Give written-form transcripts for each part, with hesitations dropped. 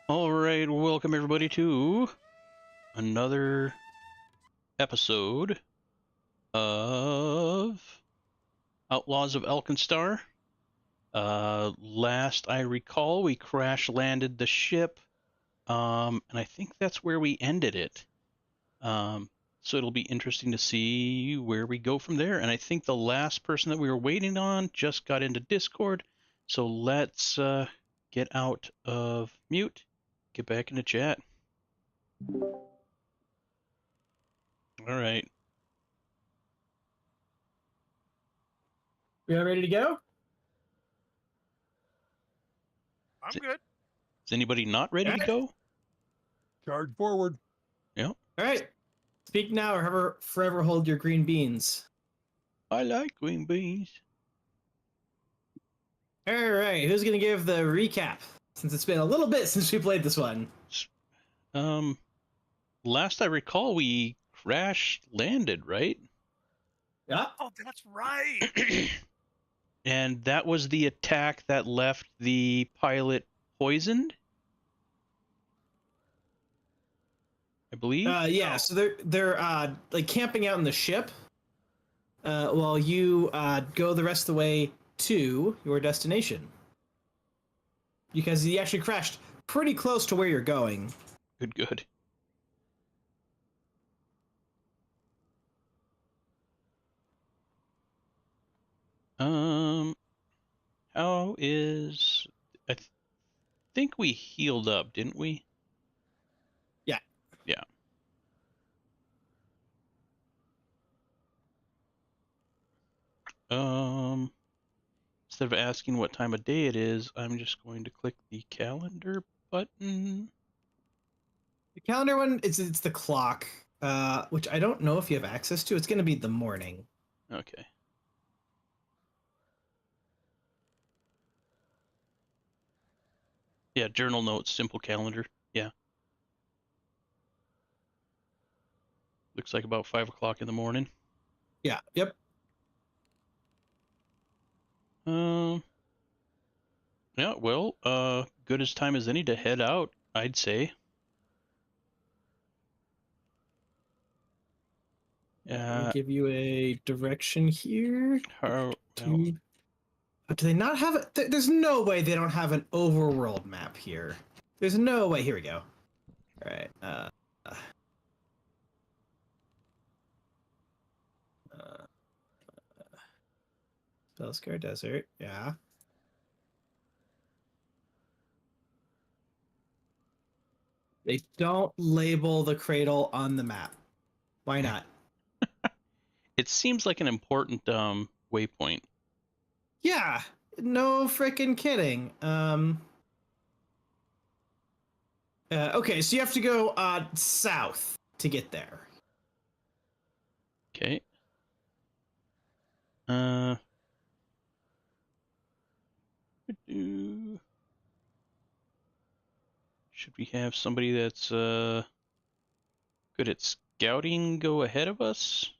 Alright, welcome everybody to another episode of Outlaws of Alkenstar. Last I recall, we crash-landed the ship, and I think that's where we ended it. So it'll be interesting to see where we go from there. And I think the last person that we were waiting on just got into Discord, so let's get out of mute. Get back into chat. All right. We all ready to go? I'm good. Is anybody not ready to go? Charge forward. Yeah. All right. Speak now or forever hold your green beans. I like green beans. All right. Who's going to give the recap? Since it's been a little bit since we played this one. Last I recall, we crash landed, right? Yeah. Oh, that's right. And that was the attack that left the pilot poisoned, I believe. Yeah. So they're like camping out in the ship, while you go the rest of the way to your destination. Because he actually crashed pretty close to where you're going. Good. How is... I think we healed up, didn't we? Yeah. Yeah. Instead of asking what time of day it is, I'm just going to click the calendar button. The calendar one, it's the clock, which I don't know if you have access to. It's going to be the morning. Okay. Yeah, journal notes, simple calendar. Yeah. Looks like about 5 o'clock in the morning. Yeah. Yep. Yeah, well, good as time as any to head out, I'd say. Let me give you a direction here. How, Do they not have it? There's no way they don't have an overworld map here. There's no way. Here we go. All right. Belscar Desert. Yeah. They don't label the cradle on the map. Why not? it seems like an important waypoint. Yeah. No freaking kidding. Okay, so you have to go south to get there. Okay. Should we have somebody that's good at scouting go ahead of us?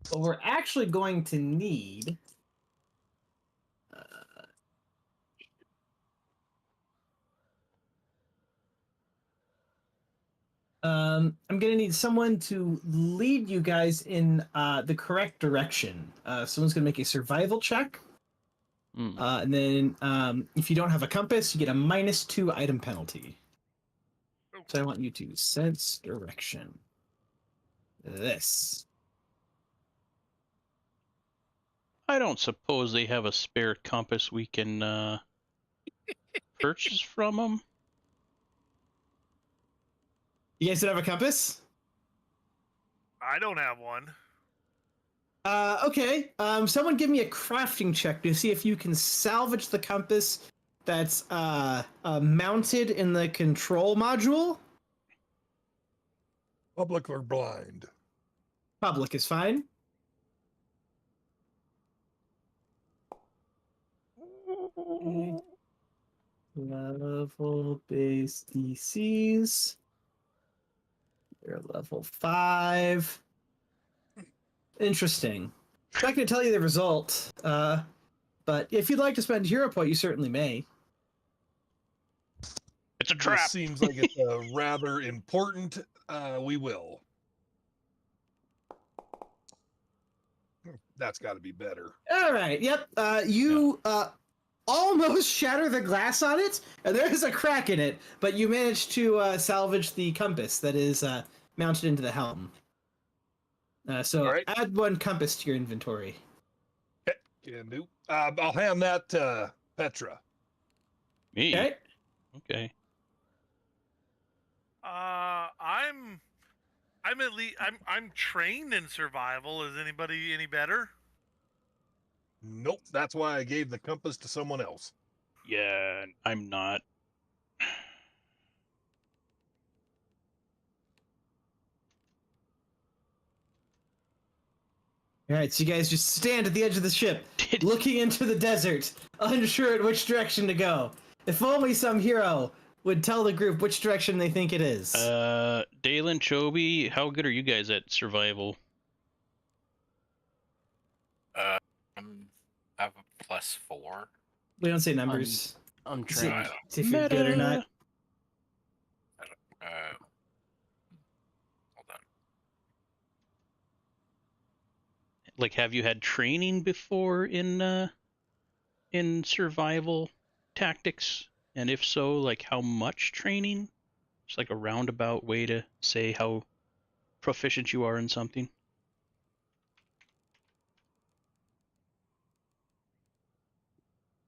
What we're actually going to need... I'm going to need someone to lead you guys in the correct direction. Someone's going to make a survival check. And then if you don't have a compass, you get a -2 item penalty. So I want you to sense direction. This. I don't suppose they have a spare compass we can purchase from them. You guys don't have a compass? I don't have one. Okay. Someone give me a crafting check to see if you can salvage the compass that's mounted in the control module. Public or blind? Public is fine. Level base DCs. They're level 5. Interesting. not going to tell you the result, but if you'd like to spend a hero point, you certainly may. It's a trap. This seems like it's rather important. We will. That's got to be better. All right. Yep. You almost shatter the glass on it, and there is a crack in it, but you managed to salvage the compass that is mounted into the helm. So All right. add 1 compass to your inventory. Can do. I'll hand that to Petra. Me. Okay. Okay. I'm trained in survival. Is anybody any better? Nope. That's why I gave the compass to someone else. Yeah, I'm not. All right. So you guys just stand at the edge of the ship, looking into the desert, unsure at which direction to go. If only some hero would tell the group which direction they think it is. Dalen, Chobi, how good are you guys at survival? I have a +4. We don't say numbers. I'm See, trained. see if you're good or not. Hold on. Like, have you had training before in survival tactics? And if so, like, how much training? It's like a roundabout way to say how proficient you are in something.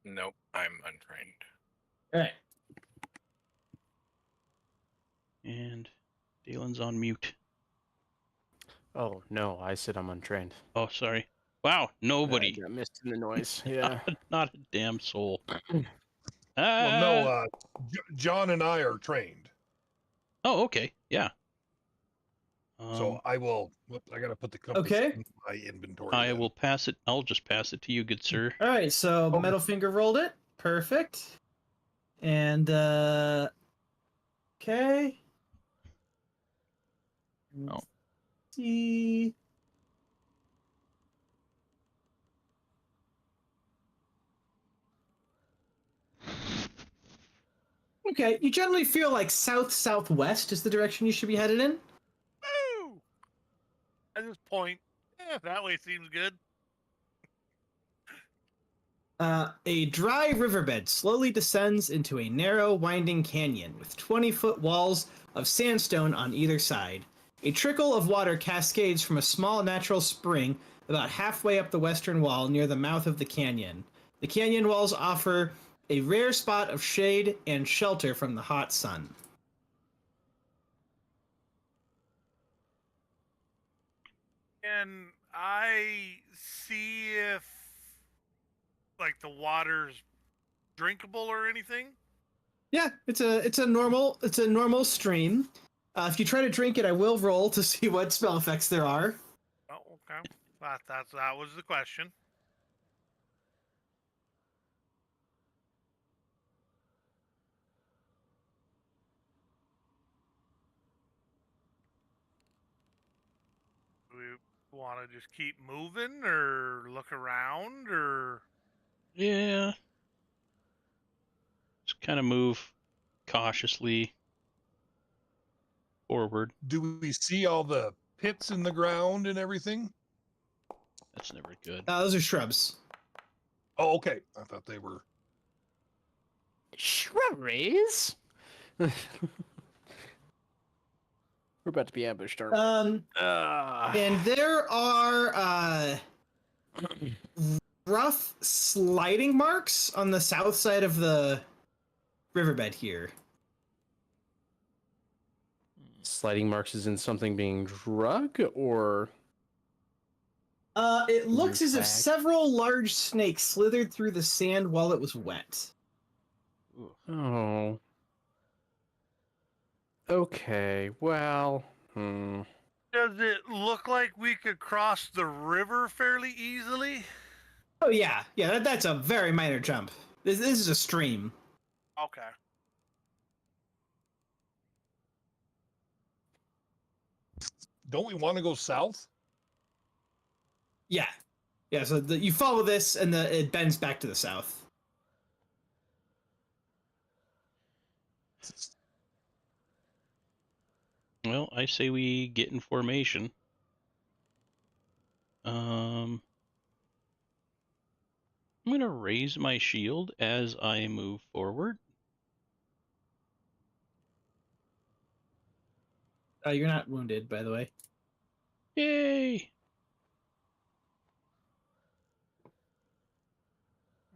Nope, I'm untrained. All right. And Dalen's on mute. Oh no, I said I'm untrained. Oh, sorry. Wow, nobody. I got missed in the noise. Yeah. Not a damn soul. Well, no, John and I are trained. Oh, okay. Yeah. So I will. Whoops, I got to put the compass Okay. in my inventory. I then. will pass it. I'll just pass it to you, good sir. All right. So Okay. Metal Finger rolled it. Perfect. And okay. Oh. See. Okay, you generally feel like south-southwest is the direction you should be headed in. Woo! At this point, that way seems good. A dry riverbed slowly descends into a narrow, winding canyon with 20-foot walls of sandstone on either side. A trickle of water cascades from a small natural spring about halfway up the western wall near the mouth of the canyon. The canyon walls offer a rare spot of shade and shelter from the hot sun. Can I see if, like, the water's drinkable or anything? Yeah, it's a normal stream. If you try to drink it, I will roll to see what spell effects there are. Oh, okay. That was the question. Do we want to just keep moving or look around or? Yeah. Just kind of move cautiously forward. Do we see all the pits in the ground and everything? That's never good. Those are shrubs. Oh, okay. I thought they were. Shrubberies? We're about to be ambushed, aren't we? And there are rough sliding marks on the south side of the riverbed here. Sliding marks is in something being drug, or It looks as if Bag. several large snakes slithered through the sand while it was wet. oh. Okay, well, Does it look like we could cross the river fairly easily? Oh yeah, that's a very minor jump. This is a stream. Okay. Don't we want to go south? Yeah. Yeah, so you follow this, and it bends back to the south. Well, I say we get in formation. I'm going to raise my shield as I move forward. You're not wounded, by the way. Yay!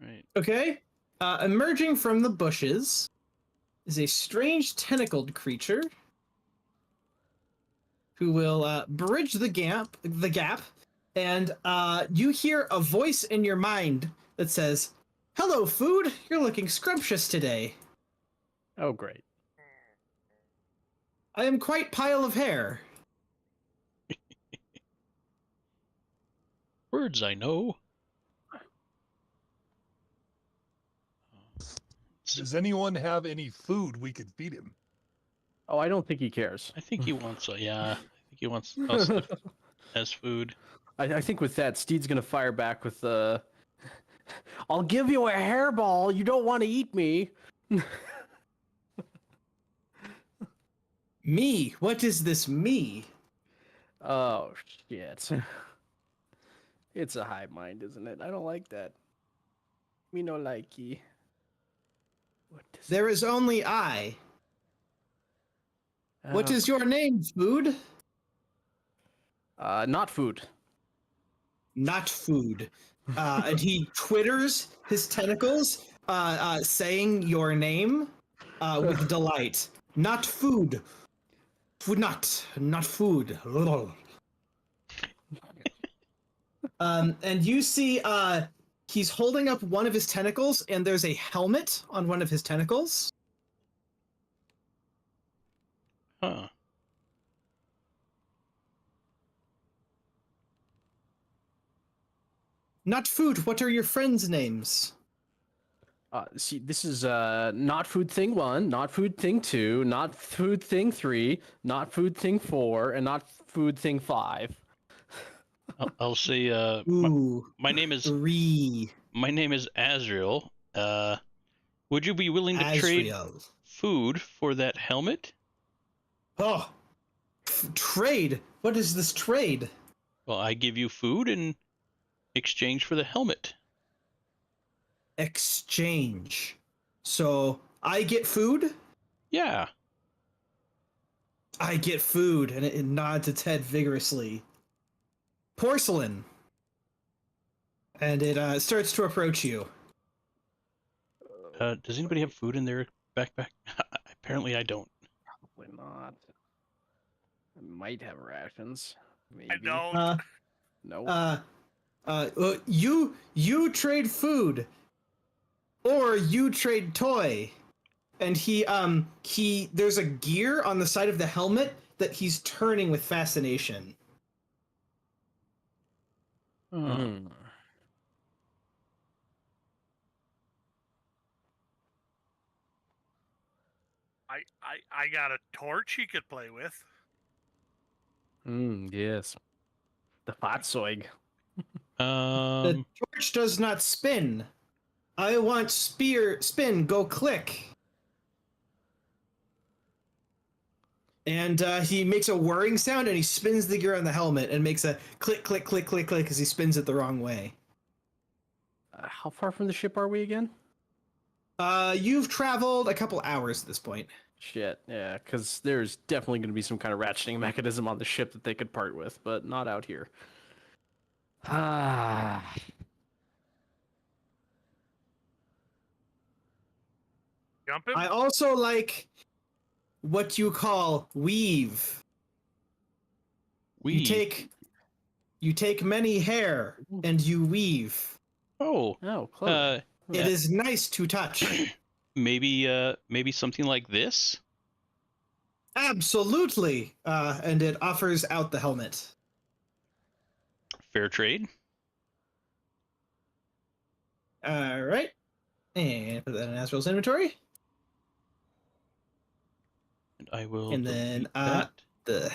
Right. Okay. Emerging from the bushes is a strange tentacled creature who will bridge the gap, and you hear a voice in your mind that says, "Hello, food. You're looking scrumptious today. Oh, great. I am quite pile of hair." Words I know. Does anyone have any food we could feed him? Oh, I don't think he cares. I think he wants, yeah, I think he wants us as food. I think with that, Steed's gonna fire back with I'll give you a hairball. You don't want to eat me. Me? What is this me? Oh shit! It's a hive mind, isn't it? I don't like that. Me no likey. What is There is only I. What is your name, food? Not food. Not food. And he twitters his tentacles, saying your name with delight. Not food. Food not food. And you see he's holding up one of his tentacles, and there's a helmet on one of his tentacles. Huh. Not food. What are your friends' names? See, this is not food thing 1, not food thing 2, not food thing 3, not food thing 4, and not food thing 5. I'll say, Ooh, my name is 3. my name is Azrael. Would you be willing to trade Azrael. food for that helmet? Oh, trade. What is this trade? Well, I give you food in exchange for the helmet. Exchange. So I get food. Yeah. I get food, and it nods its head vigorously. Porcelain. And it starts to approach you. Does anybody have food in their backpack? Apparently I don't. Probably not. I might have rations. Maybe. I don't. Nope. You trade food, or you trade toy. And he there's a gear on the side of the helmet that he's turning with fascination. Hmm. I got a torch he could play with. Yes. The Fatsoig. The torch does not spin. I want spin, go click. And he makes a whirring sound, and he spins the gear on the helmet and makes a click, click, click, click, click as he spins it the wrong way. How far from the ship are we again? You've traveled a couple hours at this point. Shit, yeah, because there's definitely going to be some kind of ratcheting mechanism on the ship that they could part with, but not out here. Ah. Jumping? I also like what you call weave. We You take many hair and you weave. Oh, Clever. It is nice to touch. maybe something like this. Absolutely. And it offers out the helmet. Fair trade. All right. And put that in Azrael's inventory. And I will. And then delete that.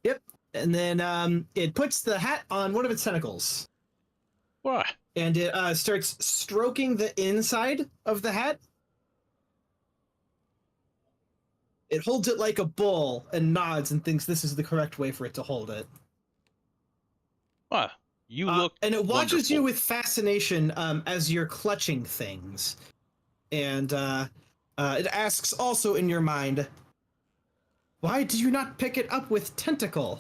Yep. And then it puts the hat on one of its tentacles. What? And it starts stroking the inside of the hat. It holds it like a bull and nods and thinks this is the correct way for it to hold it. What? You look and it watches wonderful. you with fascination as you're clutching things. And it asks also in your mind, why do you not pick it up with tentacle?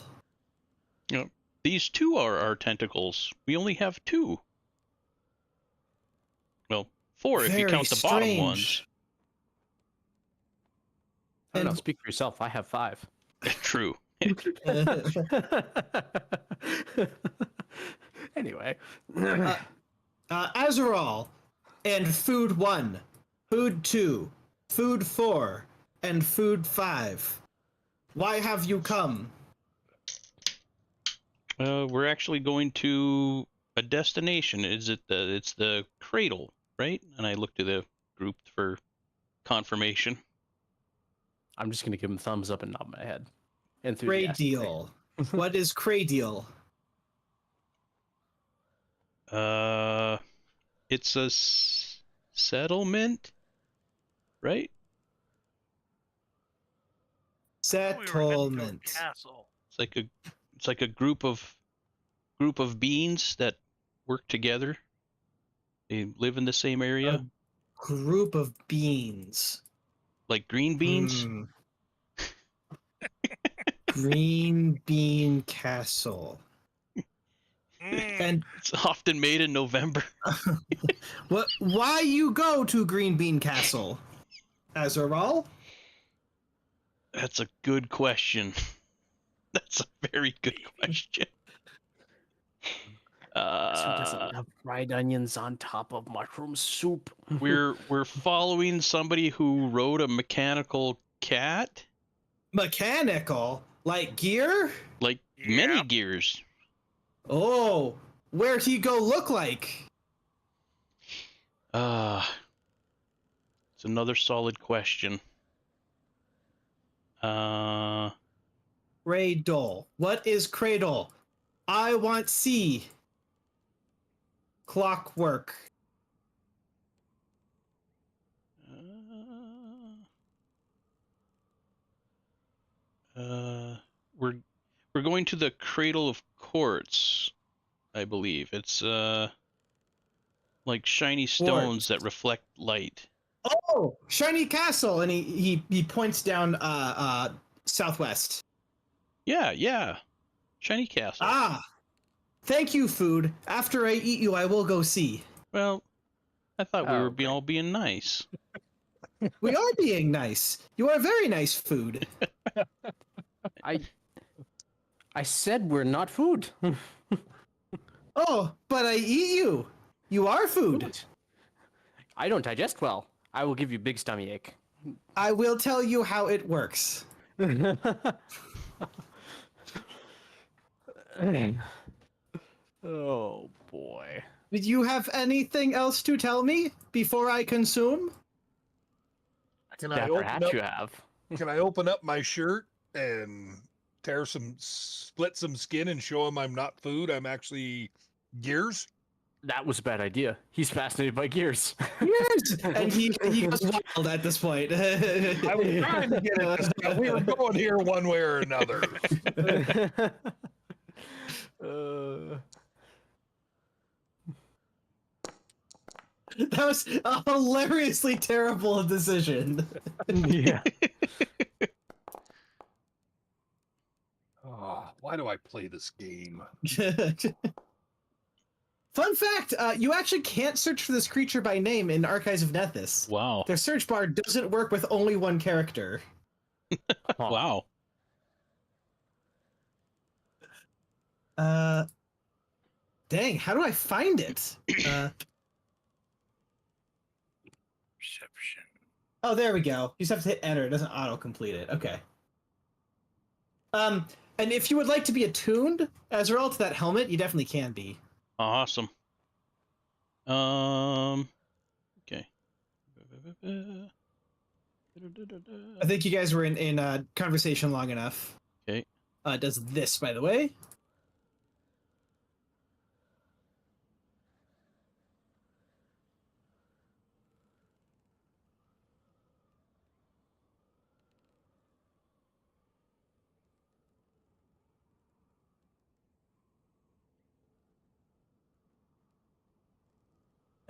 You know, these two are our tentacles. We only have 2. Well, 4 if you count the bottom ones. I don't know, speak for yourself. I have 5. True. Anyway. Azrael, and food 1, food 2, food 4, and food 5. Why have you come? We're actually going to a destination. It's the cradle, right? And I look to the group for confirmation. I'm just gonna give him thumbs up and nod my head. Cradial. What is cradial? It's a settlement, right? Settlement. Castle. It's like a group of beings that work together. They live in the same area. Group of beans. Like green beans. Green bean castle. And It's often made in November. what? Why you go to Green Bean Castle, Azrael? That's a good question. That's a very good question. Who doesn't love fried onions on top of mushroom soup? We're following somebody who rode a mechanical cat, Mechanical? Like gear? like many gears. Oh, where'd he go look like? It's another solid question. Cradle. What is cradle? I want C. Clockwork. We're going to the Cradle of Quartz, I believe. It's like shiny stones that reflect light. Oh, shiny castle, and he points down southwest. Yeah. Shiny castle. Ah, thank you, food. After I eat you, I will go see. Well, I thought we were all being nice. We are being nice. You are very nice, food. I said we're not food. Oh, but I eat you. You are food. I don't digest well. I will give you big stomach ache. I will tell you how it works. Oh boy. Did you have anything else to tell me before I consume? Can Yeah, I open perhaps up? you have. Can I open up my shirt and split some skin and show him I'm not food? I'm actually gears. That was a bad idea. He's fascinated by gears. Yes, and he goes wild at this point. I was trying to get it. But we were going here one way or another. That was a hilariously terrible decision. Yeah. Oh, why do I play this game? Fun fact, you actually can't search for this creature by name in Archives of Nethys. Wow. Their search bar doesn't work with only one character. Wow. Dang, how do I find it? Perception. Oh, there we go. You just have to hit enter. It doesn't auto-complete it. Okay. And if you would like to be attuned, Azrael, to that helmet, you definitely can be. Awesome. Okay. I think you guys were in conversation long enough. Okay. does this, by the way.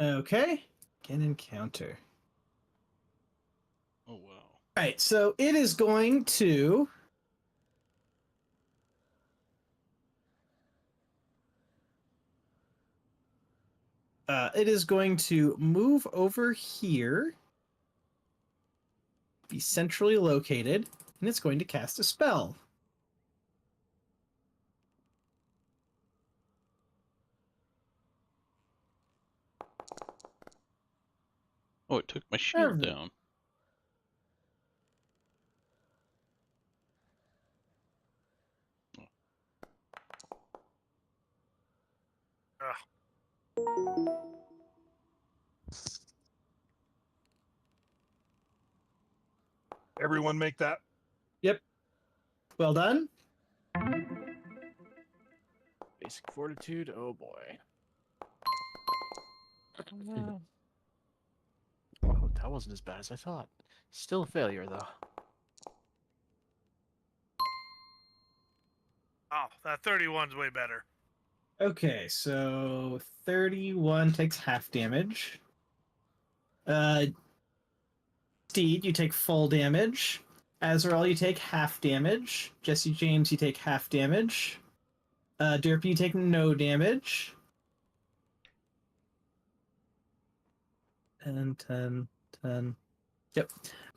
Okay. Can encounter. Oh, wow. All right, so it is going to... it is going to move over here, be centrally located, and it's going to cast a spell. Oh, it took my shield Perfect. down. Everyone make that. Yep. Well done. Basic fortitude. Oh boy. Oh, that wasn't as bad as I thought. Still a failure though. Oh, that 31's way better. Okay, so 31 takes half damage. Steed, you take full damage. Azrael, you take half damage. Jesse James, you take half damage. Derp, you take no damage. 10. Yep.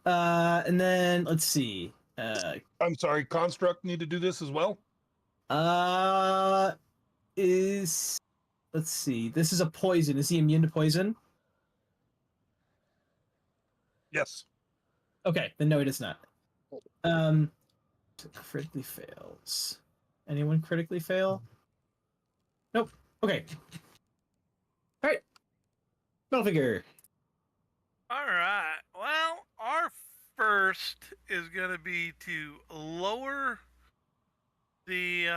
And then, let's see. I'm sorry, Construct need to do this as well? Let's see. This is a poison. Is he immune to poison? Yes. Okay, then no, he does not. Critically fails. Anyone critically fail? Nope. Okay. All right. Metal figure. All right. Well, our first is going to be to lower the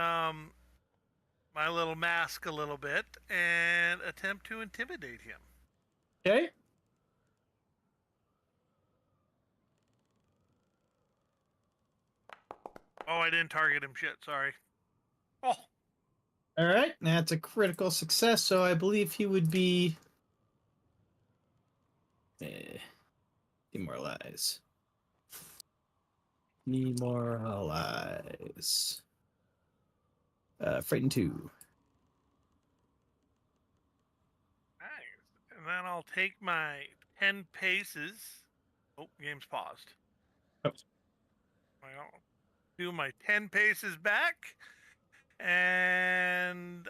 my little mask a little bit and attempt to intimidate him. Okay. Oh, I didn't target him. Shit, sorry. Oh, All right. That's a critical success, so I believe he would be demoralize. Demoralize. Frightened 2. nice. And then I'll take my 10 paces. Oh, game's paused. Oh. I'll do my 10 paces back and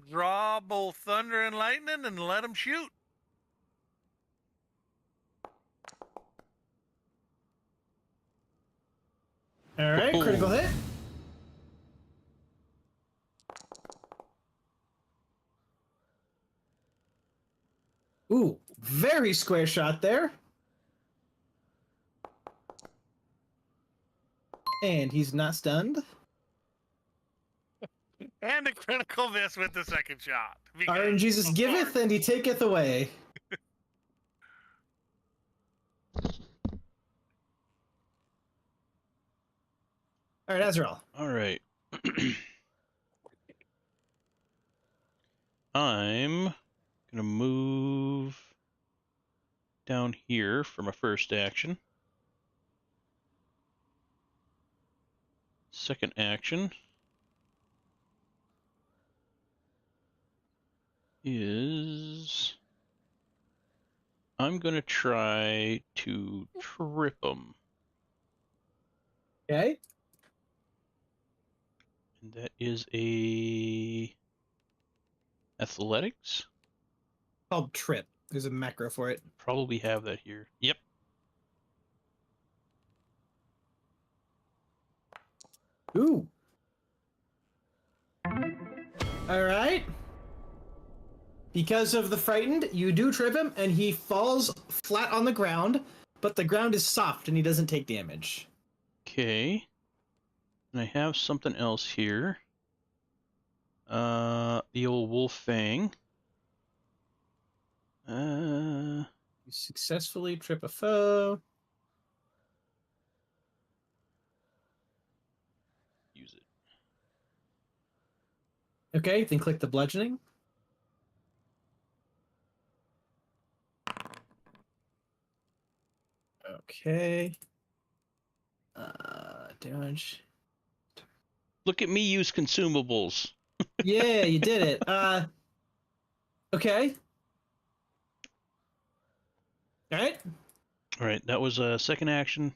draw both thunder and lightning and let him shoot. All right, critical hit. Ooh, very square shot there. And he's not stunned. And a critical miss with the second shot. RNG Jesus giveth and he taketh away. All right, Azrael. All right. I'm going to move down here for my first action. Second action is I'm going to try to trip him. Okay. And that is a athletics. Called trip. There's a macro for it. Probably have that here. Yep. Ooh. All right. Because of the frightened, you do trip him, and he falls flat on the ground, but the ground is soft, and he doesn't take damage. Okay. And I have something else here. The old wolf fang. You successfully trip a foe. Use it. Okay, then click the bludgeoning. Okay. Damage. Look at me use consumables. Yeah, you did it. Okay. All right. All right, that was a second action.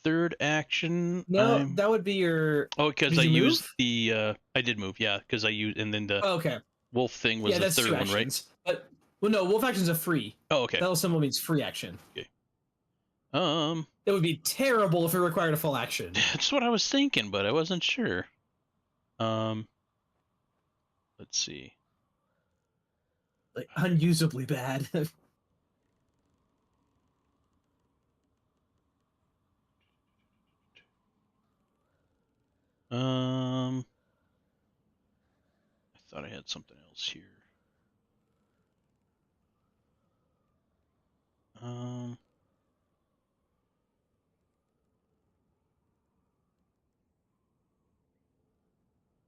Third action. No, that would be your. Oh, because Did I you used move? the. I did move, yeah, because I used, and then the Oh, okay. wolf thing was Yeah, the that's third two one, right? actions. But well, no, wolf actions are free. Oh, okay. That little symbol means free action. That It would be terrible if it required a full action. that's what I was thinking, but I wasn't sure. Let's see. Like unusably bad. I thought I had something else here.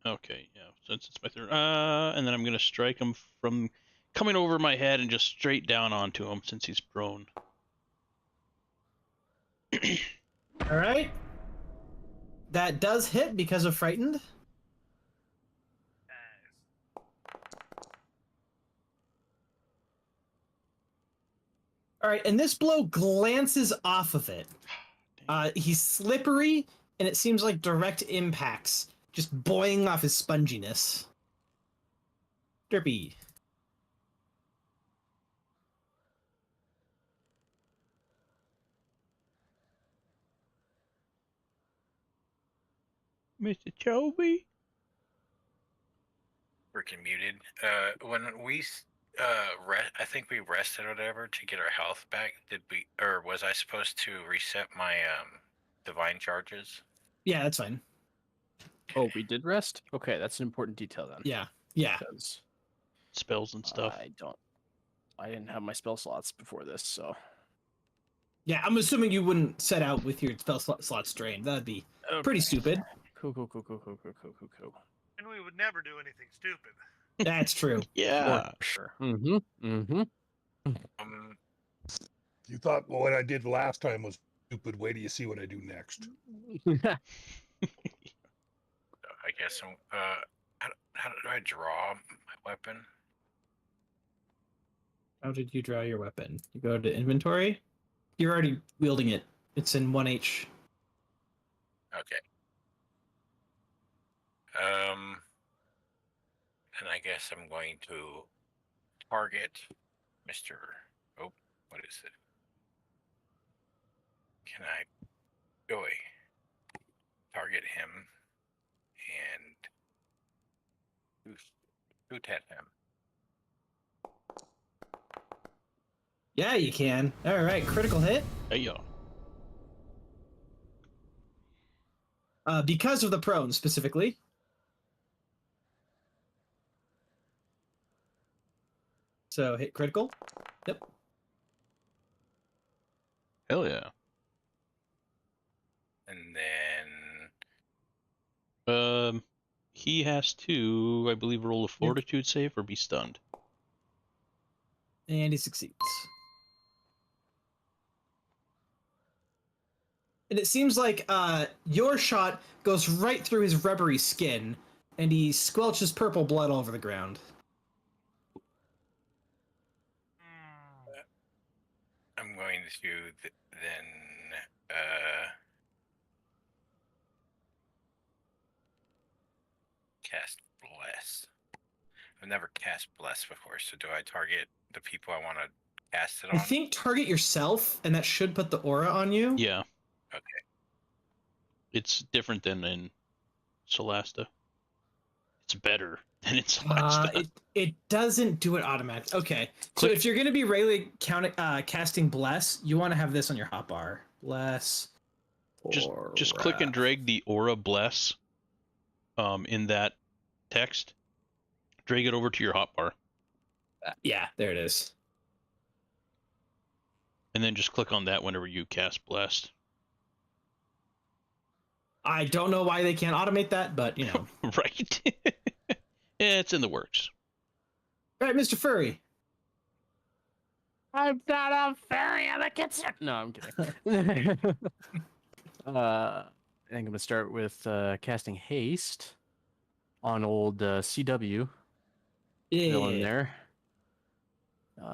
Okay, yeah, since it's my third. And then I'm gonna strike him from coming over my head and just straight down onto him since he's prone. All right. That does hit because of frightened. All right, and this blow glances off of it. He's slippery, and it seems like direct impacts, just boing off his sponginess. Derpy. Mr. Choby? Freaking muted. When we I think we rested or whatever to get our health back. Did we, or was I supposed to reset my divine charges? Yeah, that's fine. Oh, we did rest? Okay, that's an important detail then. Yeah. Because Spells and stuff. I didn't have my spell slots before this, so. Yeah, I'm assuming you wouldn't set out with your spell slots drained. That'd be pretty stupid. Cool. And we would never do anything stupid. That's true. Yeah. For sure. Mm-hmm. You thought what I did last time was stupid. Wait till you see what I do next. I guess how do I draw my weapon? How did you draw your weapon? You go to inventory. You're already wielding it. It's in 1H. Okay. And I guess I'm going to target Mr. Oh, what is it? Can I target him and shoot at him? Yeah, you can. All right, critical hit. Hey, yo. Because of the prone specifically. So hit critical. Yep. Hell yeah. And then he has to, I believe, roll a fortitude save or be stunned. And he succeeds. And it seems like your shot goes right through his rubbery skin, and he squelches purple blood all over the ground. I'm going to then cast Bless. I've never cast Bless before, so do I target the people I want to cast it on? I think target yourself, and that should put the aura on you. Yeah. Okay. It's different than in Solasta. It's better than in Solasta. It doesn't do it automatically. Okay, so if you're going to be regularly casting Bless, you want to have this on your hotbar. Bless Just click and drag the aura bless in that text. Drag it over to your hotbar. Yeah, there it is. And then just click on that whenever you cast blessed. I don't know why they can't automate that, but you know. Right. Yeah, it's in the works. All right, Mr. Furry. I'm not a fairy, I'm a kitsune. No, I'm kidding. I think I'm gonna start with casting haste on old CW. Villain there. You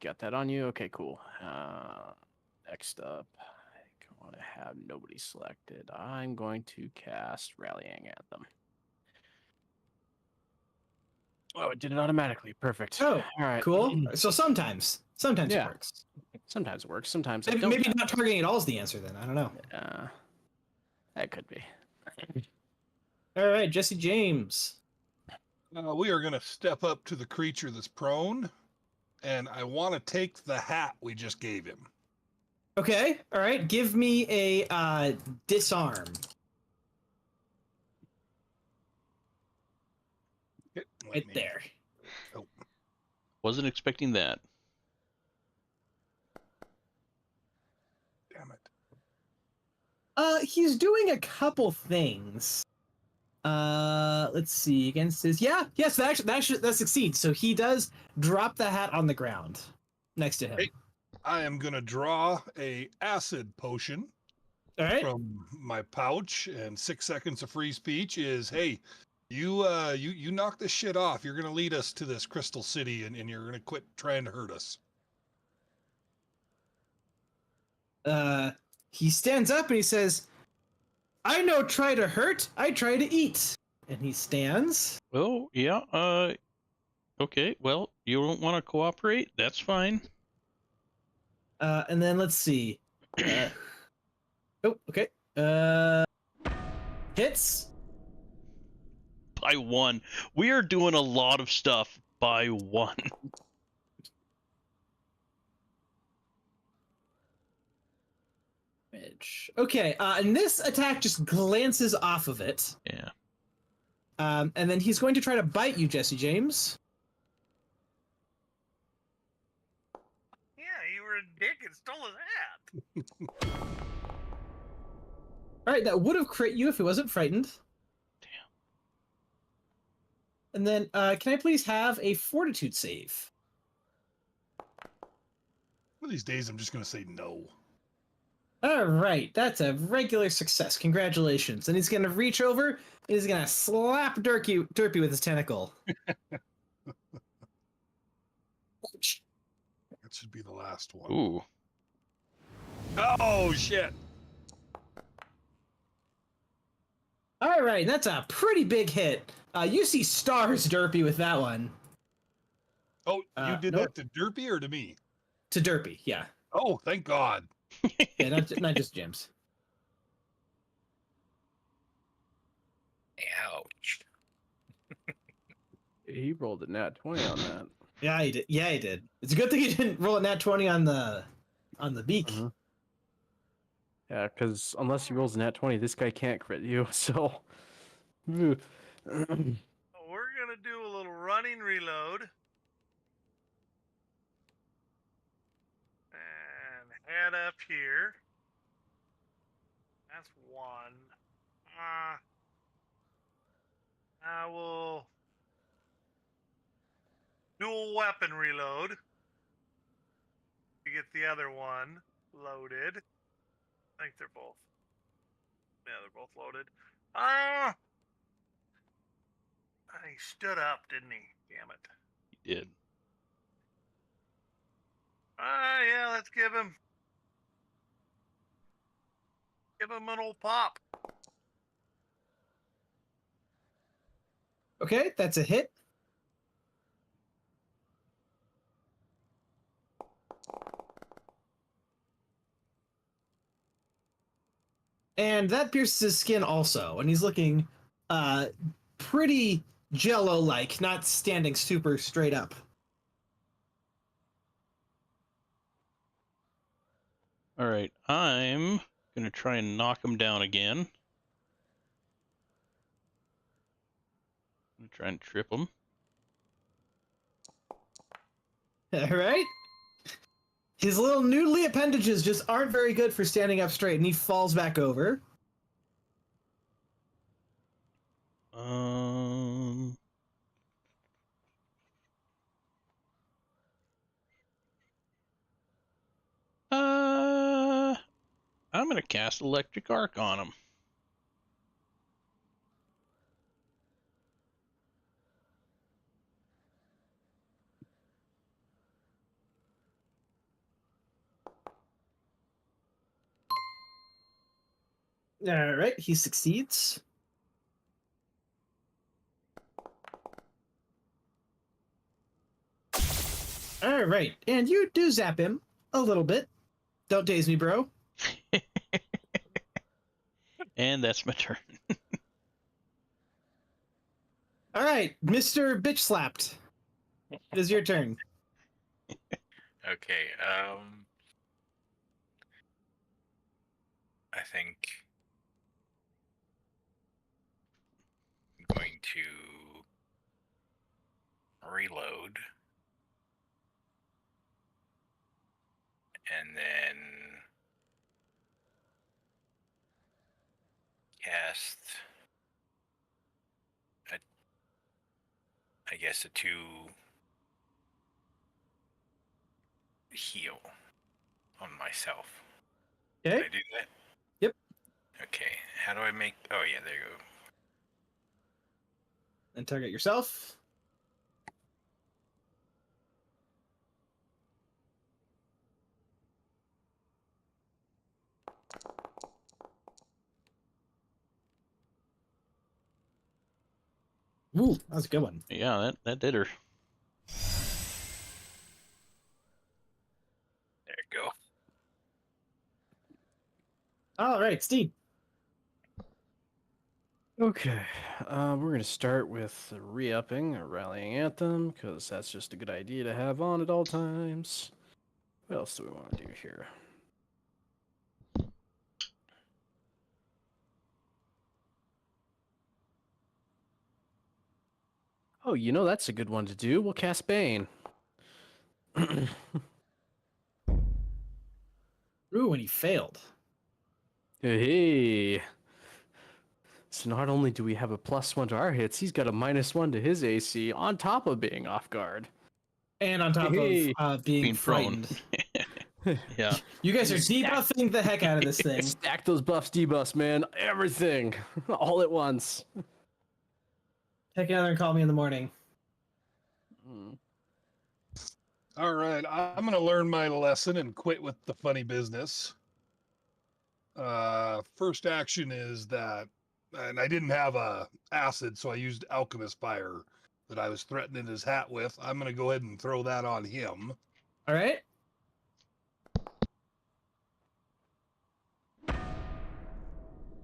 got that on you? Okay, cool. Next up, I want to have nobody selected. I'm going to cast Rallying Anthem. Oh, it did it automatically. Perfect. Oh, all right. Cool. So sometimes it works. Sometimes it works. Sometimes Maybe not targeting at all is the answer. Then I don't know. That could be. All right, Jesse James. We are going to step up to the creature that's prone, and I want to take the hat we just gave him. Okay. All right. Give me a disarm. Right there. Oh. Wasn't expecting that. Damn it. He's doing a couple things. Let's see. Against his yes, that succeeds. So he does drop the hat on the ground next to him. Hey, I am gonna draw a acid potion All right. from my pouch, and 6 seconds of free speech is, hey, you knock this shit off. You're gonna lead us to this crystal city, and you're gonna quit trying to hurt us. He stands up and he says, I no try to hurt, I try to eat. And he stands. Oh, yeah. Okay, well, you don't want to cooperate? That's fine. And then let's see. Okay. Hits. By 1. We are doing a lot of stuff by 1. Okay, and this attack just glances off of it. Yeah. And then he's going to try to bite you, Jesse James. Yeah, you were a dick and stole his hat. All right, that would have crit you if he wasn't frightened. Damn. And then, can I please have a fortitude save? One of these days, I'm just gonna say no. All right, that's a regular success. Congratulations. And he's going to reach over and he's going to slap Derpy with his tentacle. That should be the last one. Ooh. Oh, shit. All right, that's a pretty big hit. You see stars, Derpy, with that one. Oh, you did nope. that to Derpy or to me? To Derpy, yeah. Oh, thank God. Yeah, not just James. Ouch. He rolled a nat 20 on that. Yeah, he did. Yeah, he did. It's a good thing he didn't roll a nat 20 on the beak. Uh-huh. Yeah, because unless he rolls a nat 20, this guy can't crit you, so... We're gonna do a little running reload. And head up here. That's one. I will dual weapon reload to get the other one loaded. I think they're both. Yeah, they're both loaded. He stood up, didn't he? Damn it. He did. Yeah, let's give him an old pop. Okay, that's a hit. And that pierces his skin also, and he's looking pretty Jello-like, not standing super straight up. All right, I'm gonna try and knock him down again. I'm gonna try and trip him. All right. His little noodly appendages just aren't very good for standing up straight, and he falls back over. I'm gonna cast electric arc on him. All right, he succeeds. All right, and you do zap him a little bit. Don't daze me, bro. And that's my turn. All right, Mr. Bitch Slapped. It is your turn. Okay. I think I'm going to reload and then cast I guess a 2 heal on myself. Okay. Can I do that? Yep. Okay. How do I make? Oh yeah, there you go. And target yourself. Ooh, that was a good one. Yeah, that did her. There you go. All right, Steve. Okay, we're going to start with re-upping a rallying anthem, because that's just a good idea to have on at all times. What else do we want to do here? Oh, you know that's a good one to do. We'll cast Bane. Ooh, and he failed. Hey. So not only do we have a +1 to our hits, he's got a -1 to his AC on top of being off guard. And on top Hey. of being prone. frightened. Yeah. You guys are Stack- debuffing the heck out of this thing. Stack those buffs, debuffs, man. Everything. All at once. Take another and call me in the morning. All right, I'm going to learn my lesson and quit with the funny business. First action is that, and I didn't have a acid, so I used alchemist fire that I was threatening his hat with. I'm going to go ahead and throw that on him. All right.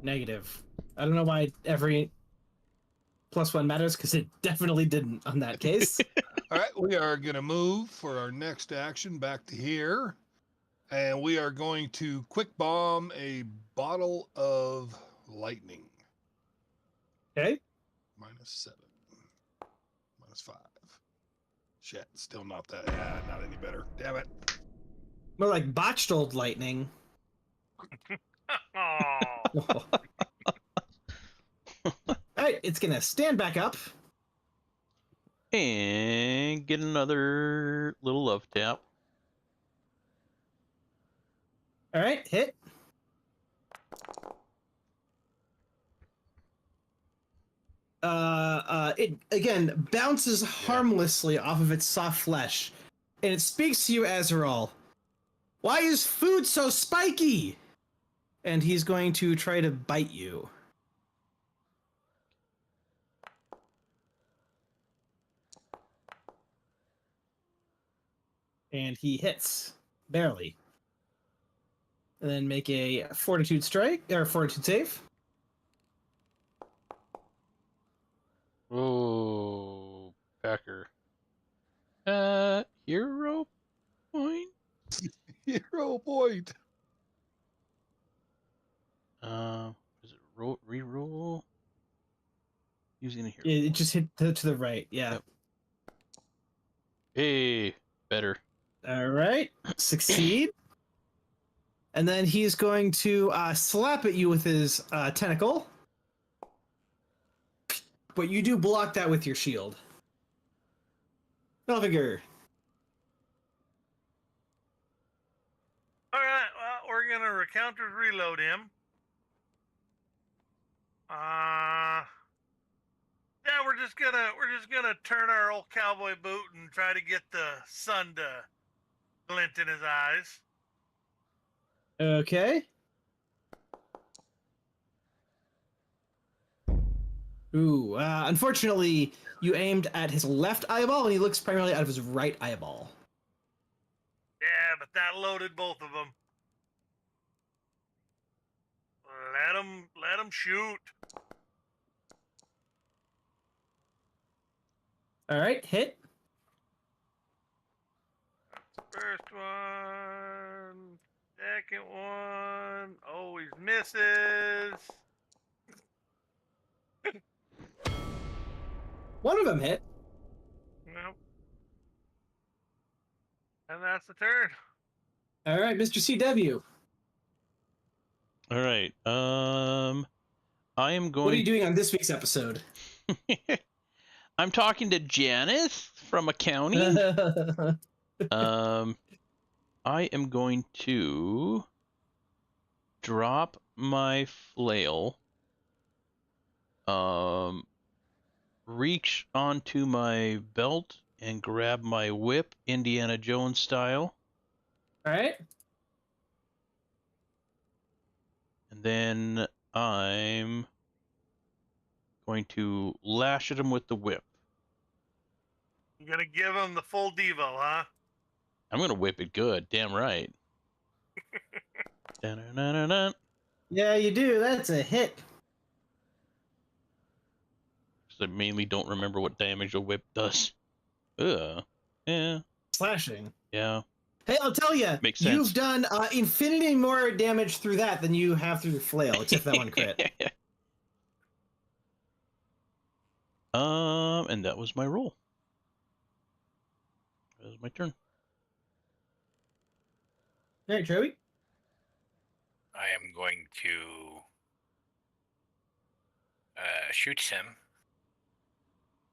Negative. I don't know why every +1 matters, because it definitely didn't on that case. All right, we are going to move for our next action back to here. And we are going to quick bomb a bottle of lightning. Okay. -7. -5. Shit, still not that. Yeah, not any better. Damn it. More like botched old lightning. Oh, All right, it's going to stand back up. And get another little love tap. All right, hit. It again bounces harmlessly off of its soft flesh, and it speaks to you, Azrael. Why is food so spiky? And he's going to try to bite you. And he hits barely. And then make a fortitude strike or fortitude save. Oh, Packer. Hero point? Hero point. Is it reroll? Using it here. Yeah, it just hit to the right. Yeah. Yep. Hey, better. All right. Succeed. And then he's going to slap at you with his tentacle. But you do block that with your shield. Belviger. All right, well, we're gonna recounter reload him. Yeah, we're just gonna turn our old cowboy boot and try to get the sun to glint in his eyes. Okay. Ooh, unfortunately, you aimed at his left eyeball, and he looks primarily out of his right eyeball. Yeah, but that loaded both of them. Let him shoot. All right, hit. First one, second one, always misses. One of them hit. Nope. And that's the turn. All right, Mr. CW. All right. I am going. What are you doing on this week's episode? I'm talking to Janice from accounting. I am going to drop my flail. Reach onto my belt and grab my whip, Indiana Jones style. All right. And then I'm going to lash at him with the whip. You're gonna give him the full Devo, huh? I'm going to whip it good. Damn right. Da-na-na-na-na. Yeah, you do. That's a hit. I mainly don't remember what damage a whip does. Yeah. Slashing. Yeah. Hey, I'll tell you. Makes sense. You've done infinity more damage through that than you have through your flail, except for that one crit. And that was my roll. That was my turn. All right, Joey. I am going to shoot him.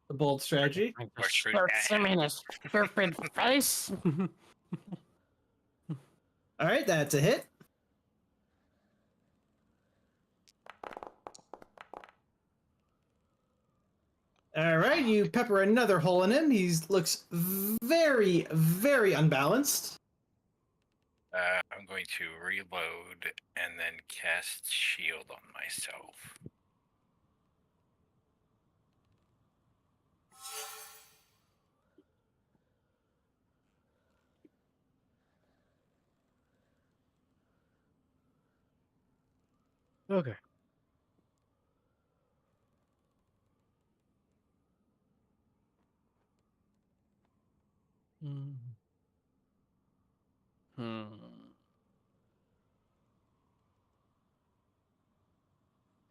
The bold strategy. Or shoot Starts him in his stupid face. All right, that's a hit. All right, you pepper another hole in him. He looks very, very unbalanced. I'm going to reload and then cast shield on myself. Okay.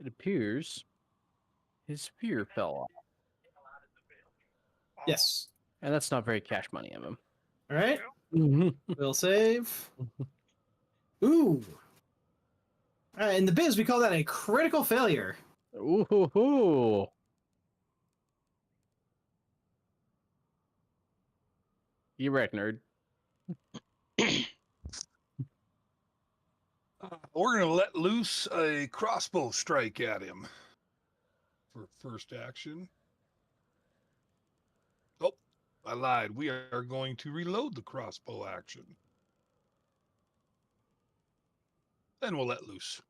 It appears his spear fell off, Yes. and that's not very cash money of him. All right. We'll save. Ooh. All right, in the biz, we call that a critical failure. Ooh. You wreck, nerd. We're going to let loose a crossbow strike at him for first action. Oh, I lied. We are going to reload the crossbow action. Then we'll let loose.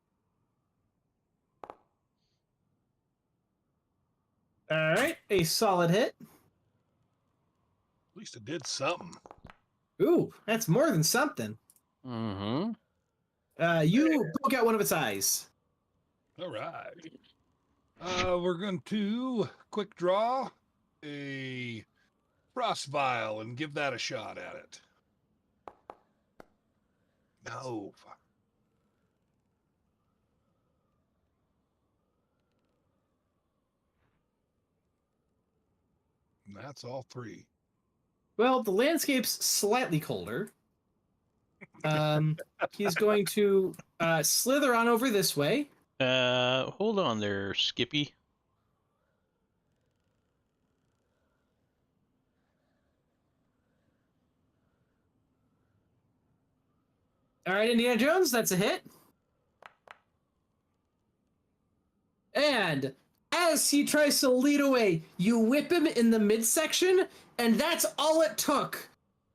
All right, a solid hit. At least it did something. Ooh, that's more than something. Mm-hmm. You poke out one of its eyes. All right. We're going to quick draw a frost vial and give that a shot at it. No. That's all 3. Well, the landscape's slightly colder. He's going to slither on over this way. Hold on there, Skippy. All right, Indiana Jones, that's a hit. And as he tries to lead away, you whip him in the midsection, and that's all it took.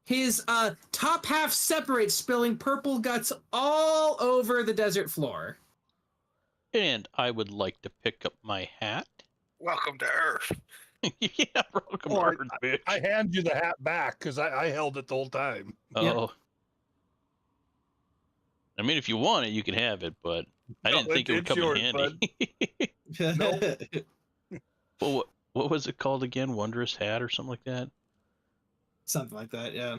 His top half separates, spilling purple guts all over the desert floor. And I would like to pick up my hat. Welcome to Earth. Yeah, welcome Oh, to Earth, bitch. I hand you the hat back because I held it the whole time. Oh. I mean, if you want it, you can have it, but I No, didn't think it would it's come yours, in handy. Well, what was it called again? Wondrous Hat or something like that? Something like that, yeah.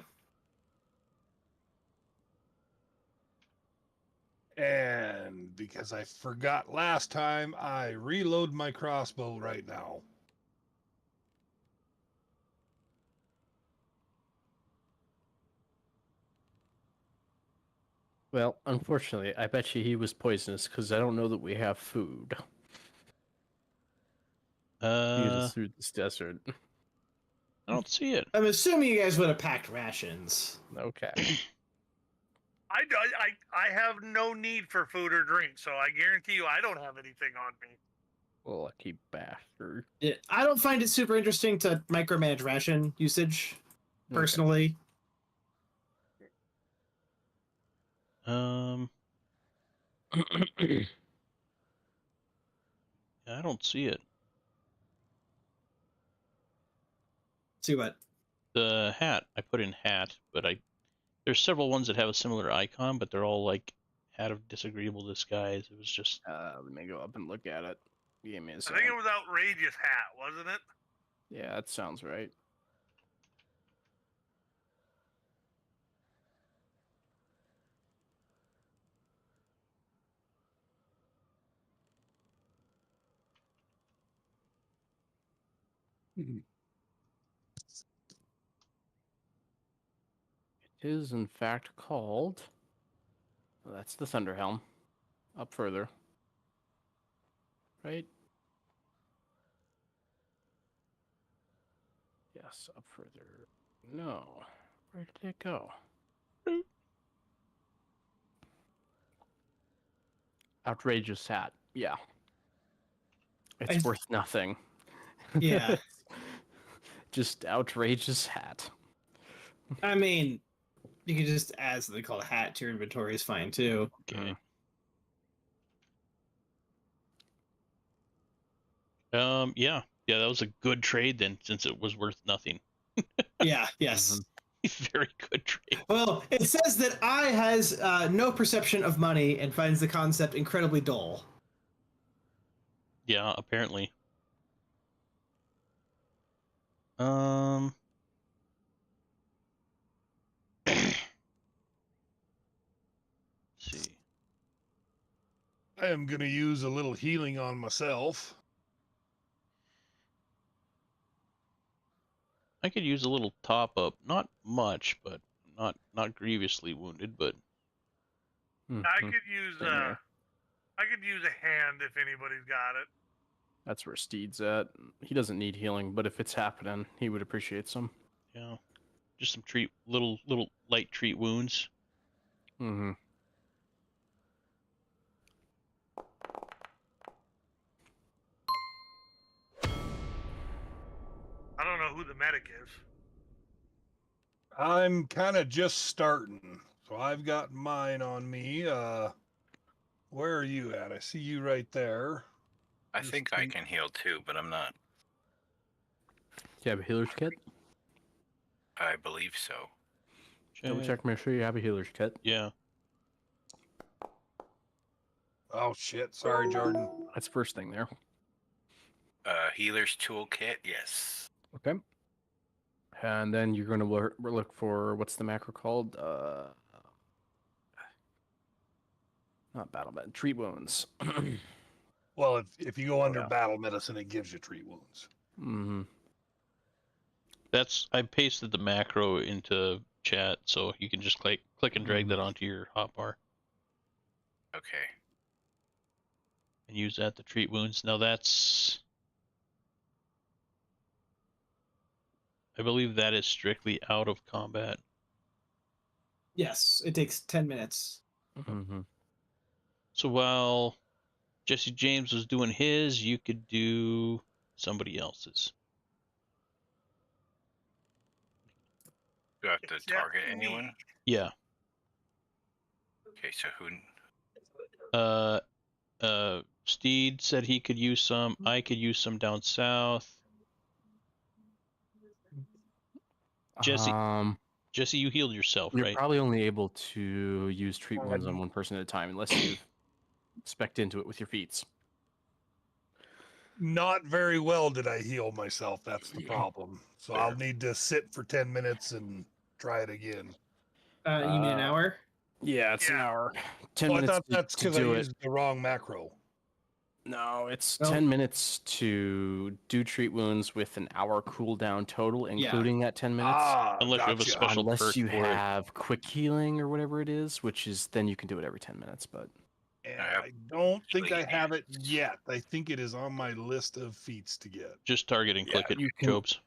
And because I forgot last time, I reload my crossbow right now. Well, unfortunately, I bet you he was poisonous because I don't know that we have food. He is through this desert. I don't see it. I'm assuming you guys would have packed rations. Okay. I have no need for food or drink, so I guarantee you I don't have anything on me. Lucky bastard. Yeah, I don't find it super interesting to micromanage ration usage, personally. I don't see it. See what? The hat. I put in hat, but there's several ones that have a similar icon, but they're all like hat of disagreeable disguise. It was just Let me go up and look at it. Give me a I second. think it was outrageous hat, wasn't it? Yeah, that sounds right. It is, in fact, called... Well, that's the Thunderhelm. Up further. Right? Yes, up further. No. Where did it go? Outrageous hat. Yeah. It's worth nothing. Yeah. Just outrageous hat. I mean, you can just add something called a hat to your inventory is fine too. okay. Yeah, that was a good trade then, since it was worth nothing. Yeah, yes. Very good trade. Well, it says that I has no perception of money and finds the concept incredibly dull. Yeah, apparently. Let's see. I am going to use a little healing on myself. I could use a little top up. Not much, but not grievously wounded, but I could use a hand if anybody's got it. That's where Steed's at. He doesn't need healing, but if it's happening, he would appreciate some. yeah. Just some little light treat wounds. Mm-hmm. I don't know who the medic is. I'm kind of just starting, so I've got mine on me. Where are you at? I see you right there. I think I can heal too, but I'm not. Do you have a healer's kit? I believe so. Double check, make sure you have a healer's kit. Yeah. Oh shit! Sorry, Jordan. That's first thing there. Healer's toolkit, yes. Okay. And then you're going to look for, what's the macro called? Not battle med, treat wounds. Well, if you go under battle medicine, it gives you treat wounds. Mm-hmm. I pasted the macro into chat, so you can just click and drag that onto your hotbar Okay. and use that to treat wounds. Now that's, I believe that is strictly out of combat. Yes, it takes 10 minutes. Mm-hmm. So while Jesse James was doing his, you could do somebody else's. Do I have to Except target me. anyone? Yeah. Okay, so who? Steed said he could use some. I could use some down south. Jesse, you healed yourself, You're right? probably only able to use treat wounds on one person at a time unless you've spec'd into it with your feats. Not very well did I heal myself. That's the problem. So I'll need to sit for 10 minutes and try it again. You mean an hour? Yeah, it's an Yeah. hour. 10 Oh, I minutes thought that's to because I do it. used the wrong macro. No, it's Oh. 10 minutes to do treat wounds with an hour cooldown total, including that 10 minutes. Unless you have a gotcha. special Unless perk you for it. have quick healing or whatever it is, which is then you can do it every 10 minutes. But And I don't think I have it yet. I think it is on my list of feats to get. Just target and click it, you can. Jobs.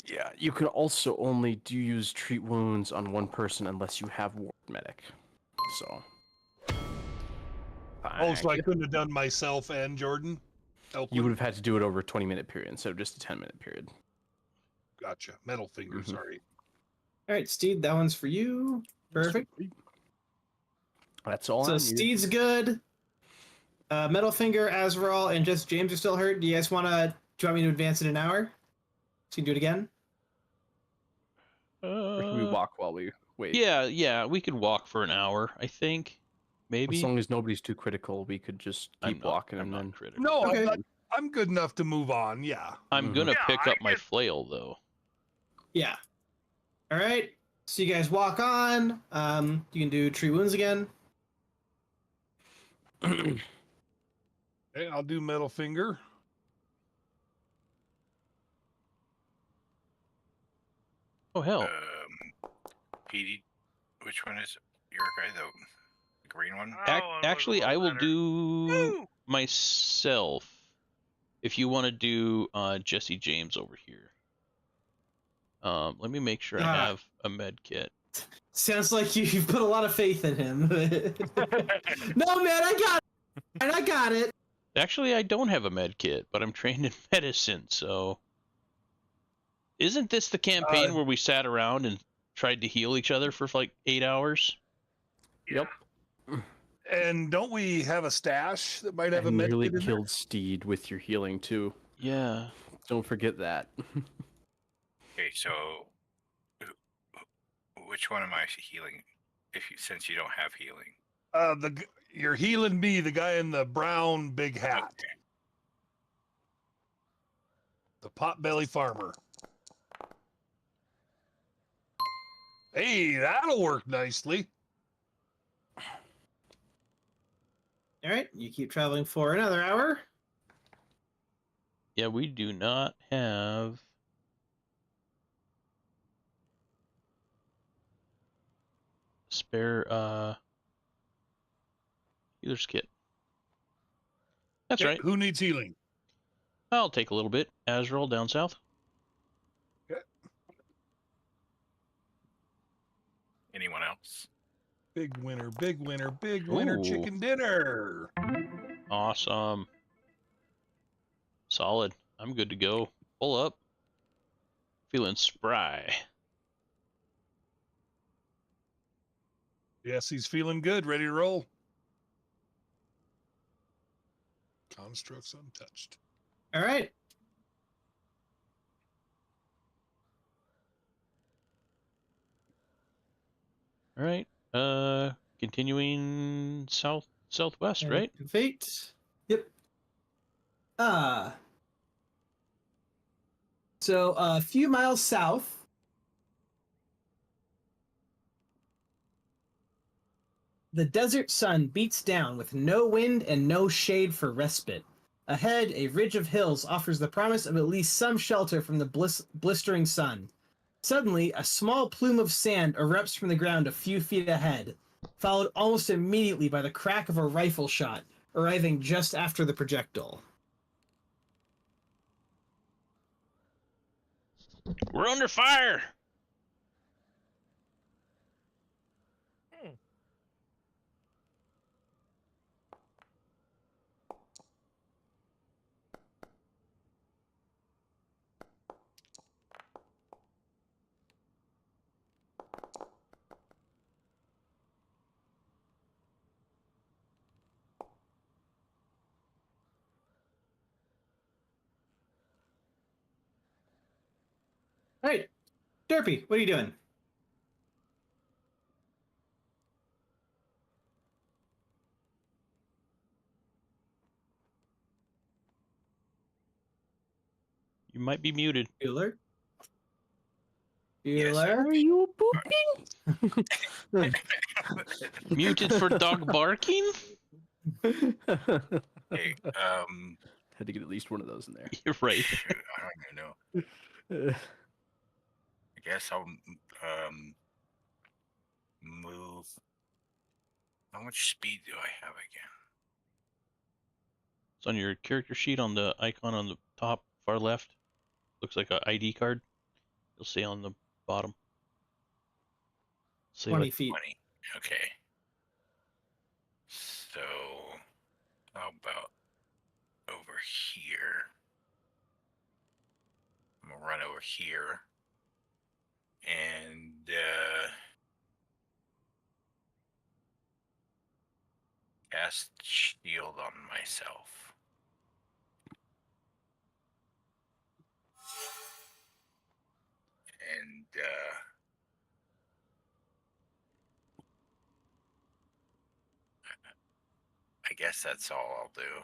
Yeah, you can also only use treat wounds on one person unless you have ward medic. So. Oh, so I couldn't have done myself and Jordan? You would have had to do it over a 20-minute period instead of just a 10-minute period. Gotcha. Metal finger, Mhm. sorry. All right, Steed, that one's for you. Perfect. That's all So I need. Steed's good. Metal Finger, Azrael, and just James are still hurt. Do you guys want to? Do you want me to advance it an hour? So you can do it again. Or can we walk while we wait? Yeah, we could walk for an hour, I think. Maybe. As long as nobody's too critical, we could just keep walking I'm and not then. critical. No, Okay. I'm good enough to move on, yeah. I'm gonna Yeah, pick I up my could- flail though. Yeah. All right. So you guys walk on. You can do tree wounds again. Okay, I'll do metal finger. Oh hell. PD, which one is your guy? The green one? Actually, I will do Woo! myself if you want to do Jesse James over here. Let me make sure I have a med kit. Sounds like you've put a lot of faith in him. No, man, I got it. Actually, I don't have a med kit, but I'm trained in medicine, so... Isn't this the campaign where we sat around and tried to heal each other for like 8 hours? Yeah. And don't we have a stash that might have a And med nearly kit in killed Steed with your healing too. Yeah. Don't forget that. Okay, so which one am I healing? Since you don't have healing. You're healing me, the guy in the brown big hat. Okay. The potbelly farmer. Hey, that'll work nicely. All right, you keep traveling for another hour. Yeah, we do not have... spare, healer's kit. That's right. Who needs healing? I'll take a little bit. Azrael down south. Anyone else? Big winner, big winner, big winner, Ooh. chicken dinner. Awesome. Solid. I'm good to go. Pull up. Feeling spry. Yes, he's feeling good, ready to roll. Constructs untouched. All right. All right. Continuing southwest, And right? Fate. Yep. So a few miles south. The desert sun beats down with no wind and no shade for respite. Ahead, a ridge of hills offers the promise of at least some shelter from the blistering sun. Suddenly, a small plume of sand erupts from the ground a few feet ahead, followed almost immediately by the crack of a rifle shot, arriving just after the projectile. We're under fire! All right, Derpy, what are you doing? You might be muted. Bueller? Yes, Bueller? Are you booking? Muted for dog barking? Hey, Had to get at least one of those in there. You're right. shoot, I don't even know. I guess I'll move. How much speed do I have again? It's on your character sheet on the icon on the top far left. Looks like an ID card. You'll see on the bottom. Say 20 like feet. 20. Okay. So, how about over here? I'm gonna run over here and cast shield on myself. And I guess that's all I'll do.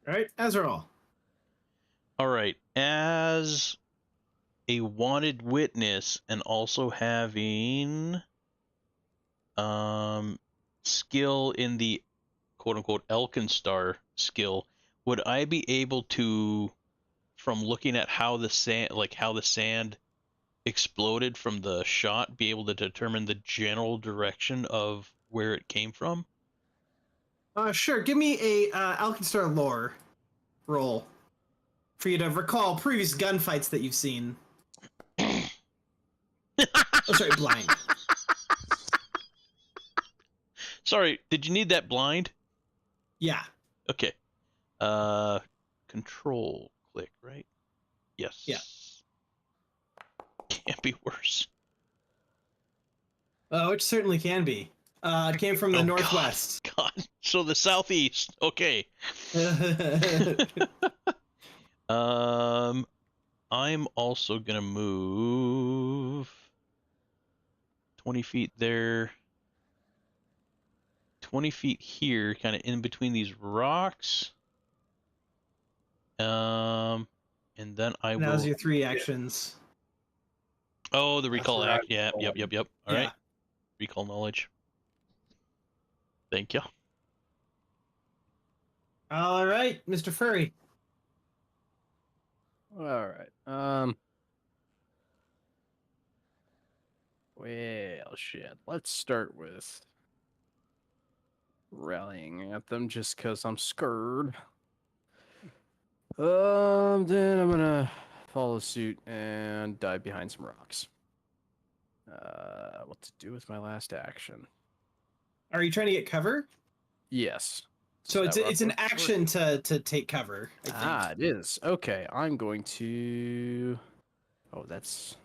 All right, Azrael. all right. As a wanted witness and also having skill in the quote unquote Alkenstar skill, would I be able to, from looking at how the sand exploded from the shot, be able to determine the general direction of where it came from? Sure. Give me a Alkenstar lore roll for you to recall previous gunfights that you've seen. Oh, sorry, blind. Sorry, did you need that blind? Yeah. Okay. Control click, right? Yes. Yeah. Can't be worse. Oh, it certainly can be. It came from the Oh, northwest. God. So the southeast. Okay. I'm also gonna move 20 feet there. 20 feet here, kind of in between these rocks. And then I will. Now's your 3 actions. Oh, the recall where I act. Yeah, was yep. All Yeah. right. Recall knowledge. Thank you. All right, Mr. Furry. All right. Well, shit. Let's start with rallying at them just because I'm scared. Then I'm gonna follow suit and dive behind some rocks. What to do with my last action? Are you trying to get cover? Yes. So That it's an rock looks action to take cover, I think. Ah, it is. Okay, I'm going to. Oh, that's.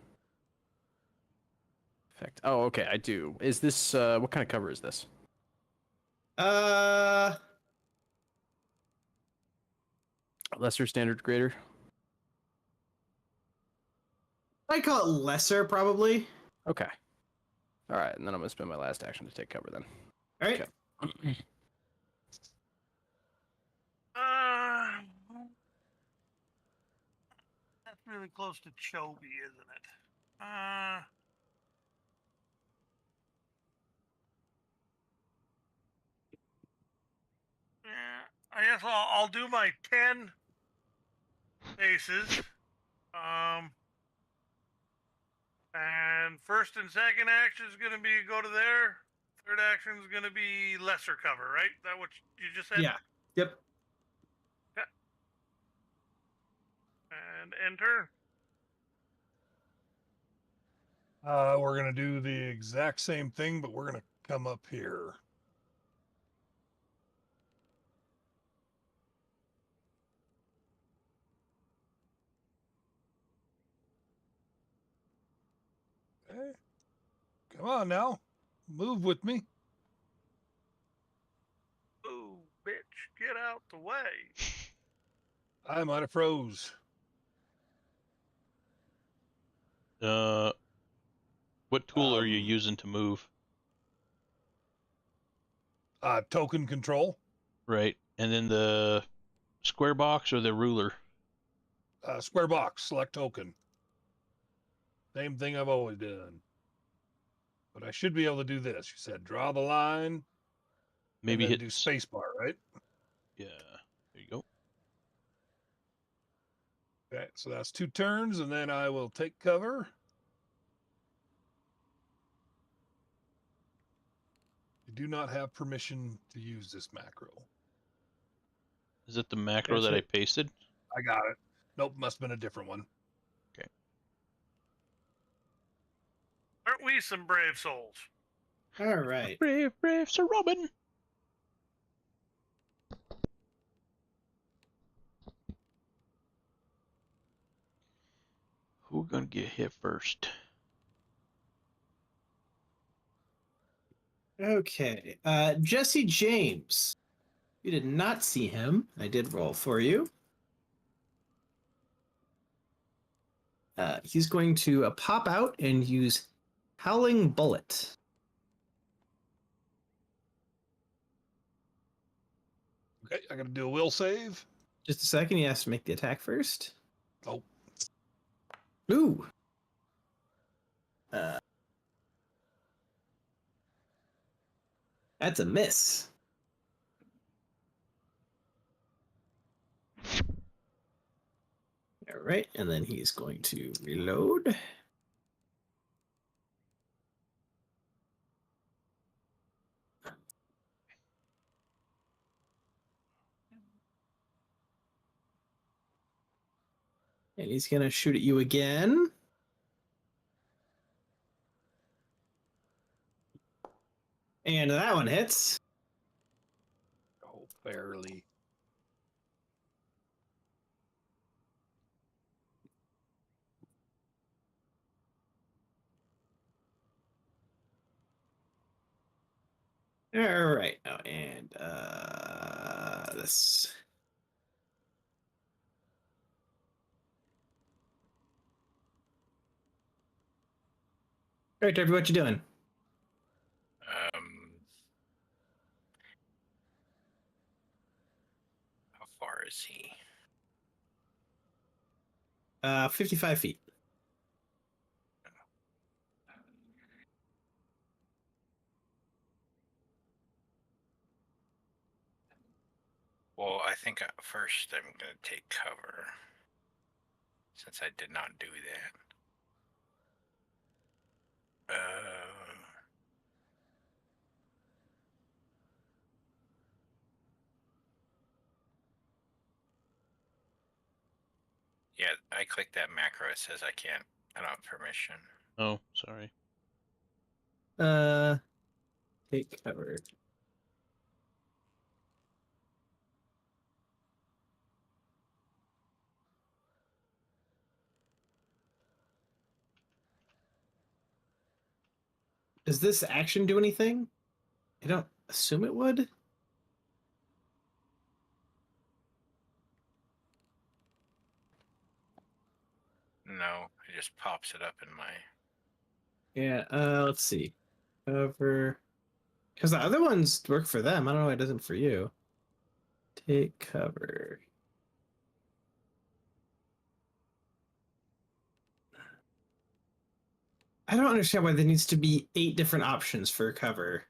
Effect. Oh, okay, I do. Is this what kind of cover is this? Lesser, standard, greater? I call it lesser, probably. Okay. All right, and then I'm gonna spend my last action to take cover then. All right. Okay. That's really close to Chobe, isn't it? I guess I'll do my 10 paces. And first and second action is going to be go to there. Third action is going to be lesser cover, right? That what you just said? Yeah. Yep. And enter. We're gonna do the exact same thing, but we're gonna come up here. Okay. Come on now. Move with me. Ooh, bitch, get out the way. I might have froze. What tool are you using to move? Token control. Right. And then the square box or the ruler? Square box, select token. Same thing I've always done. But I should be able to do this. You said draw the line. Maybe and then hit do spacebar, right? Yeah. There you go. Okay, so that's 2 turns, and then I will take cover. You do not have permission to use this macro. Is it the macro that I pasted? I got it. Nope, must have been a different one. Okay. Aren't we some brave souls? All right. Brave, brave Sir Robin. Who gonna get hit first? Okay. Jesse James. You did not see him. I did roll for you. He's going to pop out and use Howling Bullet. Okay, I got to do a will save. Just a second. He has to make the attack first. Oh. Ooh. That's a miss. All right, and then he's going to reload. And he's going to shoot at you again. And that one hits. Oh, barely. All right. Oh, and this. All right, Derby, what you doing? How far is he? 55 feet. Well, I think first I'm going to take cover, since I did not do that. Yeah, I clicked that macro. It says I don't have permission. Oh, sorry. Take cover. Does this action do anything? I don't assume it would. No, it just pops it up in my... Yeah, let's see. Cover. Because the other ones work for them. I don't know why it doesn't for you. Take cover. I don't understand why there needs to be 8 different options for cover.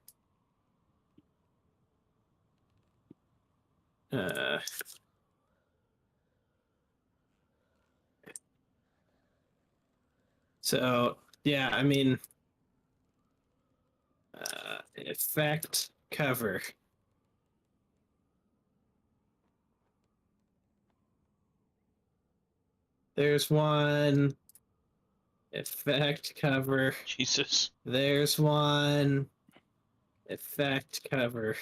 So yeah, I mean, effect cover. There's one. Effect cover. Jesus. There's one. Effect cover.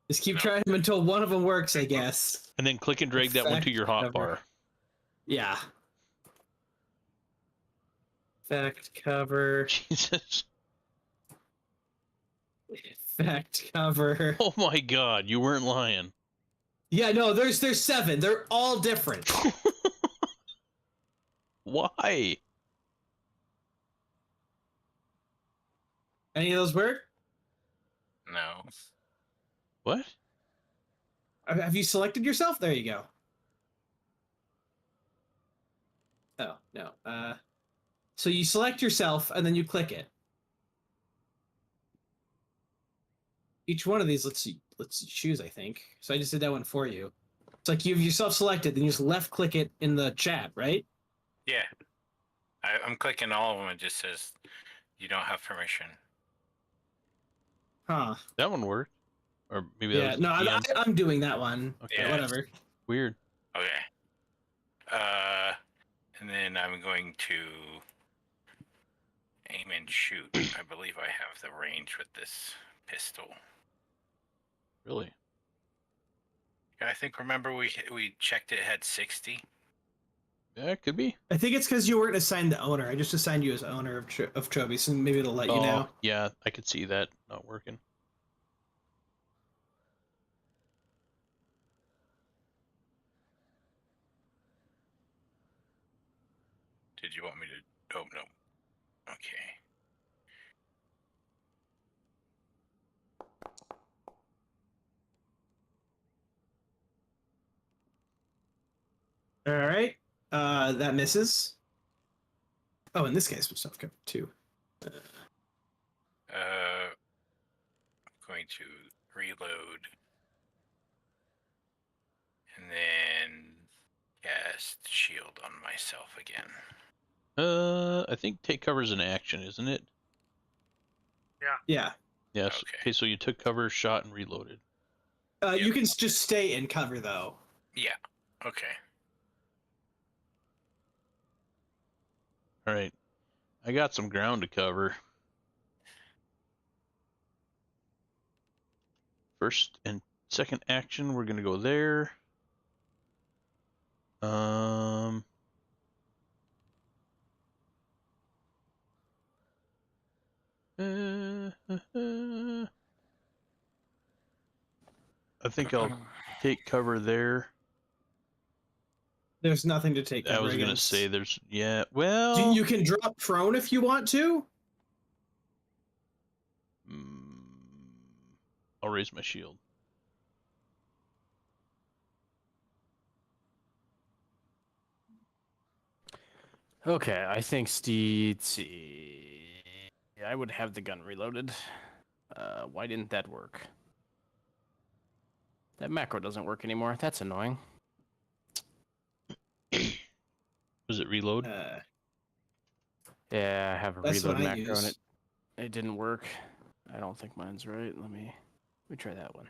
Just keep trying them until one of them works, I guess. And then click and drag that one to your Effect cover. hotbar. Yeah. Effect cover. Jesus. Effect cover. Oh my God, you weren't lying. Yeah, no, there's 7. They're all different. Why? Any of those work? No. What? Have you selected yourself? There you go. Oh, no. So you select yourself and then you click it. Each one of these lets you choose, I think. So I just did that one for you. It's like you have yourself selected, then you just left click it in the chat, right? Yeah. I'm clicking all of them. It just says you don't have permission. Huh. That one worked. Or maybe Yeah, that no, was I'm doing that one. Okay. Yeah. Whatever. Weird. Okay. And then I'm going to aim and shoot. I believe I have the range with this pistol. Really? Yeah, I think, remember we checked it had 60. Yeah, it could be. I think it's because you weren't assigned the owner. I just assigned you as owner of Chobi, so maybe it'll let you know. Yeah, I could see that not working. Did you want me to? Oh, no. Okay. All right. That misses. Oh, in this case, some stuff covered too. I'm going to reload. And then cast shield on myself again. I think take cover's an action, isn't it? Yeah. Yes. Okay. Okay, so you took cover, shot, and reloaded. You can just stay in cover though. Yeah. Okay. All right. I got some ground to cover. First and second action, we're gonna go there. I think I'll take cover there. There's nothing to take cover I was gonna against. say there's well. You can drop prone if you want to. I'll raise my shield. Okay, I think Steed. Yeah, I would have the gun reloaded. Why didn't that work? That macro doesn't work anymore. That's annoying. Was it reload? Yeah, I have a That's reload what I macro and use. it didn't work. I don't think mine's right. Let me try that one.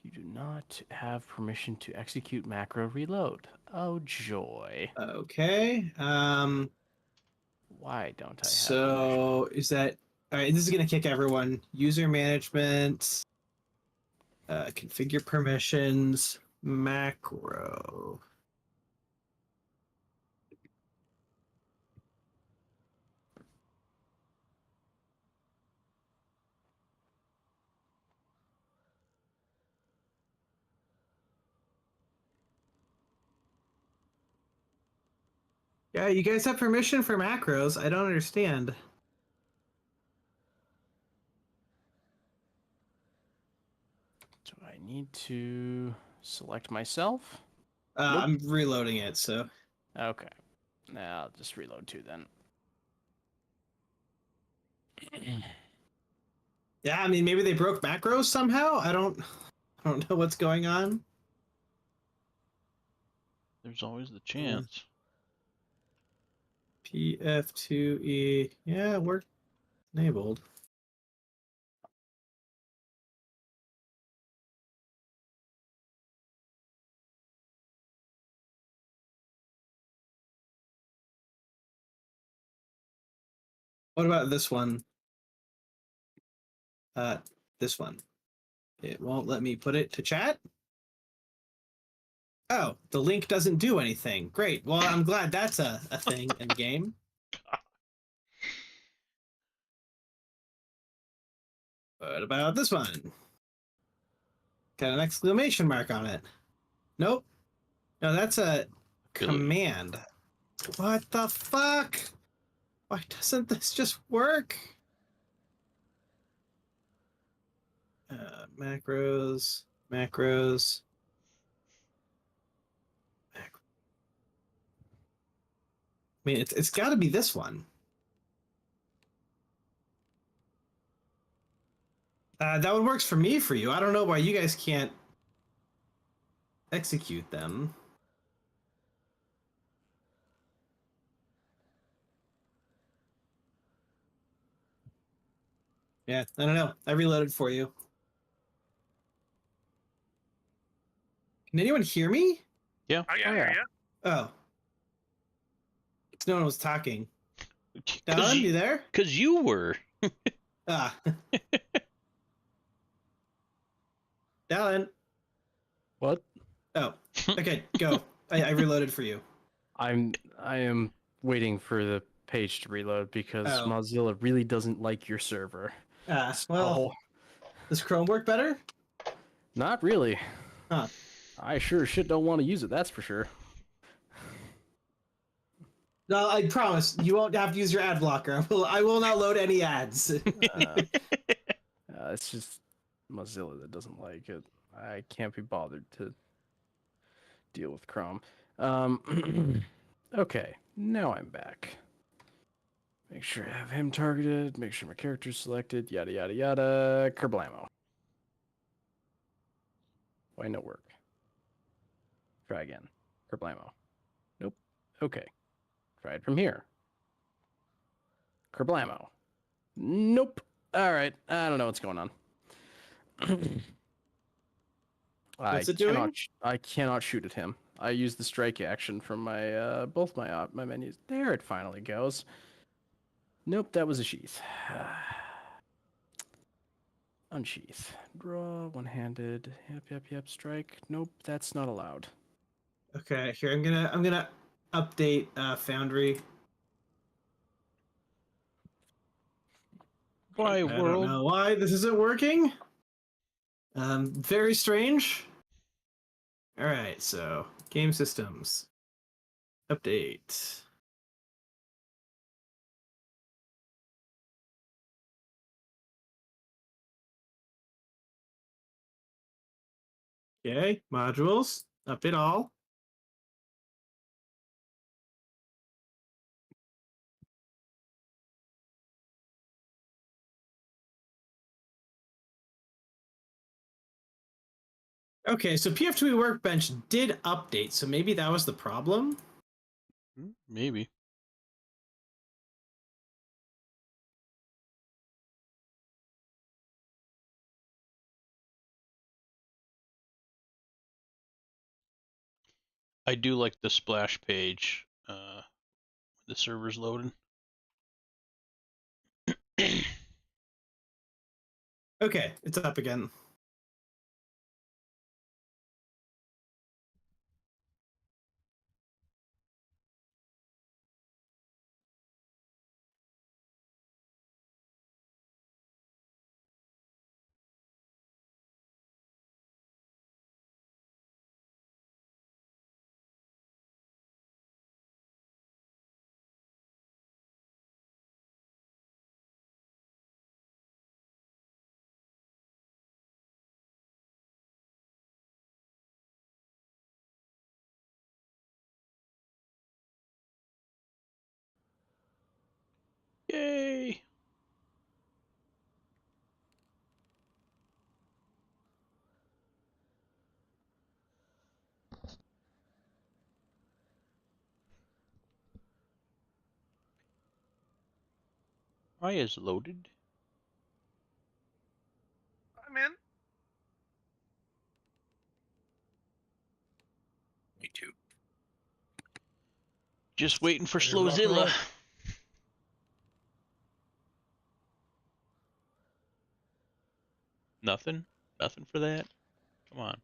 You do not have permission to execute macro reload. Oh joy. Okay. Why don't I have So is that all right? This is gonna kick everyone. User management. Configure permissions. Macro. Yeah, you guys have permission for macros. I don't understand. Do I need to select myself? Nope. I'm reloading it, so. Okay. Now I'll just reload too then. Yeah, I mean maybe they broke macros somehow. I don't know what's going on. There's always the chance. PF2E. Yeah, we're enabled. What about this one? This one. It won't let me put it to chat. Oh, the link doesn't do anything. Great. Well, I'm glad that's a thing in the game. What about this one? Got an exclamation mark on it. Nope. No, that's a command. What the fuck? Why doesn't this just work? Macros. I mean, it's got to be this one. That one works for me. For you, I don't know why you guys can't execute them. Yeah, I don't know. I reloaded for you. Can anyone hear me? Yeah. I can hear you. Oh. No one was talking. Don, you there? Because you were. Ah. Dallin. What? Oh. Okay, go. I reloaded for you. I am waiting for the page to reload because Oh. Mozilla really doesn't like your server. Well, does Chrome work better? Not really. Huh. I sure shit don't want to use it, that's for sure. No, I promise you won't have to use your ad blocker. I will not load any ads. It's just Mozilla that doesn't like it. I can't be bothered to deal with Chrome. Okay, now I'm back. Make sure I have him targeted, make sure my character's selected, yada yada yada, kerblamo. Why no work? Try again. Kerblamo. Nope. Okay. Try it from here. Kerblamo. Nope. Alright, I don't know what's going on. What's it doing? I cannot shoot at him. I use the strike action from my both my menus. There it finally goes. Nope, that was a sheath. Unsheath. Draw, one-handed. Yep. Strike. Nope, that's not allowed. Okay, here I'm gonna update Foundry. Why, I world? don't know why this isn't working. Very strange. All right, so game systems update. Okay, modules, update all. Okay, so PF2E Workbench did update, so maybe that was the problem. Maybe. I do like the splash page. The server's loading. Okay, it's up again. I is loaded. I'm in. Me too. Just waiting for Ready to rock and Slowzilla. roll. Nothing? Nothing for that? Come on.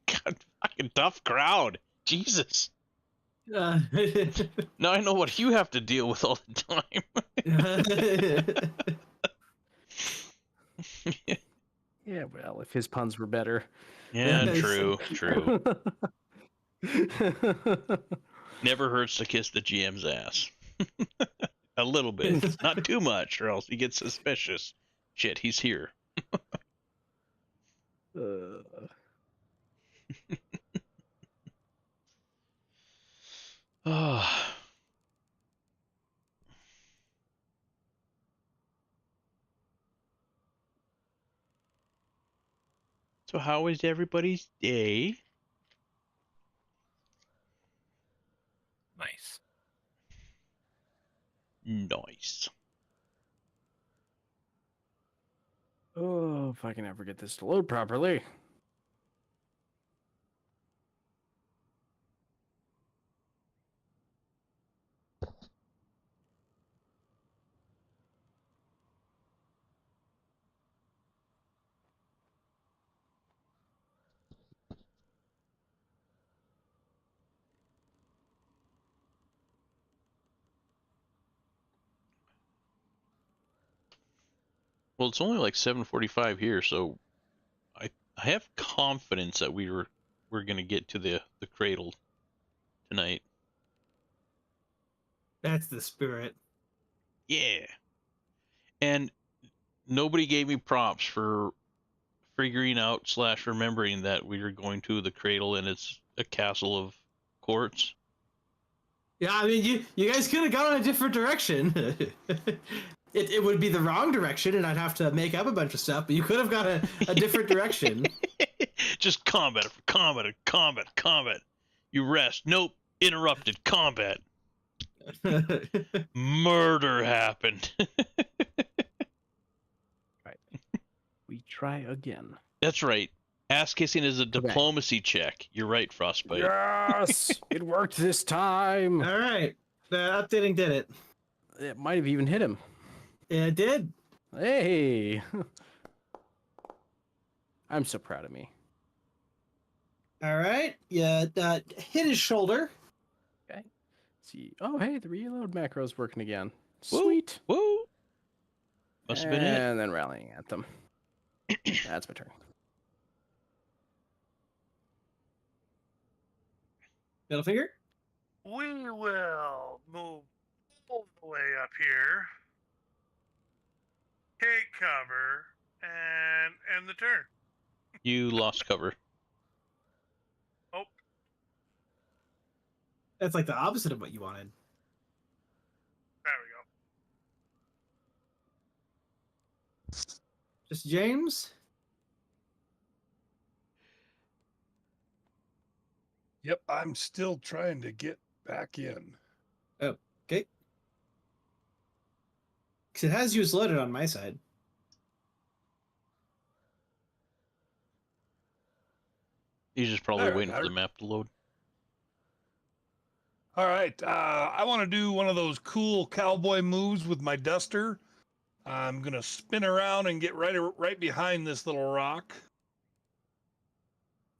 God, fucking tough crowd. Jesus. Uh, Now I know what you have to deal with all the time. Yeah, well, if his puns were better. Yeah, Yes. true, true. Never hurts to kiss the GM's ass. A little bit. Not too much, or else he gets suspicious. Shit, he's here. Oh. So how was everybody's day? Nice. Nice. Oh, if I can ever get this to load properly. Well, it's only like 7:45 here, so I have confidence that we're gonna get to the cradle tonight. That's the spirit. Yeah. And nobody gave me props for figuring out / remembering that we were going to the cradle and it's a castle of courts. Yeah, I mean, you guys could have gone in a different direction. It would be the wrong direction, and I'd have to make up a bunch of stuff. But you could have gone a different direction. Just combat, combat. You rest. Nope. Interrupted. Combat. Murder happened. We try again. That's right. Ass kissing is a diplomacy check. You're right, Frostbite. Yes! It worked this time! All right, the updating did it. It might have even hit him. It did. Hey! I'm so proud of me. All right, yeah, hit his shoulder. Okay. See. Oh, hey, the reload macro's working again. Woo, Sweet. Woo! Must have been it. And then rallying anthem. That's my turn. Middle finger. We will move all the way up here, take cover, and end the turn. You lost cover. Oh, That's like the opposite of what you wanted. there we go. Just James. Yep, I'm still trying to get back in. Oh, okay. Because it has used loaded on my side. He's just probably All right, waiting for the map to load. All right, I want to do one of those cool cowboy moves with my duster. I'm gonna spin around and get right behind this little rock.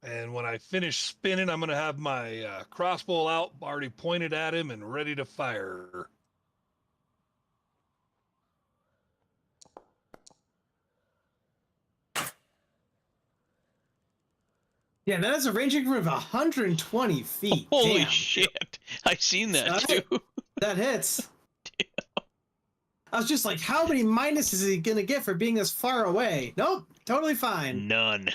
And when I finish spinning, I'm gonna have my crossbow out, already pointed at him and ready to fire. Yeah, that has a ranging from 120 feet. Holy Damn. shit! I seen that Alright. too. That hits. I was just like, how many minuses is he gonna get for being this far away? Nope, totally fine. None.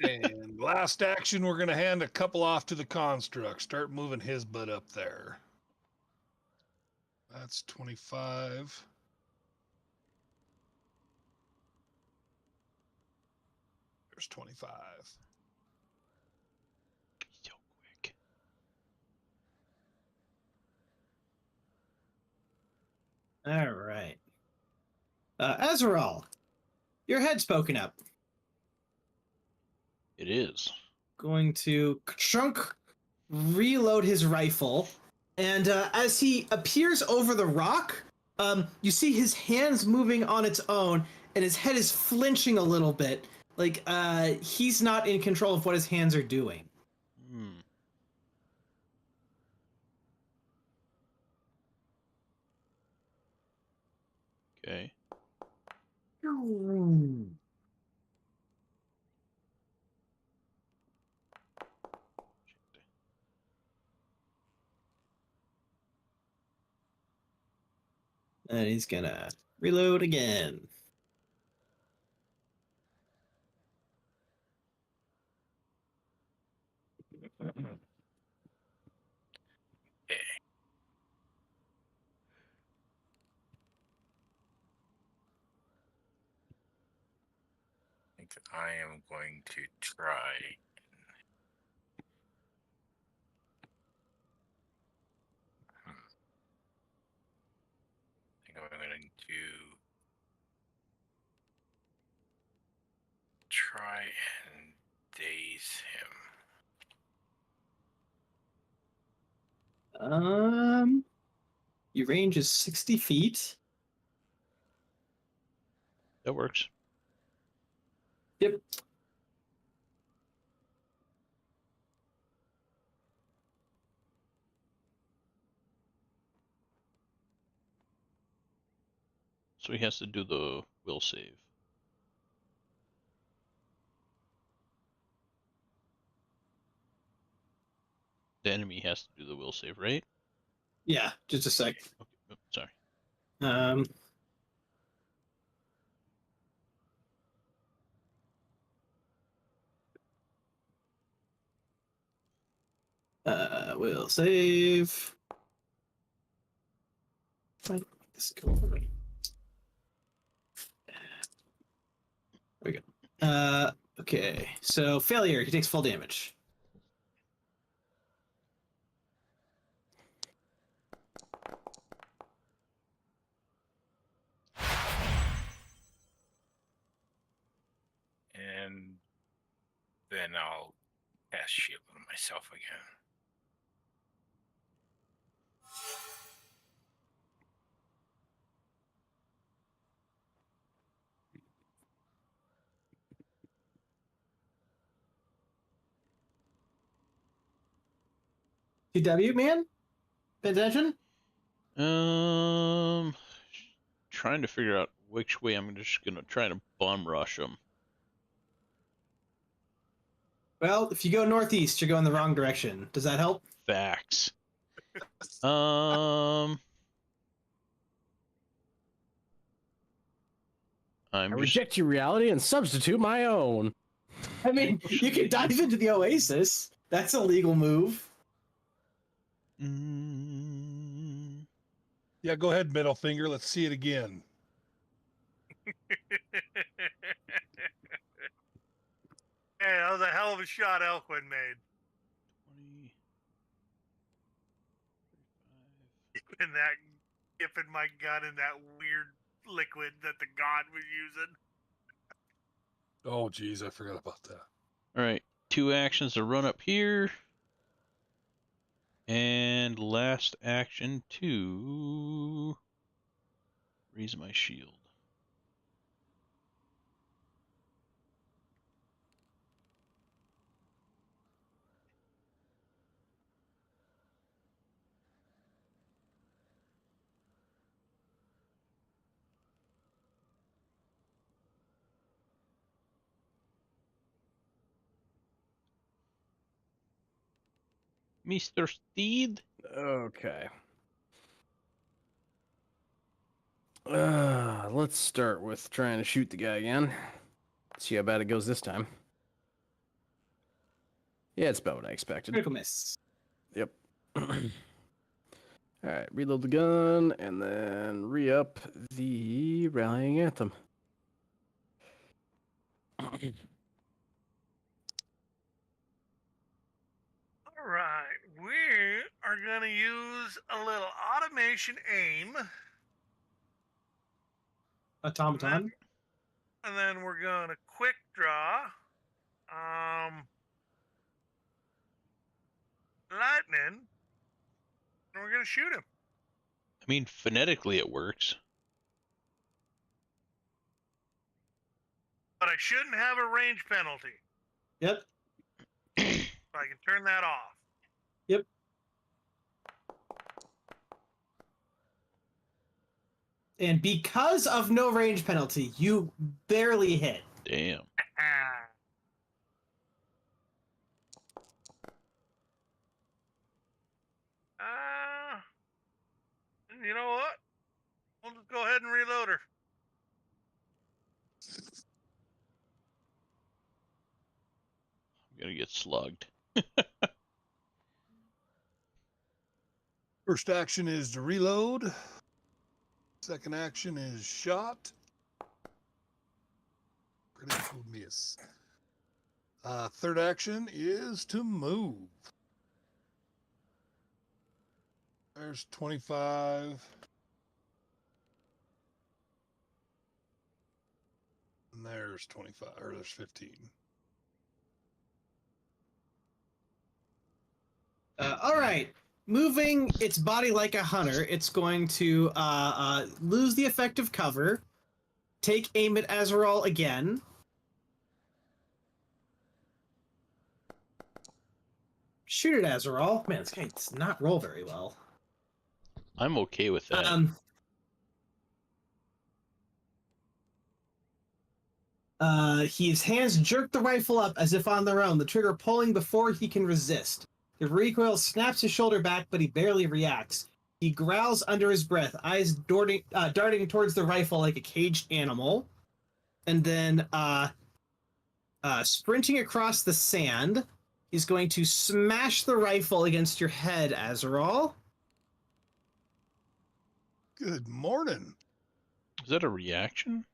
And last action, we're gonna hand a couple off to the construct. Start moving his butt up there. That's 25. There's 25. So quick. All right. Azrael, your head's poking up. It is. Going to chunk reload his rifle, and as he appears over the rock, you see his hands moving on its own, and his head is flinching a little bit, like he's not in control of what his hands are doing. Okay. And he's gonna reload again. I think I am going to try. I think I'm going to try and daze him. Your range is 60 feet. That works. Yep. So he has to do the will save. The enemy has to do the will save, right? Yeah, just a sec. Okay. Oh, sorry. Will save. Why did this go away? There we go. Okay, so failure. He takes full damage. And then I'll cast shield on myself again. TW, man? Pay attention? Trying to figure out which way I'm just gonna try to bum rush him. Well, if you go northeast, you're going the wrong direction. Does that help? Facts. I reject your reality and substitute my own. I mean, you can dive into the Oasis. That's a legal move. Yeah, go ahead, middle finger. Let's see it again. Hey, that was a hell of a shot Elquin made. 20. Dipping my gun in that weird liquid that the god was using. Oh, geez, I forgot about that. All right, 2 actions to run up here, and last action to raise my shield. Mr. Steed? Okay. Let's start with trying to shoot the guy again. See how bad it goes this time. Yeah, it's about what I expected. Critical miss. Yep. Alright, reload the gun, and then re-up the rallying anthem. Alright, we are going to use a little automation aim automaton. And then we're going to quick draw. Lightning. And we're going to shoot him. I mean, phonetically it works. But I shouldn't have a range penalty. Yep. So I can turn that off. Yep. And because of no range penalty, you barely hit. Damn. You know what? We'll just go ahead and reload her. I'm gonna get slugged. First action is to reload. Second action is shot. Critical miss. Third action is to move. There's 25. And there's 25, or there's 15. All right. Moving its body like a hunter, it's going to lose the effect of cover, take aim at Azrael again. Shoot at Azrael. Man, this guy does not roll very well. I'm okay with that. His hands jerk the rifle up as if on their own, the trigger pulling before he can resist. The recoil snaps his shoulder back, but he barely reacts. He growls under his breath, eyes darting towards the rifle like a caged animal. And then, sprinting across the sand, he's going to smash the rifle against your head, Azrael. Good morning. Is that a reaction?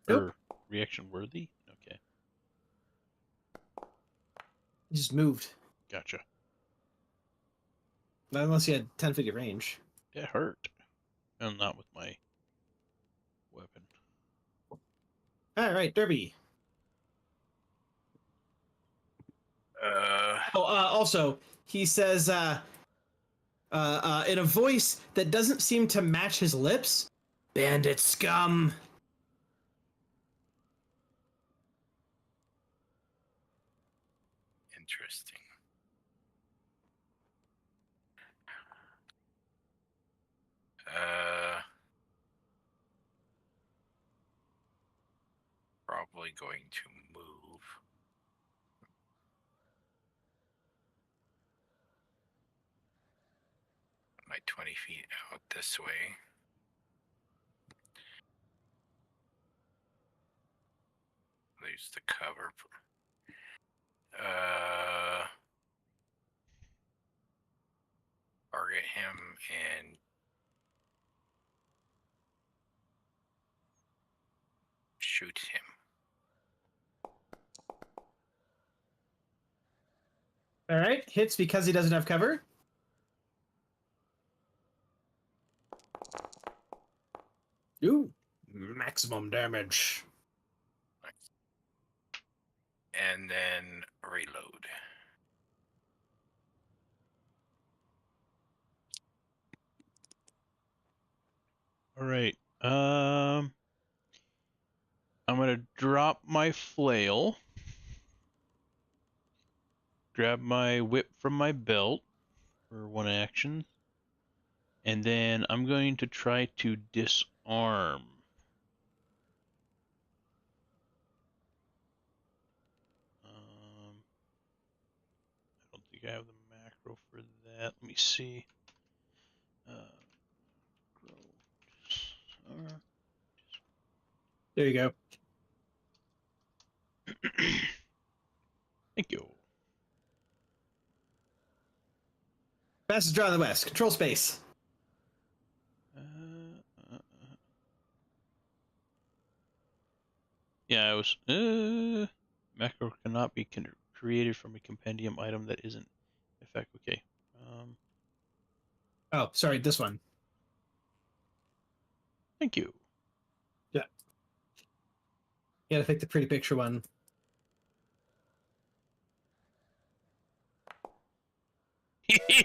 Nope. Or reaction worthy? Okay. He just moved. Gotcha. Not unless he had 10 feet of range. It hurt. And not with my weapon. All right, Derby. Also, he says, in a voice that doesn't seem to match his lips, "Bandit scum." Interesting. Probably going to move. My 20 feet out this way. Lose the cover. Target him and shoot him. All right, hits because he doesn't have cover. Ooh, maximum damage. And then reload. All right. I'm gonna drop my flail. Grab my whip from my belt for one action. And then I'm going to try to disarm. I don't think I have the macro for that. Let me see. There you go. Thank you. Fastest draw in the West. Control space. Yeah, I was. Macro cannot be created from a compendium item that isn't effect. Okay. Oh, sorry, this one. Thank you. You gotta pick the pretty picture one.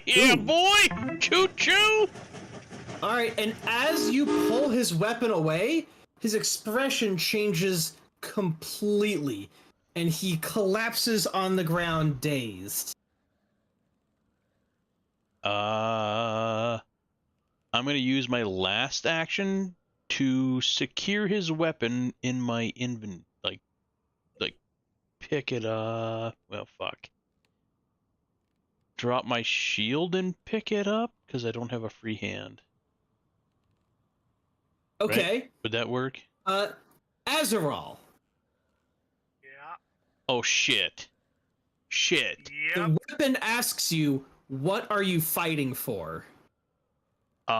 Yeah, Ooh. boy! Choo-choo! All right, and as you pull his weapon away, his expression changes completely, and he collapses on the ground, dazed. I'm gonna use my last action to secure his weapon in my like pick it up. Well, fuck. Drop my shield and pick it up because I don't have a free hand. Okay. Right? Would that work? Azarol. Yeah. Oh shit. Shit. Yep. The weapon asks you, what are you fighting for? I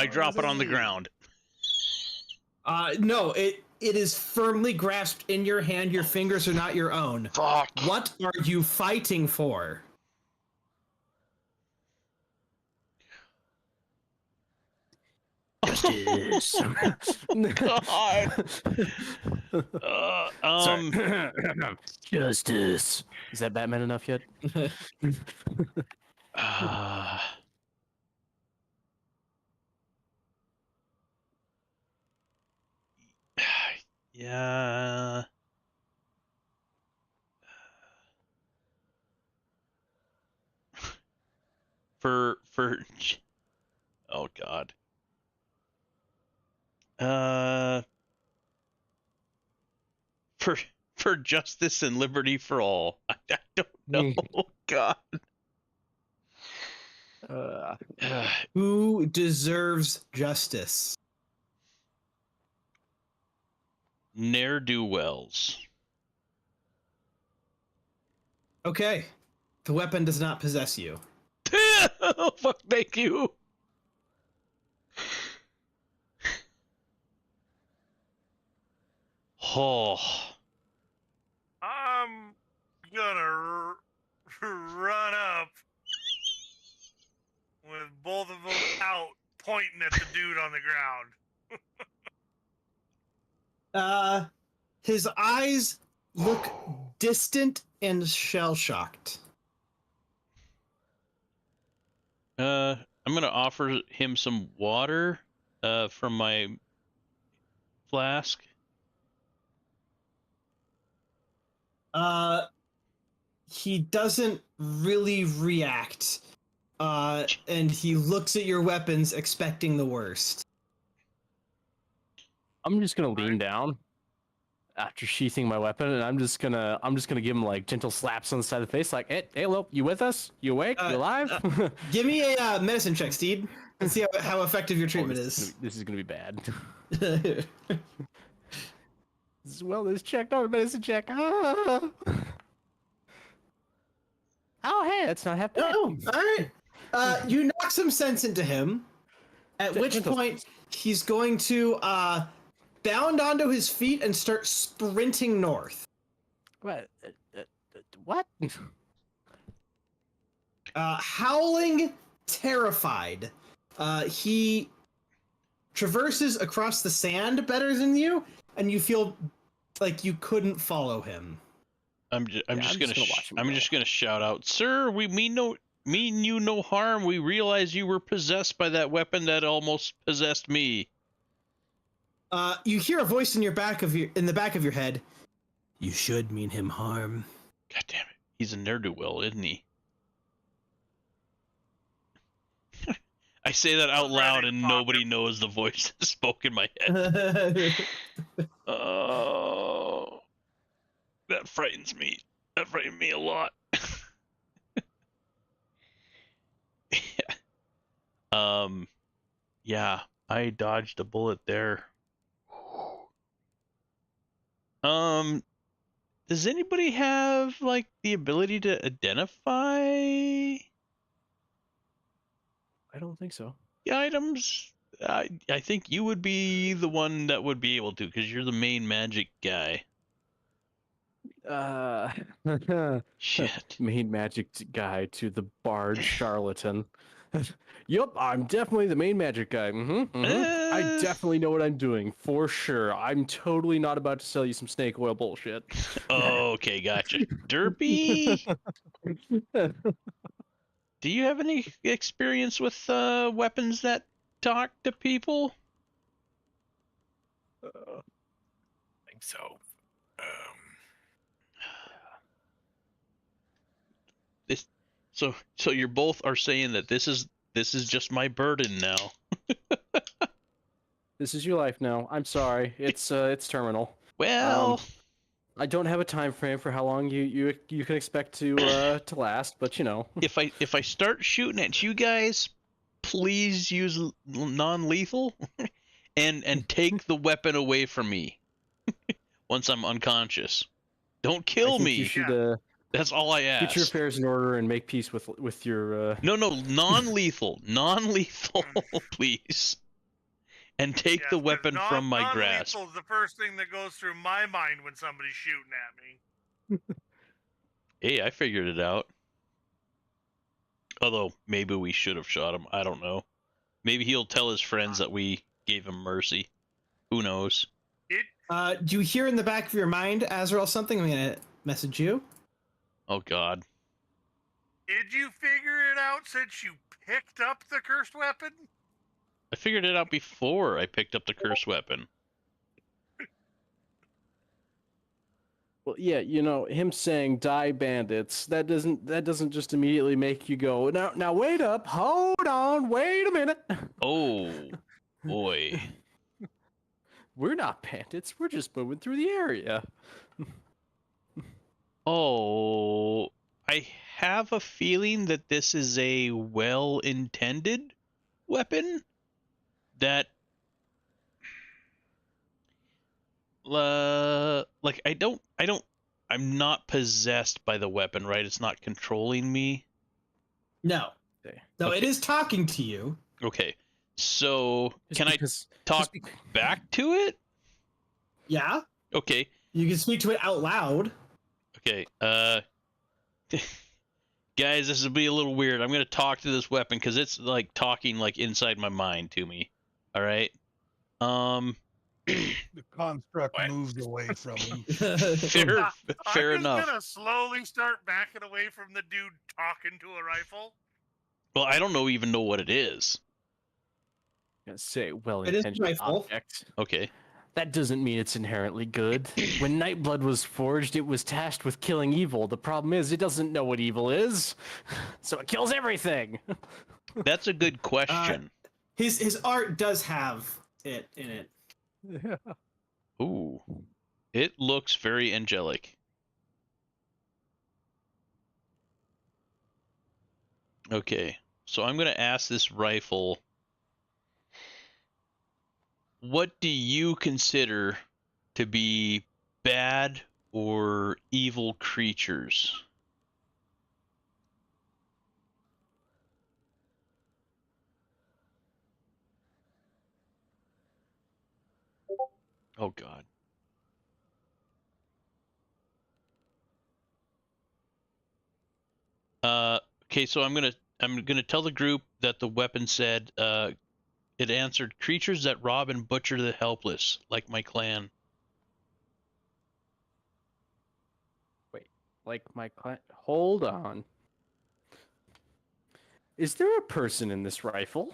drop it on the ground. No, it is firmly grasped in your hand. Your fingers are not your own. Fuck. What are you fighting for? Justice. God. Sorry. Justice. Is that Batman enough yet? Yeah. For oh god. For justice and liberty for all. I don't know. God. Who deserves justice? Ne'er-do-wells. Okay. The weapon does not possess you. Oh, fuck, thank you. Oh. I'm gonna run up with both of them out, pointing at the dude on the ground. His eyes look distant and shell-shocked. I'm gonna offer him some water from my flask. He doesn't really react. And he looks at your weapons expecting the worst. I'm just gonna lean down after sheathing my weapon, and I'm just gonna give him like gentle slaps on the side of the face, like, hey, Lope, you with us? You awake? You alive? Give me a medicine check, Steed, and see how effective your treatment is. This is gonna be bad. Wellness check, not a medicine check. Ah. Oh, hey, that's not happening. Oh, all right. You knock some sense into him, at which point he's going to bound onto his feet and start sprinting north. What? What? Howling, terrified. He traverses across the sand better than you, and you feel like you couldn't follow him. I'm just gonna shout out, sir. We mean you no harm. We realize you were possessed by that weapon that almost possessed me. You hear a voice in the back of your head. You should mean him harm. God damn it! He's a ne'er-do-well, isn't he? I say that out loud, and nobody knows the voice that spoke in my head. Oh, that frightens me. That frightened me a lot. Yeah, I dodged a bullet there. Does anybody have like the ability to identify I don't think so. the items? I think you would be the one that would be able to, because you're the main magic guy. Shit. Main magic guy to the bard charlatan. Yup, I'm definitely the main magic guy. I definitely know what I'm doing, for sure. I'm totally not about to sell you some snake oil bullshit. Okay, gotcha. Derpy, do you have any experience with weapons that talk to people? I think so. So you both are saying that this is just my burden now. This is your life now. I'm sorry. It's terminal. Well, I don't have a time frame for how long you can expect to last, but you know. if I start shooting at you guys, please use non-lethal and take the weapon away from me once I'm unconscious. Don't kill me. You should That's all I ask. get your affairs in order and make peace with your. No, non-lethal, please, and take the 'cause weapon from my grasp. Non-lethal is the first thing that goes through my mind when somebody's shooting at me. Hey, I figured it out. Although maybe we should have shot him. I don't know. Maybe he'll tell his friends that we gave him mercy. Who knows? Do you hear in the back of your mind, Azrael, something? I'm gonna message you. Oh God. Did you figure it out since you picked up the cursed weapon? I figured it out before I picked up the cursed weapon. Well, yeah, you know, him saying "die bandits," that doesn't just immediately make you go, now wait up, hold on, wait a minute. Oh boy. We're not bandits. We're just moving through the area. Oh, I have a feeling that this is a well-intended weapon that like I'm not possessed by the weapon, right? It's not controlling me. No. No, Okay. it is talking to you. Okay. So, can I Just talk back to it? Yeah. Okay. You can speak to it out loud. Okay. Guys, this will be a little weird. I'm going to talk to this weapon cuz it's like talking like inside my mind to me. All right? The construct moves away from him. Fair I'm enough. just gonna slowly start backing away from the dude talking to a rifle. Well, I don't even know what it is. say It is well-intentioned rifle. object. Okay. That doesn't mean it's inherently good. When Nightblood was forged, it was tasked with killing evil. The problem is it doesn't know what evil is, so it kills everything. That's a good question. His art does have it in it. Ooh. It looks very angelic. Okay. So I'm going to ask this rifle, what do you consider to be bad or evil creatures? Oh God. Okay, so I'm gonna tell the group that the weapon said it answered creatures that rob and butcher the helpless, like my clan. Wait, like my client? Hold on. Is there a person in this rifle?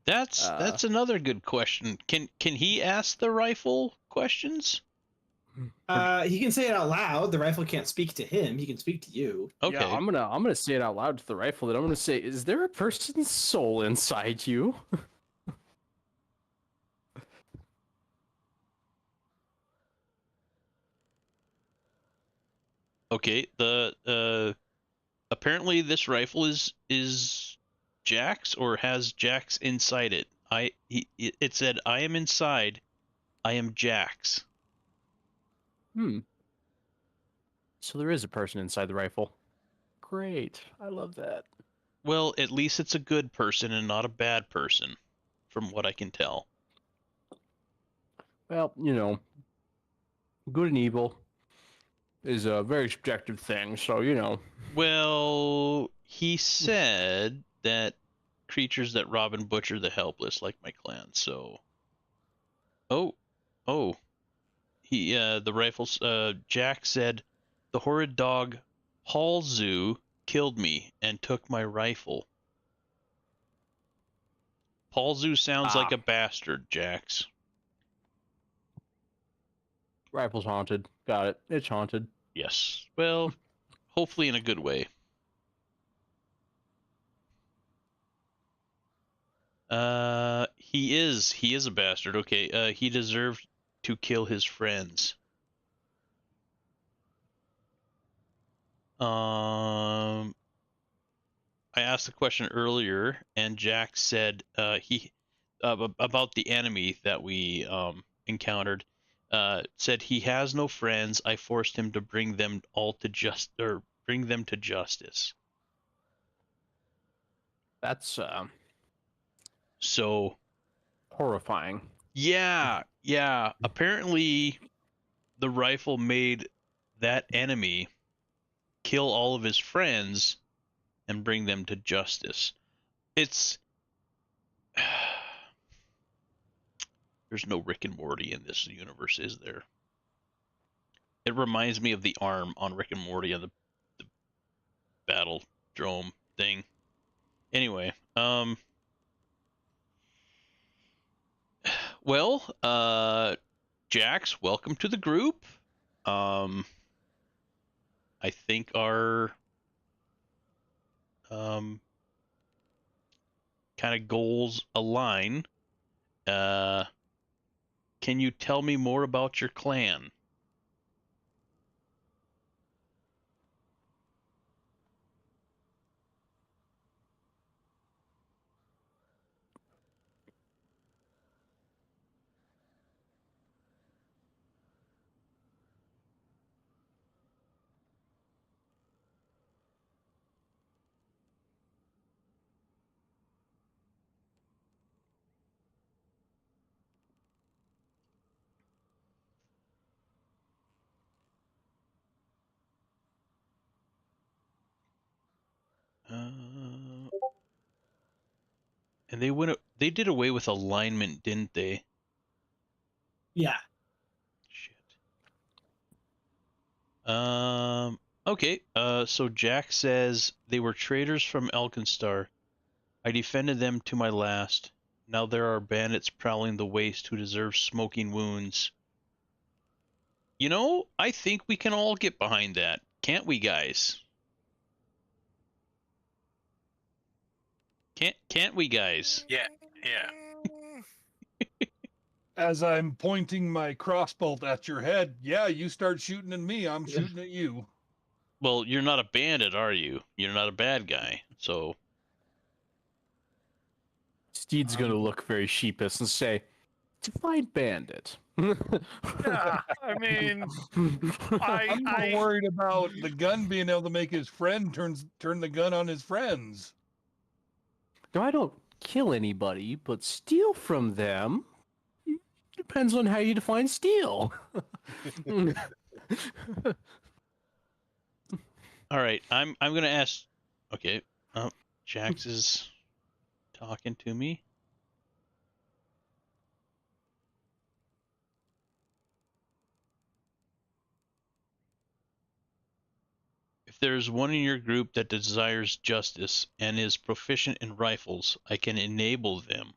That's another good question. Can he ask the rifle questions? He can say it out loud. The rifle can't speak to him. He can speak to you. Okay. Yeah, I'm gonna say it out loud to the rifle. That I'm gonna say, is there a person's soul inside you? Okay. The apparently this rifle is Jack's or has Jack's inside it. It said I am inside. I am Jack's. So there is a person inside the rifle. Great. I love that. Well, at least it's a good person and not a bad person, from what I can tell. Well, you know, good and evil is a very subjective thing, so, you know. Well, he said that creatures that rob and butcher the helpless, like my clan. So, oh, the rifles. Jack said, the horrid dog Paulzu killed me and took my rifle. Paulzu sounds like a bastard, Jax. Rifle's haunted. Got it. It's haunted. Yes. Well, hopefully in a good way. He is a bastard. Okay. He deserved to kill his friends. I asked the question earlier, and Jack said about the enemy that we encountered. Said he has no friends. I forced him to bring them to justice. That's so horrifying. Yeah. Apparently, the rifle made that enemy kill all of his friends and bring them to justice. It's there's no Rick and Morty in this universe, is there? It reminds me of the arm on Rick and Morty on the battle drome thing. Anyway, well, Jax, welcome to the group. I think our kind of goals align. Can you tell me more about your clan? And they did away with alignment, didn't they? Yeah. Shit. Okay. So Jack says they were traitors from Alkenstar. I defended them to my last. Now there are bandits prowling the waste who deserve smoking wounds. You know, I think we can all get behind that. Can't we, guys? Can't we, guys? Yeah. As I'm pointing my crossbolt at your head, yeah, you start shooting at me, I'm shooting at you. Well, you're not a bandit, are you? You're not a bad guy, so... Steed's gonna look very sheepish and say, define bandit. Yeah, I mean, I'm more worried about the gun being able to make his friend turn the gun on his friends. No, I don't kill anybody, but steal from them depends on how you define steal. All right, I'm gonna ask. Okay, Jax is talking to me. If there's one in your group that desires justice and is proficient in rifles, I can enable them.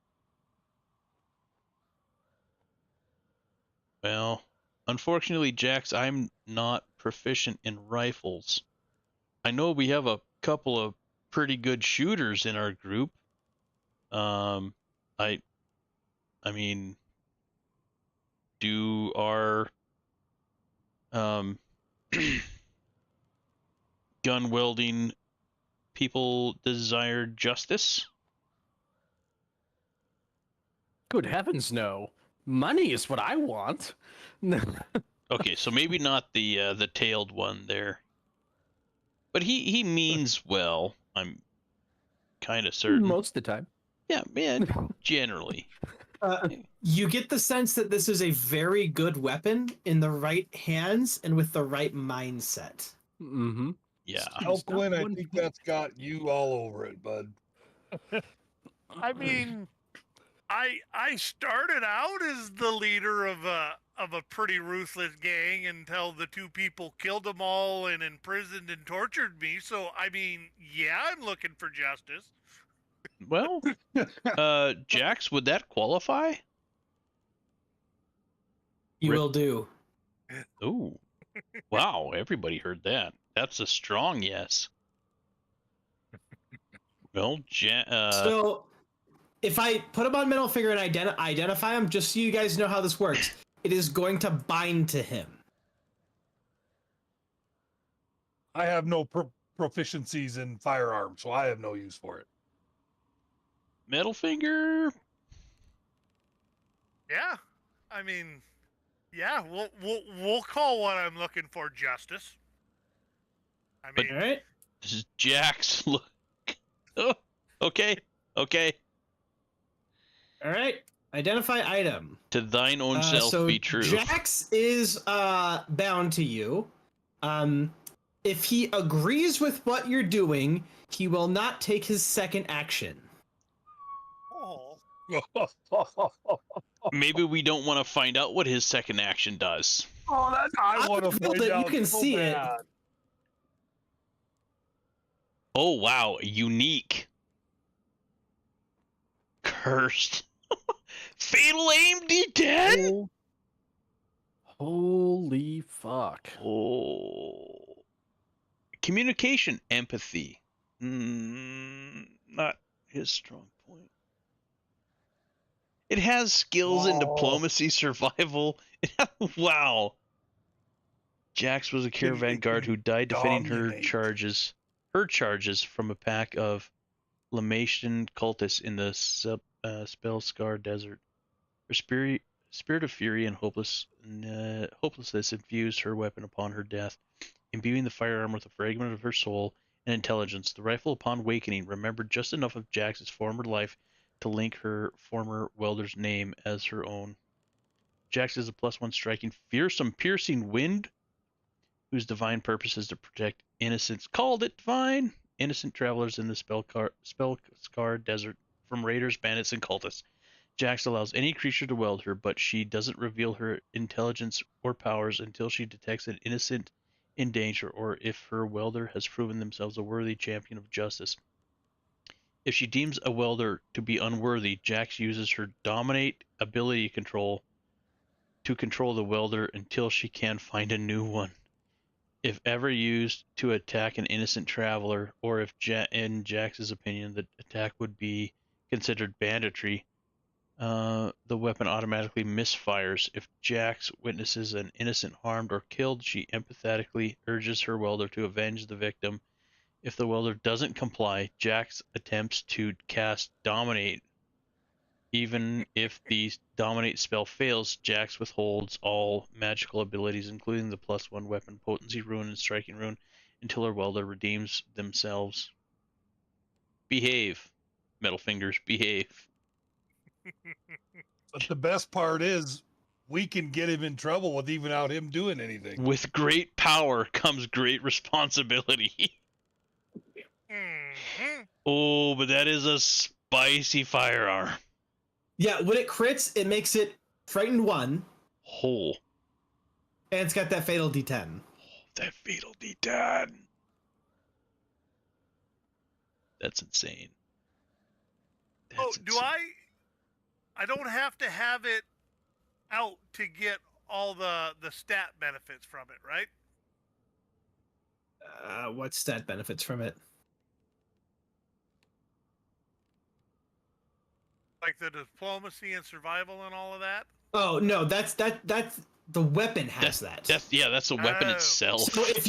Well, unfortunately, Jax, I'm not proficient in rifles. I know we have a couple of pretty good shooters in our group. I mean, do our gun wielding people desire justice? Good heavens, no. Money is what I want. Okay, so maybe not the tailed one there. But he means well, I'm kind of certain. Most of the time. Yeah, man, generally. You get the sense that this is a very good weapon in the right hands and with the right mindset. Mm-hmm. Yeah. Elquin, I think that's got you all over it, bud. I mean, I started out as the leader of a pretty ruthless gang until the two people killed them all and imprisoned and tortured me. So I mean, yeah, I'm looking for justice. Well, Jax, would that qualify? You will do. Ooh. Wow, everybody heard that. That's a strong yes. Well, So, if I put him on middle finger and identify him, just so you guys know how this works, it is going to bind to him. I have no proficiencies in firearms, so I have no use for it. middle finger. Yeah, I mean, yeah, we'll call what I'm looking for justice. I But- mean, All right. This is Jax. Look. Oh, okay. Okay. All right. Identify item. To thine own self so be true. Jax is bound to you. If he agrees with what you're doing, he will not take his second action. oh, Maybe we don't want to find out what his second action does. I want to build find it, you out can so see it. bad. Oh, wow. Unique. Cursed. Fatal aim D10? Holy fuck. Oh. Communication, empathy. Not his strong point. It has skills in Whoa. diplomacy, survival. Wow. Jax was a caravan guard who died defending dominate. her charges from a pack of Lamatian cultists in the spell-scarred desert. Her spirit of fury and hopelessness infused her weapon upon her death, imbuing the firearm with a fragment of her soul and intelligence. The rifle, upon awakening, remembered just enough of Jax's former life to link her former welder's name as her own. Jax is a +1 striking, fearsome, piercing wind, whose divine purpose is to protect innocents. Called it divine. Innocent travelers in the spell-scarred desert from raiders, bandits, and cultists. Jax allows any creature to weld her, but she doesn't reveal her intelligence or powers until she detects an innocent in danger or if her welder has proven themselves a worthy champion of justice. If she deems a welder to be unworthy, Jax uses her dominate ability to control the welder until she can find a new one. If ever used to attack an innocent traveler, or if in Jax's opinion the attack would be considered banditry, the weapon automatically misfires. If Jax witnesses an innocent harmed or killed, she empathetically urges her welder to avenge the victim. If the welder doesn't comply, Jax attempts to cast Dominate. Even if the Dominate spell fails, Jax withholds all magical abilities, including the +1 weapon potency rune and striking rune, until her welder redeems themselves. Behave. Metal fingers, behave. But the best part is, we can get him in trouble without him doing anything. With great power comes great responsibility. Oh, but that is a spicy firearm. Yeah, when it crits, it makes it frightened 1, Oh, and it's got that fatal D10. that fatal D10. That's insane. That's do insane. I don't have to have it out to get all the stat benefits from it, right? What stat benefits from it? Like the diplomacy and survival and all of that. Oh no, that's the weapon has that. That's the weapon Oh. itself. So if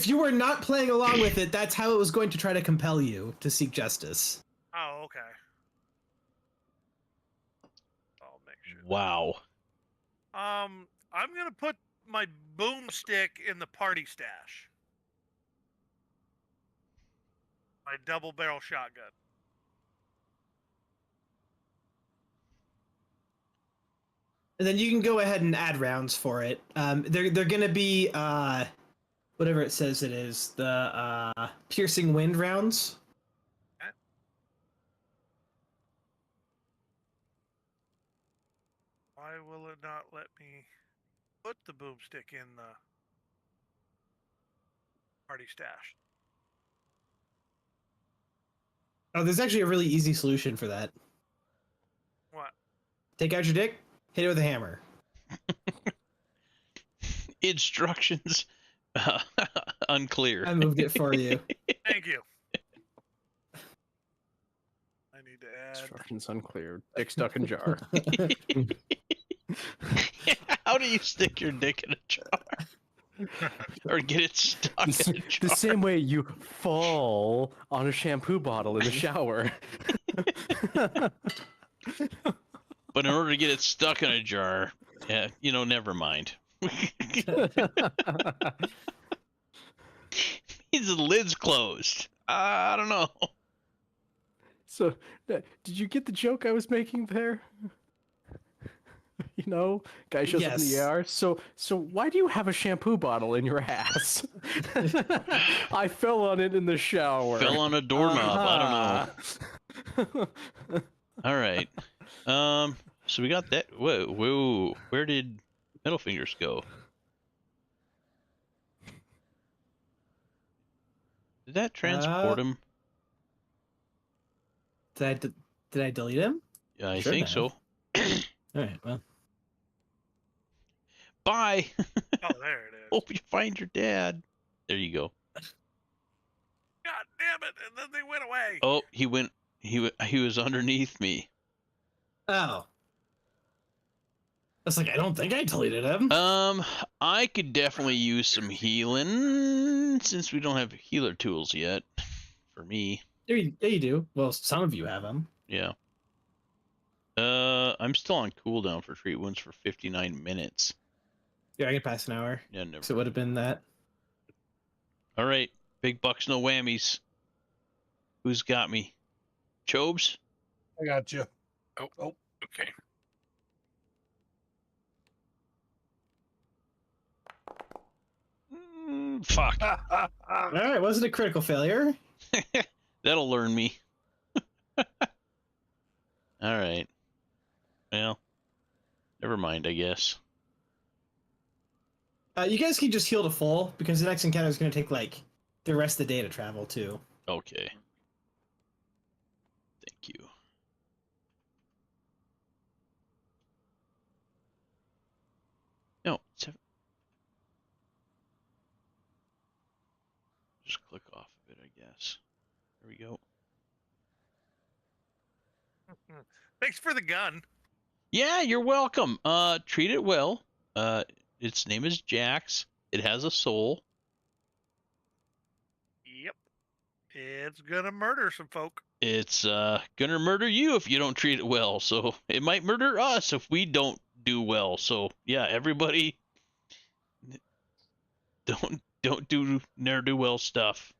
you were not playing along with it, that's how it was going to try to compel you to seek justice. Oh, okay. I'll make sure. Wow. I'm gonna put my boomstick in the party stash. My double barrel shotgun. And then you can go ahead and add rounds for it. They're gonna be whatever it says it is, the piercing wind rounds. Why will it not let me put the boomstick in the party stash? Oh, there's actually a really easy solution for that. What? Take out your dick, hit it with a hammer. Instructions unclear. I moved it for you. Thank you. I need to add. Instructions unclear. Dick stuck in jar. How do you stick your dick in a jar? Or get it stuck in a jar? The same way you fall on a shampoo bottle in the shower. But in order to get it stuck in a jar, yeah, never mind. Means the lid's closed. I don't know. So, did you get the joke I was making there? Guy shows up in the ER. So why do you have a shampoo bottle in your ass? I fell on it in the shower. Fell on a doorknob. I don't know. All right. So we got that. Whoa. Where did Middle Fingers go? Did that transport him? Did I delete him? Yeah, I think so. All right. Well. Bye. Oh, there it is. Hope you find your dad. There you go. God damn it! And then they went away. Oh, he went. He was underneath me. Oh. I was like, I don't think I deleted him. I could definitely use some healing since we don't have healer tools yet. For me. There you do. Well, some of you have them. Yeah. I'm still on cooldown for treat wounds for 59 minutes. Yeah, I can pass an hour. Yeah, never. So it would have been that. All right, big bucks, no whammies. Who's got me? Chobes? I got you. Oh, okay. Fuck. All right, wasn't a critical failure. That'll learn me. All right. Well, never mind, I guess. You guys can just heal to full because the next encounter is going to take like the rest of the day to travel too. Okay. Thank you. No, just click off of it, I guess. There we go. Thanks for the gun. Yeah, you're welcome. Treat it well. Its name is Jax. It has a soul. Yep. It's gonna murder some folk. It's gonna murder you if you don't treat it well. So it might murder us if we don't do well. So yeah, everybody, don't do ne'er do well stuff.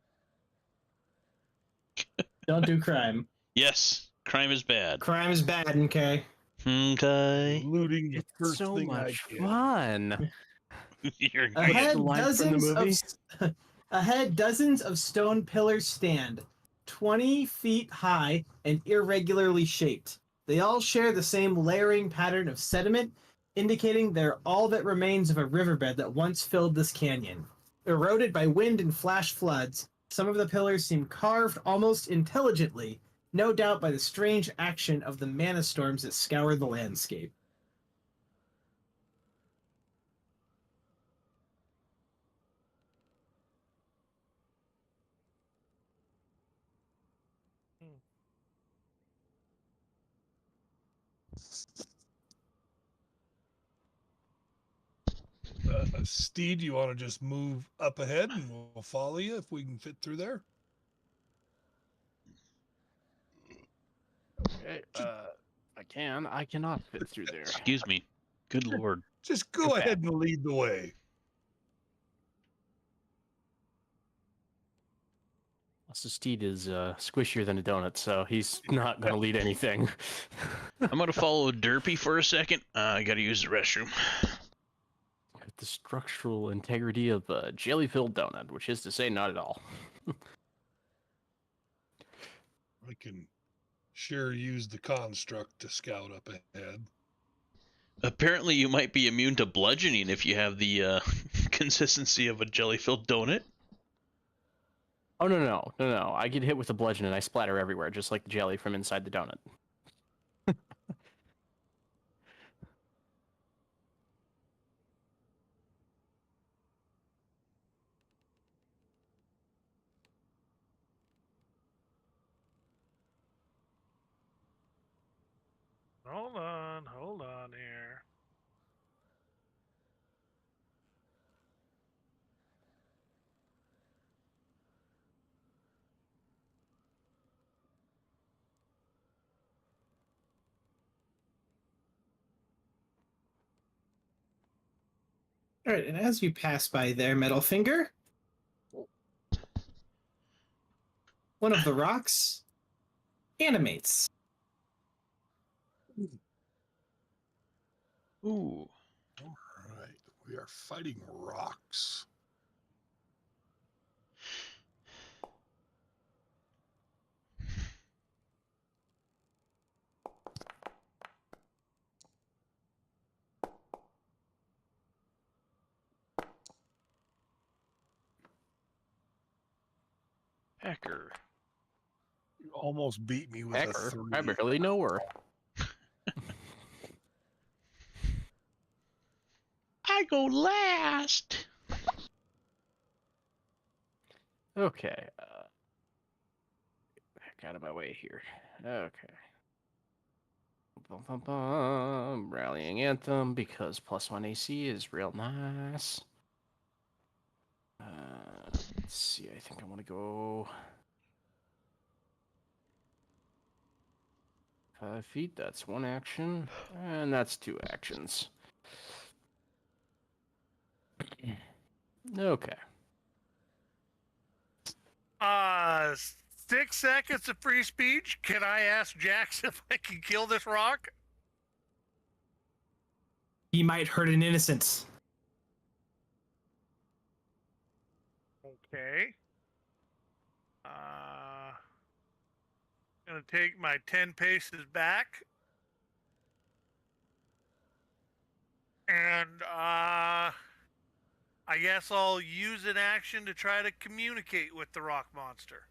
Don't do crime. Yes, crime is bad. Crime is bad, okay? Okay. Looting the It's first so thing much I can. fun. You're Ahead, the line from the movie? ahead, dozens of stone pillars stand, 20 feet high and irregularly shaped. They all share the same layering pattern of sediment, indicating they're all that remains of a riverbed that once filled this canyon. Eroded by wind and flash floods, some of the pillars seem carved almost intelligently, no doubt by the strange action of the mana storms that scour the landscape. Steed, you want to just move up ahead and we'll follow you if we can fit through there? Okay, I can. I cannot fit through there. Excuse me. Good lord. Just go Okay. ahead and lead the way. Also, Steed is squishier than a donut, so he's not going to lead anything. I'm gonna follow Derpy for a second. I gotta use the restroom. The structural integrity of a jelly-filled donut, which is to say, not at all. I can sure use the construct to scout up ahead. Apparently, you might be immune to bludgeoning if you have the consistency of a jelly-filled donut. Oh, no. I get hit with a bludgeon and I splatter everywhere, just like the jelly from inside the donut. Hold on here. All right, and as you pass by there, Metal Finger, one of the rocks animates. Ooh. All right, we are fighting rocks. Packer. You almost beat me with Hecker, a 3. I barely know her. I go last. Okay. Back out of my way here. Okay. Bum, bum, bum. Rallying Anthem because +1 AC is real nice. Let's see. I think I want to go 5 feet. That's 1 action, and that's 2 actions. Okay. 6 seconds of free speech. Can I ask Jax if I can kill this rock? He might hurt an innocent. Okay. Gonna take my 10 paces back. And I guess I'll use an action to try to communicate with the rock monster.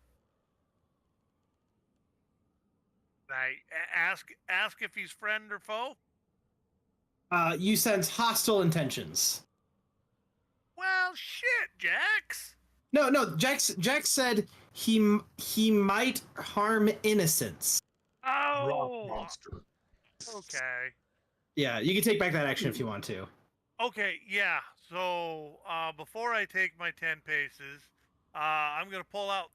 I ask if he's friend or foe. You sense hostile intentions. Well, shit, Jax. No. Jax said he might harm innocents. Rock Oh, monster. okay. Yeah, you can take back that action if you want to. Okay, yeah. So before I take my 10 paces, I'm gonna pull out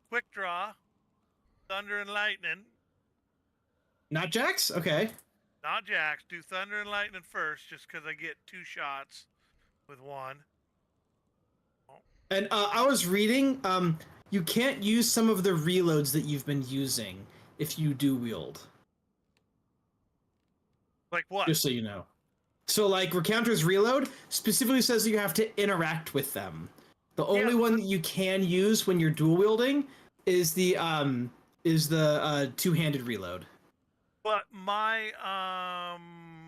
quick draw, thunder and lightning. Not Jax? Okay. Not Jax. Do thunder and lightning first, just because I get 2 shots with 1. And I was reading, you can't use some of the reloads that you've been using if you do wield. Like what? Just so you know. So, like, Recounter's reload specifically says that you have to interact with them. The only one that you can use when you're dual wielding is the two-handed reload. But my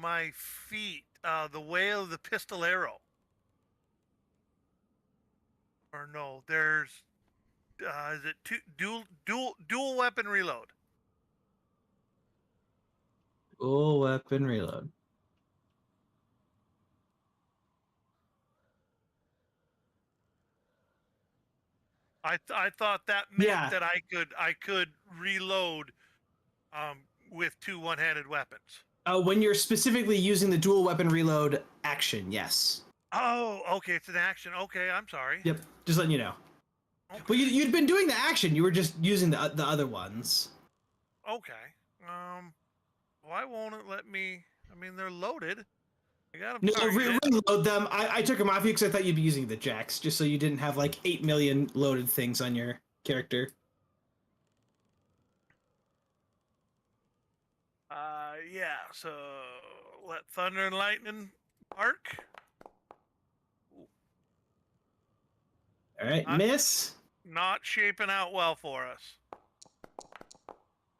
my feet, the whale of the pistolero. Or no, there's is it dual weapon reload? Dual weapon reload. I thought that meant that I could reload with 2 one-handed weapons. When you're specifically using the dual weapon reload action, yes. Oh, okay, it's an action. Okay, I'm sorry. Yep, just letting you know. Okay. Well, you'd been doing the action. You were just using the other ones. Okay. Why won't it let me? I mean, they're loaded. I got them. No, reload them. I took them off you because I thought you'd be using the Jax, just so you didn't have like 8 million loaded things on your character. Yeah. So let thunder and lightning arc. All right, miss. Not shaping out well for us.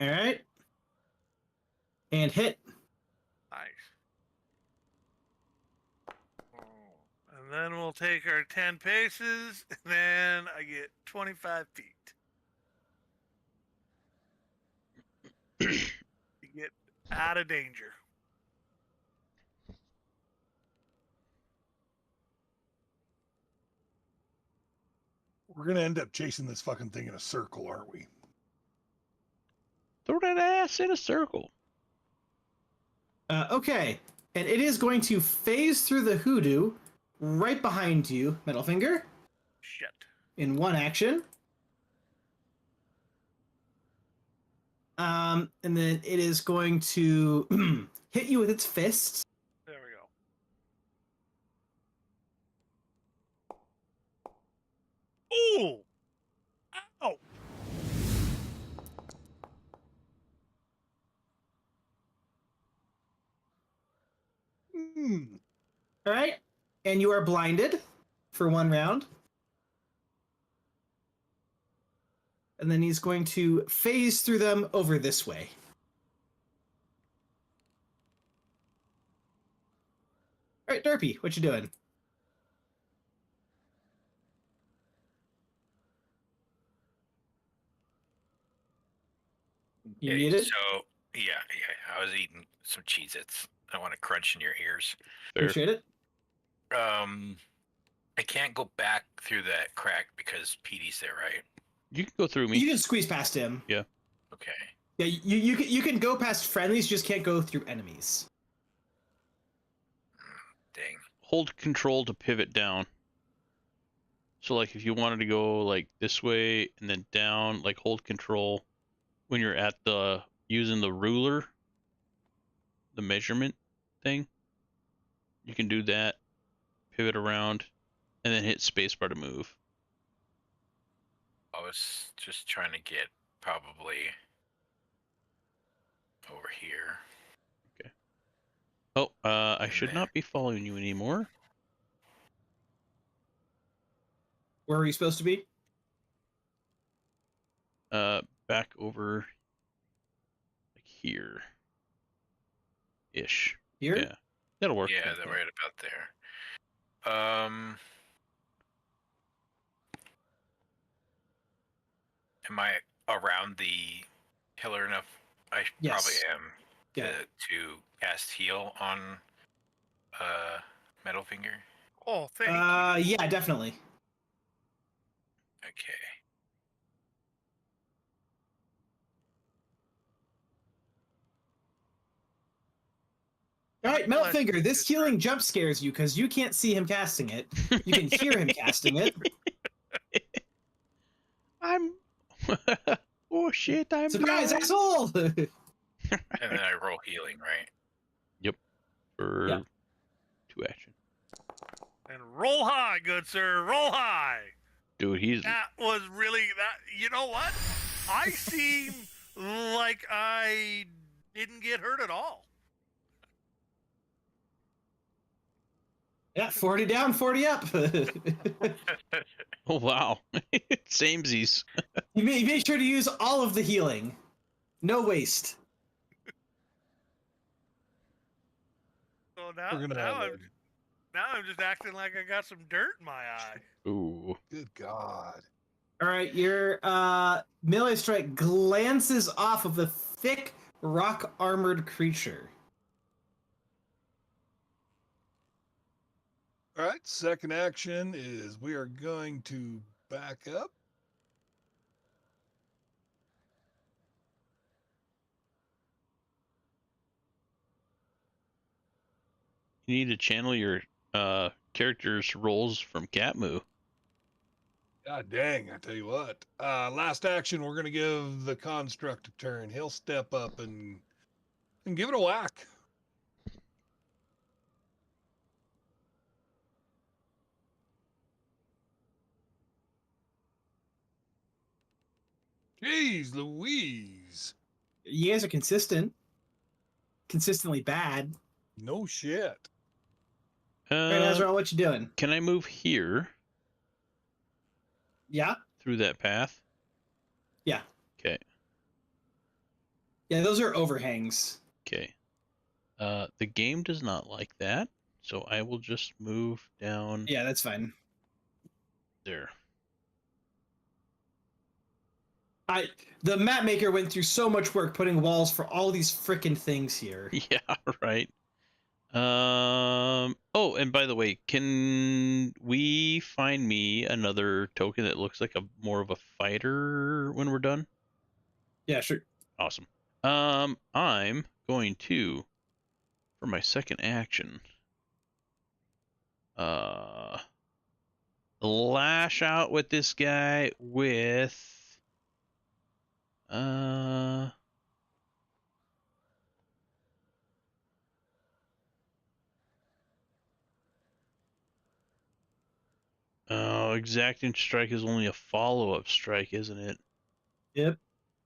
All right. And hit. Nice. And then we'll take our 10 paces, and then I get 25 feet. You get out of danger. We're gonna end up chasing this fucking thing in a circle, aren't we? Throw that ass in a circle. Okay, and it is going to phase through the hoodoo right behind you, Metalfinger, Shit. in one action. And then it is going to hit you with its fists. There we go. Ooh! Ow! All right, and you are blinded for 1 round. And then he's going to phase through them over this way. All right, Derpy, what you doing? You Okay, muted? so yeah, I was eating some Cheez-Its. I want to crunch in your ears. Fair. Appreciate it. I can't go back through that crack because Petey's there, right? You can go through me. You can squeeze past him. Okay. Yeah, you can go past friendlies, you just can't go through enemies. Dang. Hold control to pivot down. So like if you wanted to go like this way and then down, like hold control when you're at the using the ruler, the measurement thing. You can do that, pivot around, and then hit spacebar to move. I was just trying to get probably over here. Oh, I In should there. not be following you anymore. Where are you supposed to be? Back over like here. Ish. Here? Yeah. That'll work. Yeah, they're right about there. Am I around the pillar enough? I Yes. probably am. Yeah. To cast heal on Metalfinger. Oh, thank you. Yeah, definitely. Okay. All right, Bless you, Metalfinger, this good healing jump scares you because you can't see him casting it. You can hear him casting it. I'm. Oh shit! I'm Surprise, blind. asshole! And then I roll healing, right? For Yep. 2 action. And roll high, good sir. Roll high. Dude, he's That was really that. You know what? I seem like I didn't get hurt at all. Yeah, 40 down, 40 up. oh wow. Samesies. You made sure to use all of the healing. No waste. So We're gonna now have I'm just acting like I got some dirt in my eye. Ooh. Good God. All right, your melee strike glances off of the thick rock armored creature. All right, second action is we are going to back up. You need to channel your character's rolls from Catmoo. God dang, I tell you what. Last action, we're going to give the construct a turn. He'll step up and give it a whack. Jeez Louise. You guys are consistently bad. No shit. All right, Azrael, what you doing? Can I move here Yeah, through that path? yeah, Okay. yeah. Those are overhangs. Okay. The game does not like that, so I will just move down Yeah, that's fine. there. The map maker went through so much work putting walls for all these frickin' things here. Yeah, right. Oh, and by the way, can we find me another token that looks like a more of a fighter when we're done? Yeah, sure. Awesome. I'm going to, for my second action, lash out with this guy with oh, exacting strike is only a follow-up strike, isn't it? Yep.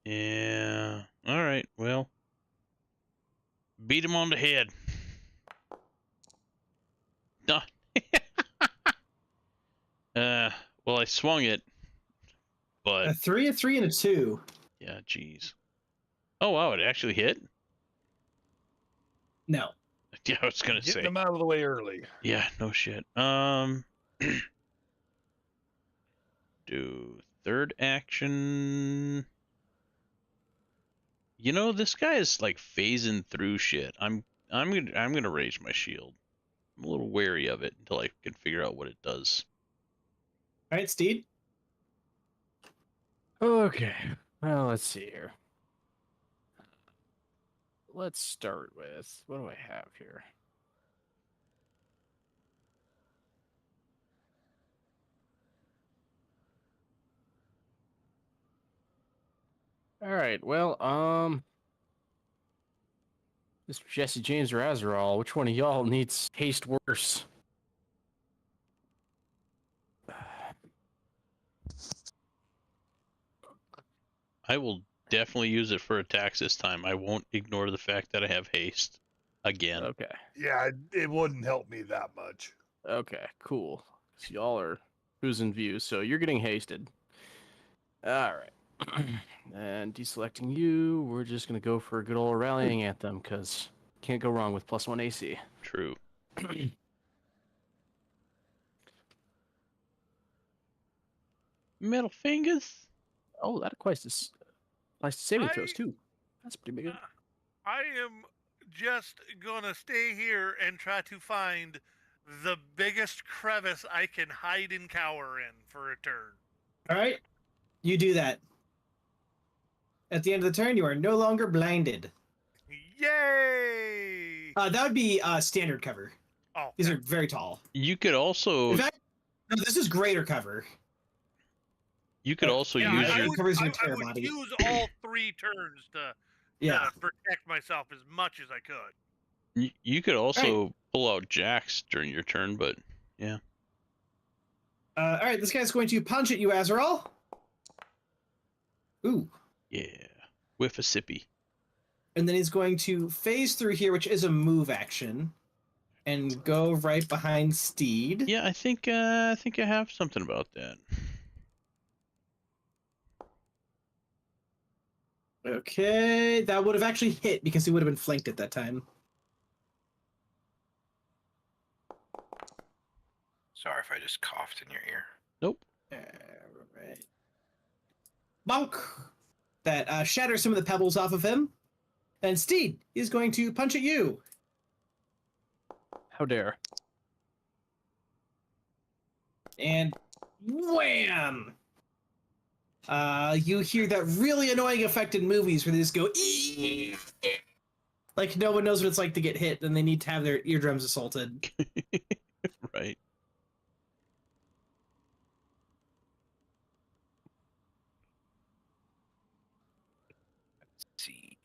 Yeah. All right. Well, beat him on the head. No. Well, I swung it, but A 3, a 3, and a 2. yeah, geez. Oh wow, it actually hit. No. Yeah, I was gonna Getting say. them out of the way early. Yeah, no shit. Do third action. You know, this guy is like phasing through shit. I'm gonna raise my shield. I'm a little wary of it until I can figure out what it does. All right, Steed. Okay. Well, let's see here. Let's start with, what do I have here? All right. Well, Mr. Jesse James or Azrael, which one of y'all needs haste worse? I will definitely use it for attacks this time. I won't ignore the fact that I have haste again. Okay. Yeah, it wouldn't help me that much. Okay, cool. So y'all are who's in view, so you're getting hasted. All right. And deselecting you, we're just going to go for a good old rallying anthem, because can't go wrong with +1 AC. True. Middle fingers. Oh, that applies to saving throws, too. That's pretty big. I am just gonna stay here and try to find the biggest crevice I can hide and cower in for a turn. All right. You do that. At the end of the turn, you are no longer blinded. Yay! That would be standard cover. Oh, These are very tall. You could also In fact, no, this is greater cover. use yeah, your would, covers your I entire would body. use all 3 turns to protect myself as much as I could. you could also pull out jacks during your turn, but yeah. All right, this guy's going to punch at you, Azrael. Ooh. Yeah. With a sippy. And then he's going to phase through here, which is a move action, and go right behind Steed. Yeah, I think I have something about that. Okay, that would have actually hit because he would have been flanked at that time. Sorry if I just coughed in your ear. Nope. Right. Bonk! That shatters some of the pebbles off of him. And Steed is going to punch at you. How dare. And wham! You hear that really annoying effect in movies where they just go, "Ee!" Like no one knows what it's like to get hit and they need to have their eardrums assaulted. Right. Let's see.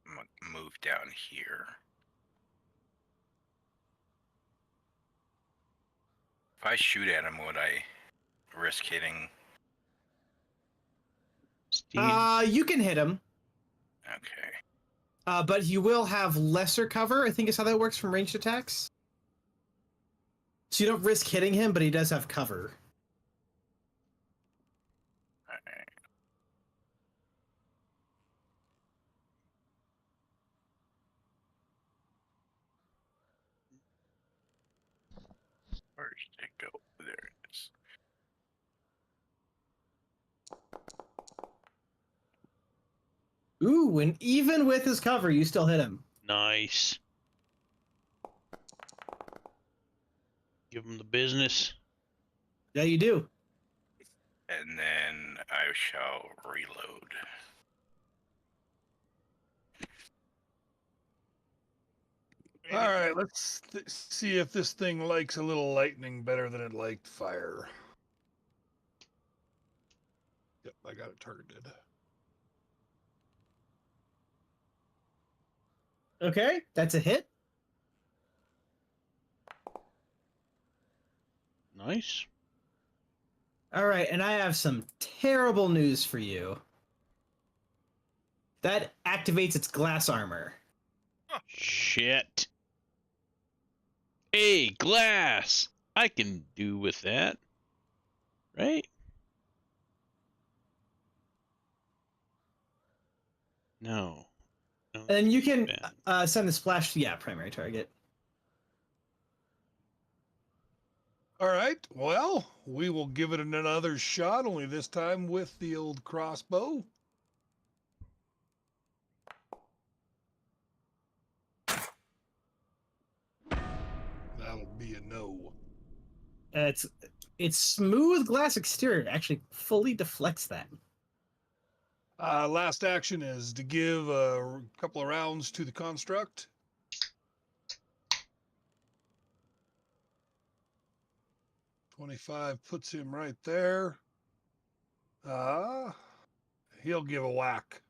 I'm gonna move down here. If I shoot at him, would I risk hitting? Steed. You can hit him. Okay. But you will have lesser cover, I think is how that works from ranged attacks. So you don't risk hitting him, but he does have cover. Alright. Where's it go? There it is. Ooh, and even with his cover, you still hit him. Nice. Give him the business. Yeah, you do. And then I shall reload. All right, let's see if this thing likes a little lightning better than it liked fire. Yep, I got it targeted. Okay, that's a hit. Nice. All right, and I have some terrible news for you. That activates its glass armor. Shit. Hey, glass! I can do with that. Right? No. No, And you can bad. send the splash to, primary target. All right, well, we will give it another shot, only this time with the old crossbow. That'll be a no. It's smooth glass exterior actually fully deflects that. Last action is to give a couple of rounds to the construct. $25 puts him right there. He'll give a whack.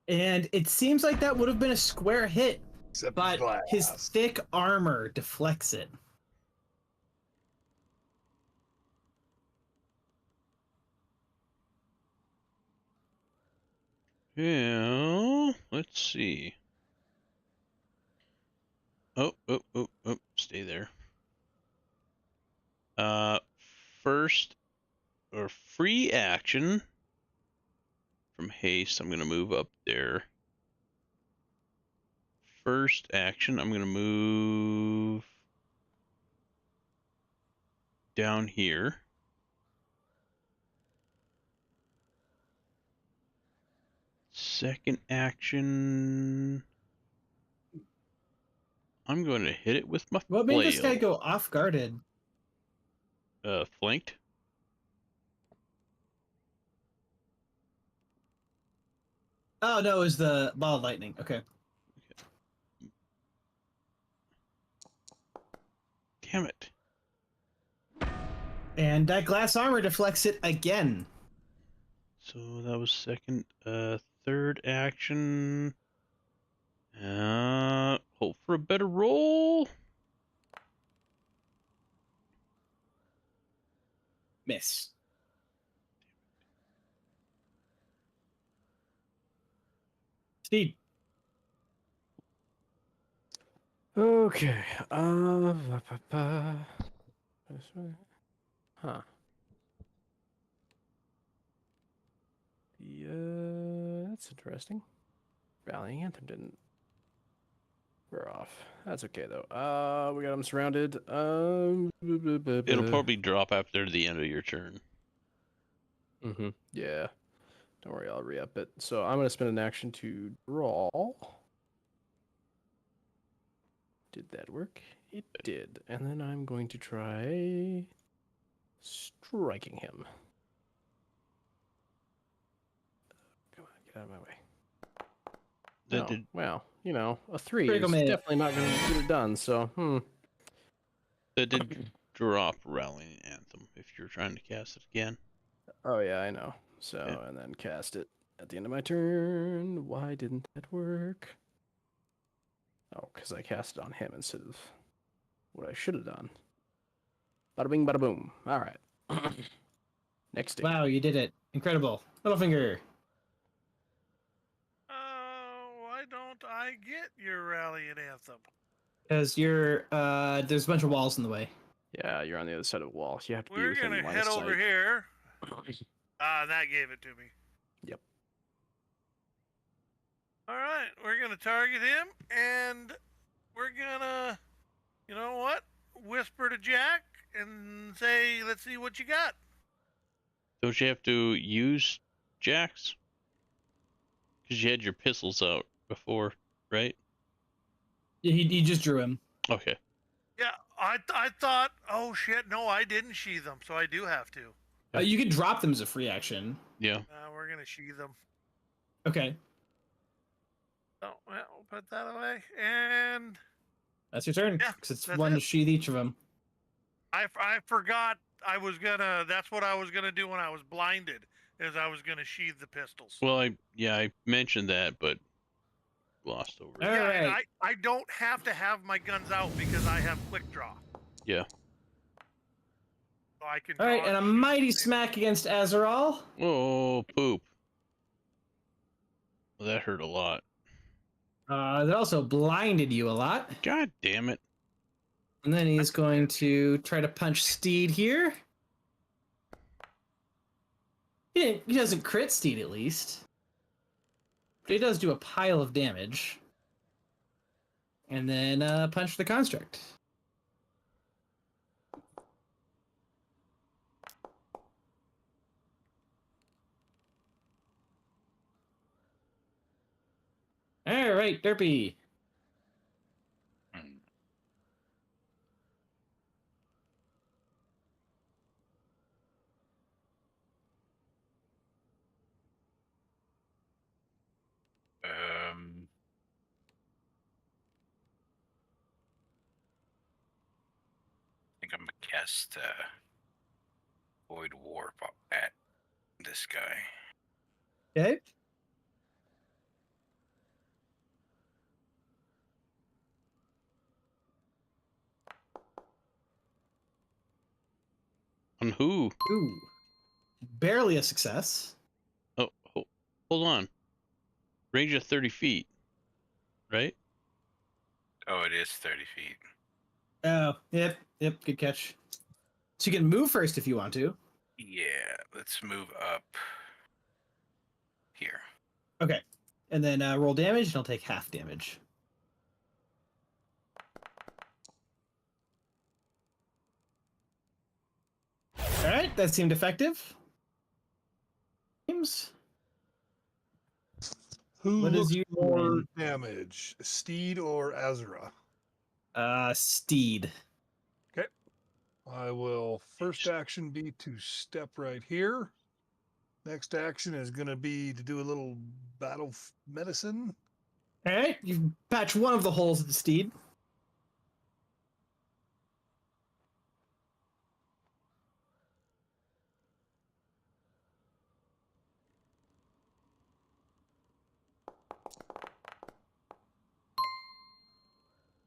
And it seems like that would have been a square hit, Except but glass. his thick armor deflects it. Yeah, let's see. Oh, stay there. First, or free action from haste, I'm going to move up there. First action, I'm going to move down here. Second action, I'm going to hit it with my What flail. made this guy go off guarded? Flanked. Oh no, it was the ball of lightning. Okay. Damn it. And that glass armor deflects it again. So that was second. Third action. Hope for a better roll. Miss. Steve. Okay. Huh. Yeah, that's interesting. Rallying Anthem didn't wear off. That's okay though. We got him surrounded. It'll probably drop after the end of your turn. Yeah. Don't worry, I'll re-up it. So I'm gonna spend an action to draw. Did that work? It did. And then I'm going to try striking him. Come on, get out of my way. That did. Well, you know, a 3 Critical is hit. definitely not going to get it done, so, That did drop Rallying Anthem if you're trying to cast it again. Oh, yeah, I know. So, Yeah. and then cast it at the end of my turn. Why didn't that work? Oh, because I cast it on him instead of what I should have done. Bada bing, bada boom. All right. Next. Wow, you did it. Incredible. Littlefinger. Why don't I get your rallying anthem? Because you're there's a bunch of walls in the way. Yeah, you're on the other side of the wall. You have to be We're within gonna line head of over sight. here. That gave it to me. Yep. All right, we're gonna target him, and we're gonna, you know what? Whisper to Jack and say, "Let's see what you got." Don't you have to use jacks? Because you had your pistols out before, right? Yeah, he just drew him. Okay. Yeah, I thought, oh shit, no, I didn't sheath them, so I do have to. You could drop them as a free action. Yeah. We're gonna sheath them. Okay. Oh, well, we'll put that away, and That's your turn. Yeah, Because it's that's one it. to sheath each of them. I forgot I was gonna. That's what I was gonna do when I was blinded. Is I was gonna sheath the pistols. Well, I mentioned that, but glossed over it. All yeah, and right. I don't have to have my guns out because I have quick draw. Yeah. So I can. All right, and a mighty smack against Azeral. Oh, poop. Well, that hurt a lot. That also blinded you a lot. God damn it. And then he's going to try to punch Steed here. He doesn't crit Steed, at least. But he does do a pile of damage. And then punch the construct. All right, Derpy. I think I'm gonna cast Void Warp at this guy. Okay. On who? Ooh. Barely a success. Oh, hold on. Range of 30 feet, right? Oh, it is 30 feet. Oh, yep, good catch. So you can move first if you want to. Yeah, let's move up here. Okay. And then roll damage, and he'll take half damage. All right, that seemed effective. James? Who What is looks your more name? damage, Steed or Azura? Steed. Okay. I will first action be to step right here. Next action is going to be to do a little battle medicine. All right, you patch one of the holes of the Steed.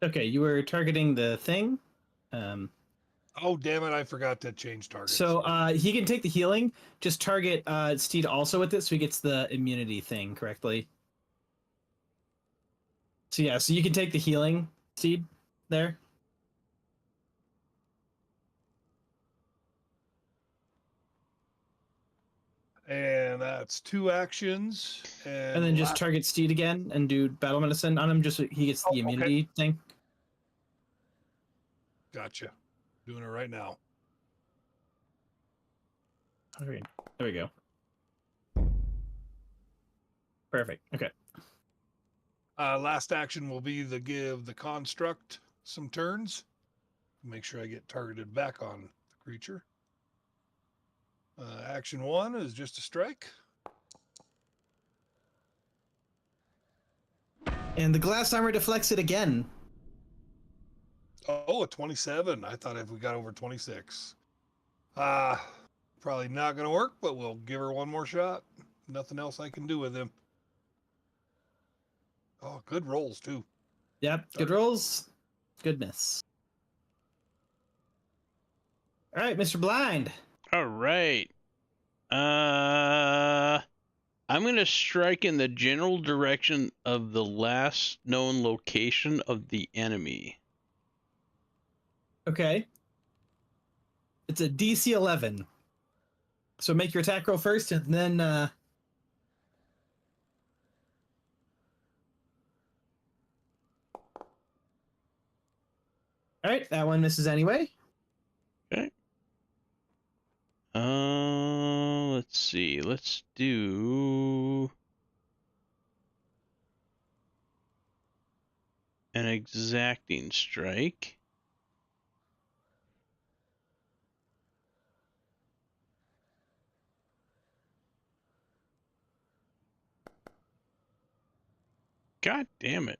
Okay, you were targeting the thing. Oh, damn it. I forgot to change targets. So he can take the healing. Just target Steed also with it so he gets the immunity thing correctly. So yeah, so you can take the healing, Steed, there. And that's 2 actions. And then just target Steed again and do battle medicine on him just so he gets the immunity thing. Gotcha. Doing it right now. There we go. Perfect. Okay. Last action will be to give the construct some turns. Make sure I get targeted back on the creature. Action 1 is just a strike. And the glass armor deflects it again. Oh, a 27. I thought if we got over 26. Probably not going to work, but we'll give her one more shot. Nothing else I can do with him. Oh, good rolls, too. Yep, good rolls. Good miss. All right, Mr. Blind. All right. I'm going to strike in the general direction of the last known location of the enemy. Okay. It's a DC 11. So make your attack roll first, and then all right, that one misses anyway. Okay. Let's see. Let's do an exacting strike. God damn it.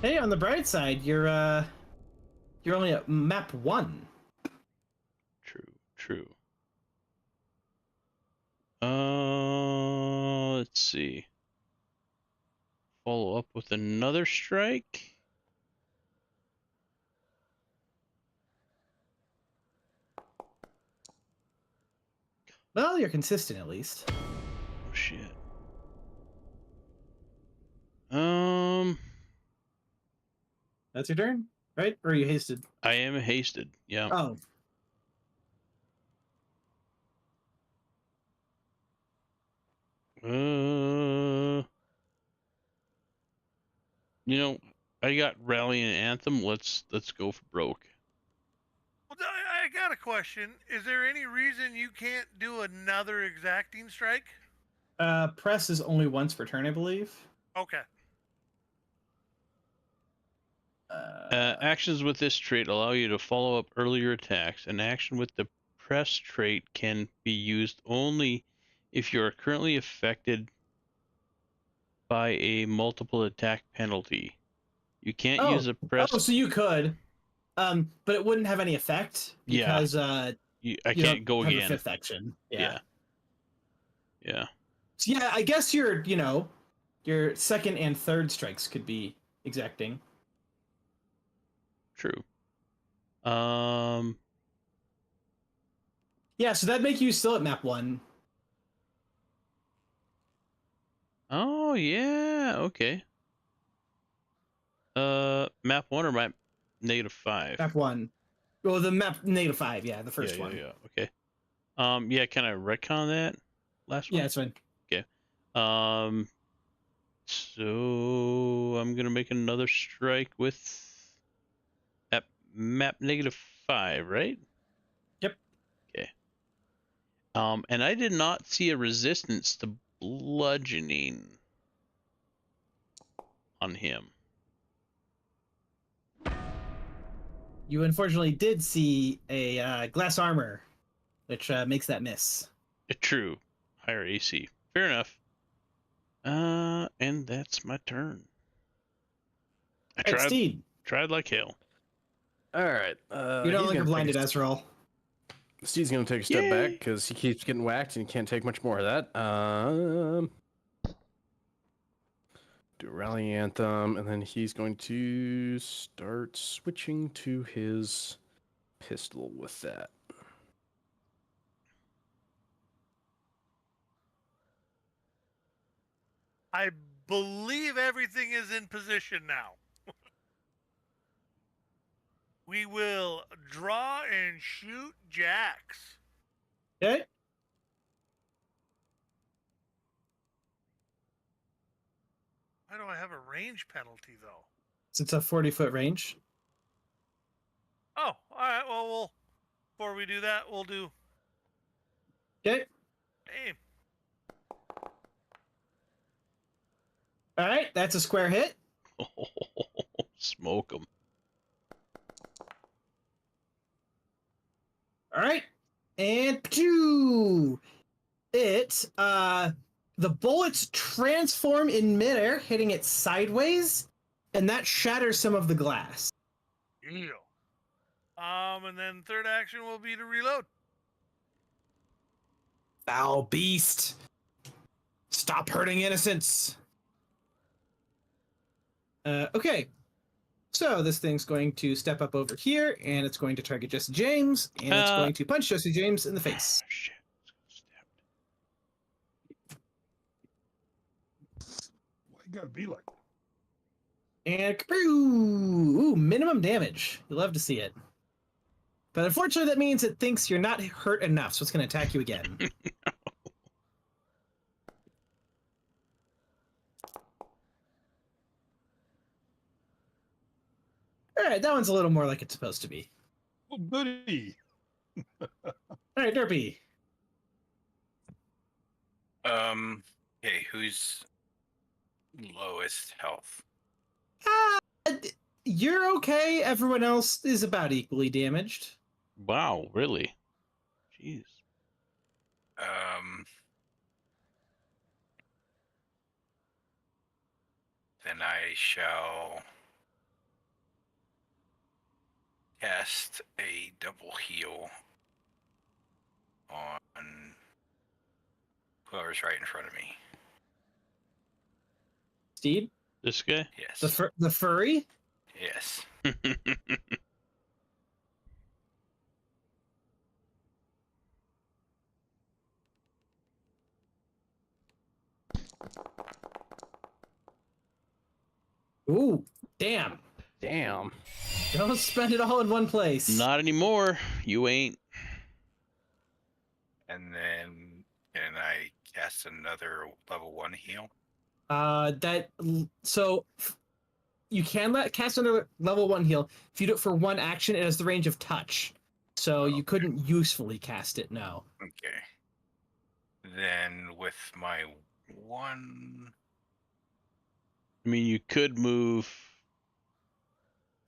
Hey, on the bright side, you're only at map 1. True. Let's see. Follow up with another strike. Well, you're consistent at least. Oh shit. That's your turn, right? Or are you hasted? I am hasted. Yeah. Oh. You know, I got Rally and Anthem. Let's go for broke. Well, I got a question. Is there any reason you can't do another exacting strike? Press is only once per turn, I believe. Okay. Actions with this trait allow you to follow up earlier attacks. An action with the press trait can be used only if you are currently affected by a multiple attack penalty. You can't use a press. Oh, so you could, but it wouldn't have any effect because I you can't go have a again. fifth action. Yeah. So yeah, I guess your second and third strikes could be exacting. True. Yeah, so that'd make you still at map 1. Oh yeah, okay. Map 1 or map -5? Map 1. Well, the map -5, yeah, the first one. Yeah, okay. Yeah, can I retcon that last one? Yeah, it's fine. Okay. So I'm gonna make another strike with at map -5, right? Yep. Okay. And I did not see a resistance to bludgeoning on him. You unfortunately did see a glass armor, which makes that miss. True. Higher AC. Fair enough. And that's my turn. I tried like hell. All right. You're no longer blinded, Ezreal. Steve's going to take a step back because he keeps getting whacked and he can't take much more of that. Do a rally anthem, and then he's going to start switching to his pistol with that. I believe everything is in position now. We will draw and shoot jacks. Okay. Why do I have a range penalty, though? It's a 40-foot range. Oh, all right. Well, before we do that, we'll do Okay. aim. All right, that's a square hit. Smoke him. All right, and pew! The bullets transform in midair, hitting it sideways, and that shatters some of the glass. Yeah. And then third action will be to reload. Foul beast! Stop hurting innocents! Okay. So this thing's going to step up over here, and it's going to target Jesse James, and it's going to punch Jesse James in the face. Shit. Stab You gotta be like. And ooh, minimum damage. You love to see it. But unfortunately, that means it thinks you're not hurt enough, so it's going to attack you again. All right, that one's a little more like it's supposed to be. Oh, goody. All right, Derpy. Okay, who's lowest health? You're okay. Everyone else is about equally damaged. Wow, really? Jeez. Then I shall cast a double heal on whoever's right in front of me. Steed? This guy? Yes. The furry? Yes. Ooh, damn. Damn. Don't spend it all in one place. Not anymore. You ain't. And then can I cast another level 1 heal? So you can cast another level 1 heal. If you do it for one action, it has the range of touch. So you couldn't usefully cast it, no. Okay. Then with my one, I mean, you could move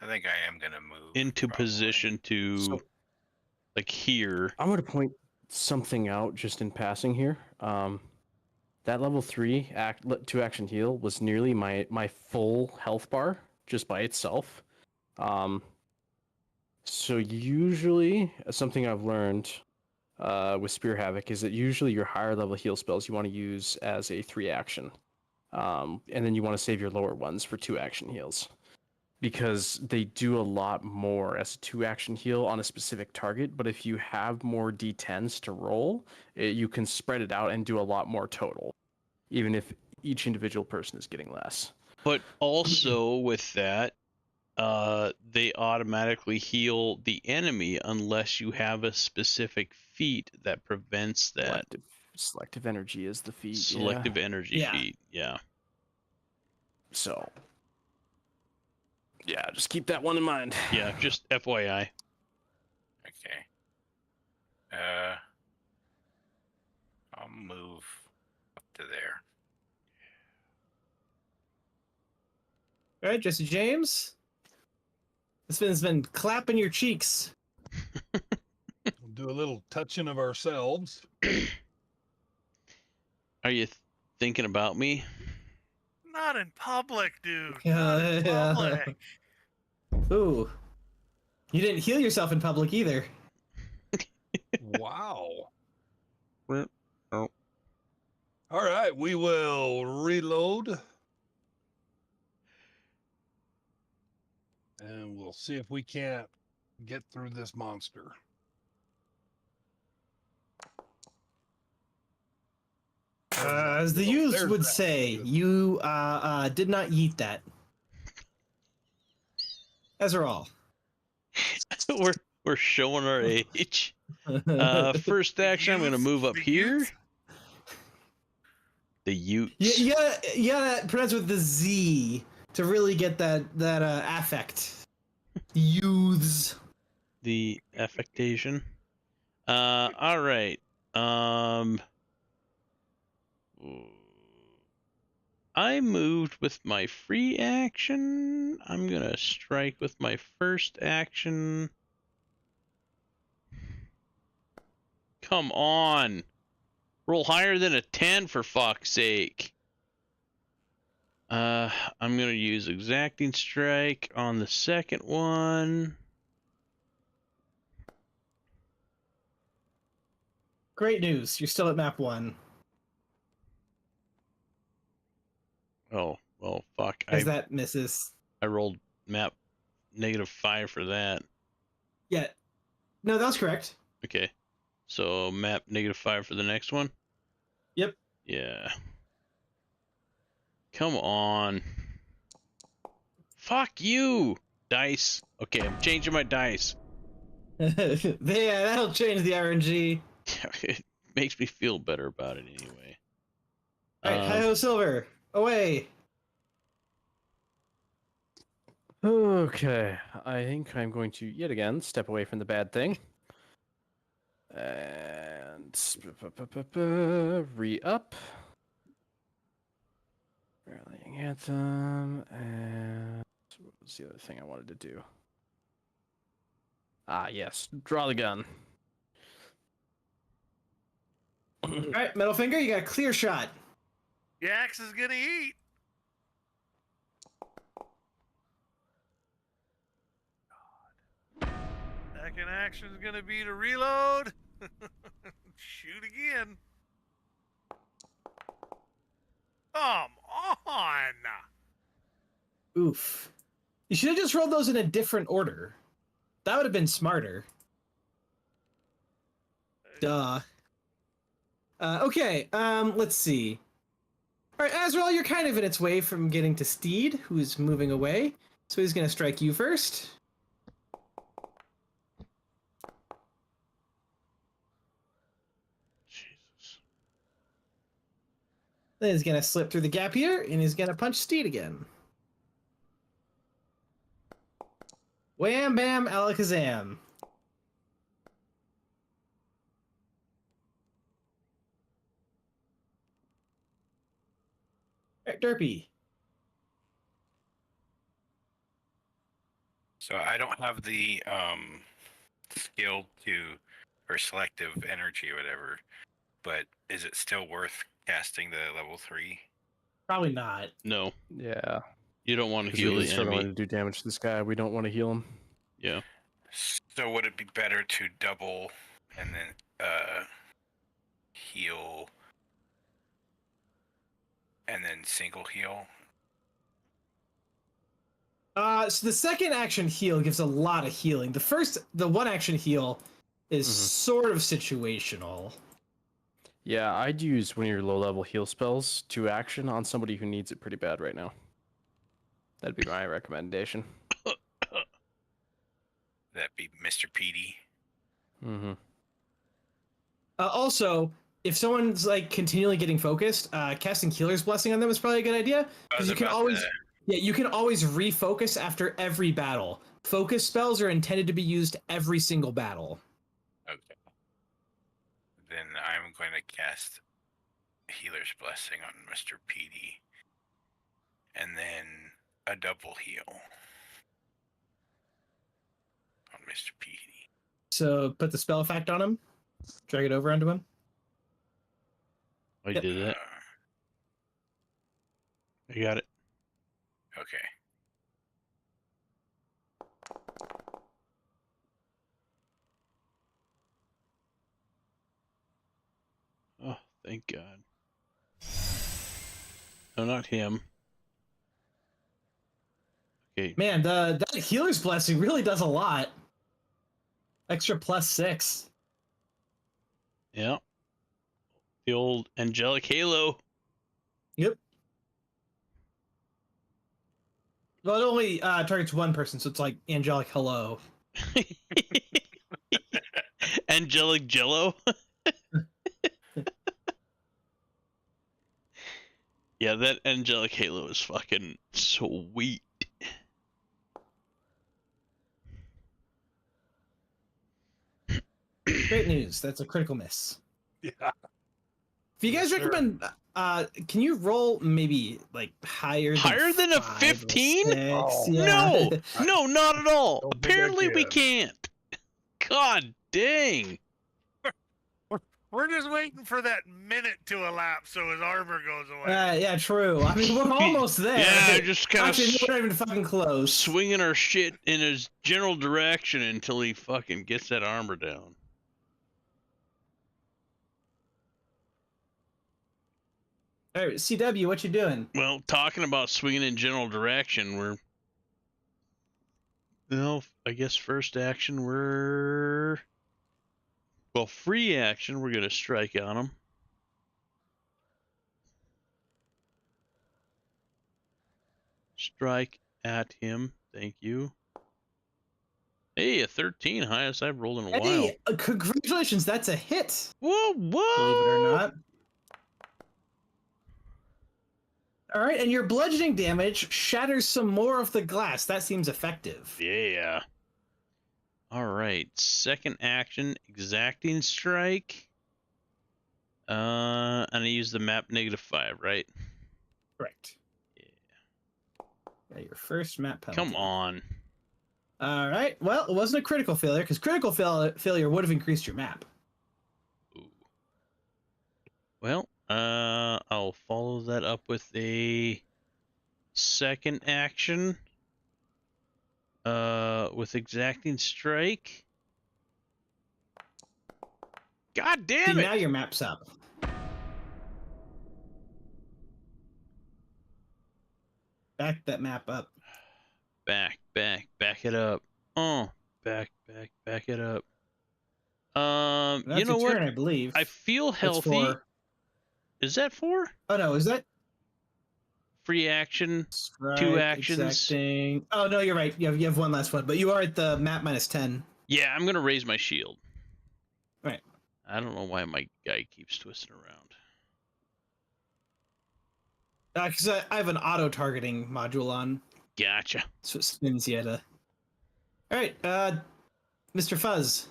I think I am gonna move into probably. position to, So- like, here. I'm going to point something out just in passing here. That level 3 2 action heal was nearly my full health bar just by itself. So usually, something I've learned with Spear Havoc is that usually your higher level heal spells you want to use as a 3 action. And then you want to save your lower ones for 2 action heals. Because they do a lot more as a 2 action heal on a specific target, but if you have more d10s to roll, you can spread it out and do a lot more total, even if each individual person is getting less. But also with that, they automatically heal the enemy unless you have a specific feat that prevents that. Selective energy is the feat. Selective energy Yeah. feat, yeah. So, yeah, just keep that one in mind. Yeah, just FYI. Okay. I'll move up to there. All right, Jesse James. This one's been clapping your cheeks. We'll do a little touching of ourselves. Are you thinking about me? Not in public, dude. Yeah, Not in yeah. public. Ooh. You didn't heal yourself in public either. Wow. Oh. All right, we will reload. And we'll see if we can't get through this monster. As the youths There's would that. say, you did not yeet that. As are all. We're showing our age. First action, I'm going to move up The here. youth? The Utes. Yeah, pronounce with the Z to really get that affect. Youths. The affectation. All right. I moved with my free action. I'm gonna strike with my first action. Come on. Roll higher than a 10 for fuck's sake. I'm gonna use exacting strike on the second one. Great news. You're still at map 1. Oh, well, fuck. As that misses. I rolled map -5 for that. Yeah. No, that's correct. Okay. So map -5 for the next one? Yep. Yeah. Come on. Fuck you, dice. Okay, I'm changing my dice. Yeah, that'll change the RNG. It makes me feel better about it anyway. All right, hi ho, silver, away. Okay, I think I'm going to yet again step away from the bad thing. And re-up. Rallying anthem, and what was the other thing I wanted to do? Ah, yes, draw the gun. All right, middle finger, you got a clear shot. The axe is gonna eat. Second action is gonna be to reload. Shoot again. Come on. Oof. You should have just rolled those in a different order. That would have been smarter. Duh. Okay, let's see. All right, Azrael, you're kind of in its way from getting to Steed, who's moving away. So he's going to strike you first. Jesus. Then he's going to slip through the gap here, and he's going to punch Steed again. Wham, bam, alakazam. All right, Derpy. So I don't have the skill to, or selective energy or whatever, but is it still worth casting the level 3? Probably not. No, Yeah, you don't want to 'cause heal we're the struggling enemy. to do damage to this guy. We don't want to heal him. Yeah. So would it be better to double and then heal and then single heal? So the second action heal gives a lot of healing. The one action heal is sort of situational. Yeah, I'd use one of your low-level heal spells to action on somebody who needs it pretty bad right now. That'd be my recommendation. That'd be Mr. Petey. Mm-hmm. Also, if someone's like continually getting focused, casting Healer's Blessing on them is probably a good idea because you can always, you can always refocus after every battle. Focus spells are intended to be used every single battle. Okay. Then I'm going to cast Healer's Blessing on Mr. Petey, and then a double heal on Mr. Petey. So put the spell effect on him, drag it over onto him. I Yep. did it. I got it. Okay. Oh, thank God. No, not him. Okay. Man, that Healer's Blessing really does a lot. Extra +6. Yeah. The old angelic halo. Yep. Well, it only targets one person, so it's like angelic hello. Angelic jello. Yeah, that angelic halo is fucking sweet. Great news. That's a critical miss. Yeah. If you guys Yes, sir. recommend, can you roll maybe like higher Than a 5 or 15? 6? Oh. Yeah. No, not at all. Don't think I Apparently we can. can't. God dang. We're just waiting for that minute to elapse so his armor goes away. Yeah, true. I mean, we're almost there. Yeah, just kind of Actually, we're not even fucking close. swinging our shit in his general direction until he fucking gets that armor down. All right, CW, what you doing? Well, talking about swinging in general direction, I guess first action free action, we're gonna strike on him. strike at him. Thank you. Hey, a 13, highest I've rolled in a while. Hey, congratulations, that's a hit. Whoa, whoa! Believe it or not. All right, and your bludgeoning damage shatters some more of the glass. That seems effective. Yeah. All right, second action, exacting strike. And I use the map -5, right? Correct. Yeah, your first map penalty. Come on. All right. Well, it wasn't a critical failure because critical failure would have increased your map. Ooh. Well, I'll follow that up with a second action. With exacting strike. God damn See, it! now your map's up. Back that map up. Back it up. Oh, back it up. That's you know your what? turn, I believe. I feel That's healthy. 4. Is that 4? Oh no, is that Free action. strike, 2 actions. exacting? Oh no, you're right. You have one last one, but you are at the map -10. Yeah, I'm gonna raise my shield. Right. I don't know why my guy keeps twisting around. Because I have an auto targeting module on, Gotcha. so it spins you to. All right, Mr. Fuzz.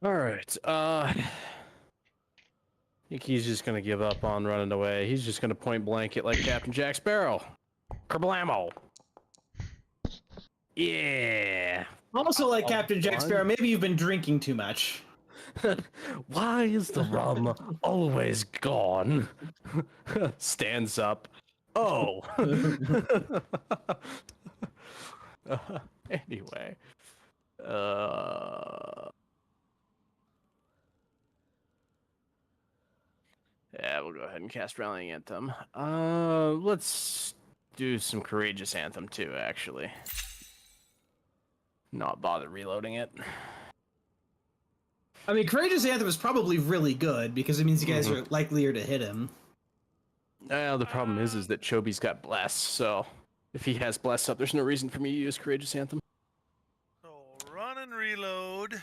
All right. I think he's just gonna give up on running away. He's just gonna point blank it like Captain Jack Sparrow. Kerblamo. Yeah. Also, like Captain Jack Sparrow, maybe you've been drinking too much. Why is the rum always gone? Stands up. Oh. Anyway. Yeah, we'll go ahead and cast Rallying Anthem. Let's do some Courageous Anthem too, actually. Not bother reloading it. I mean, Courageous Anthem is probably really good because it means you guys are likelier to hit him. The problem is that Chobi's got Bless, so if he has Bless up, there's no reason for me to use Courageous Anthem. So run and reload.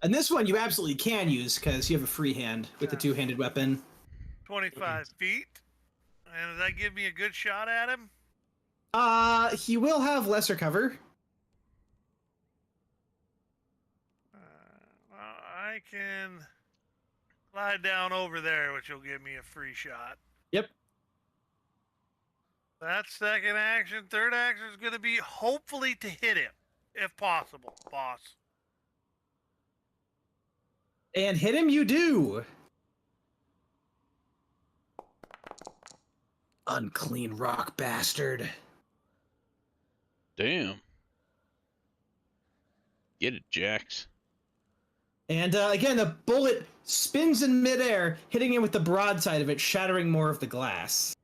And this one you absolutely can use because you have a free hand with the two-handed weapon. 25 feet. And does that give me a good shot at him? He will have lesser cover. I can lie down over there, which will give me a free shot. Yep. That's second action. Third action is going to be hopefully to hit him, if possible, boss. And hit him you do. Unclean rock bastard. Damn. Get it, Jax. And again, the bullet spins in midair, hitting him with the broadside of it, shattering more of the glass.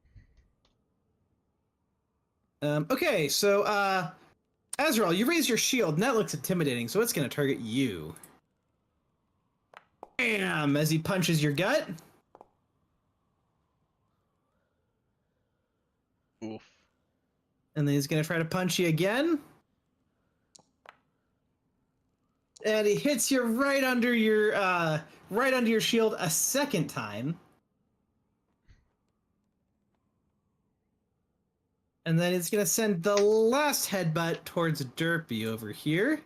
Okay, so Azrael, you raise your shield, and that looks intimidating, so it's going to target you. Bam! As he punches your gut. Oof. And then he's going to try to punch you again. And he hits you right under your shield a second time. And then he's going to send the last headbutt towards Derpy over here.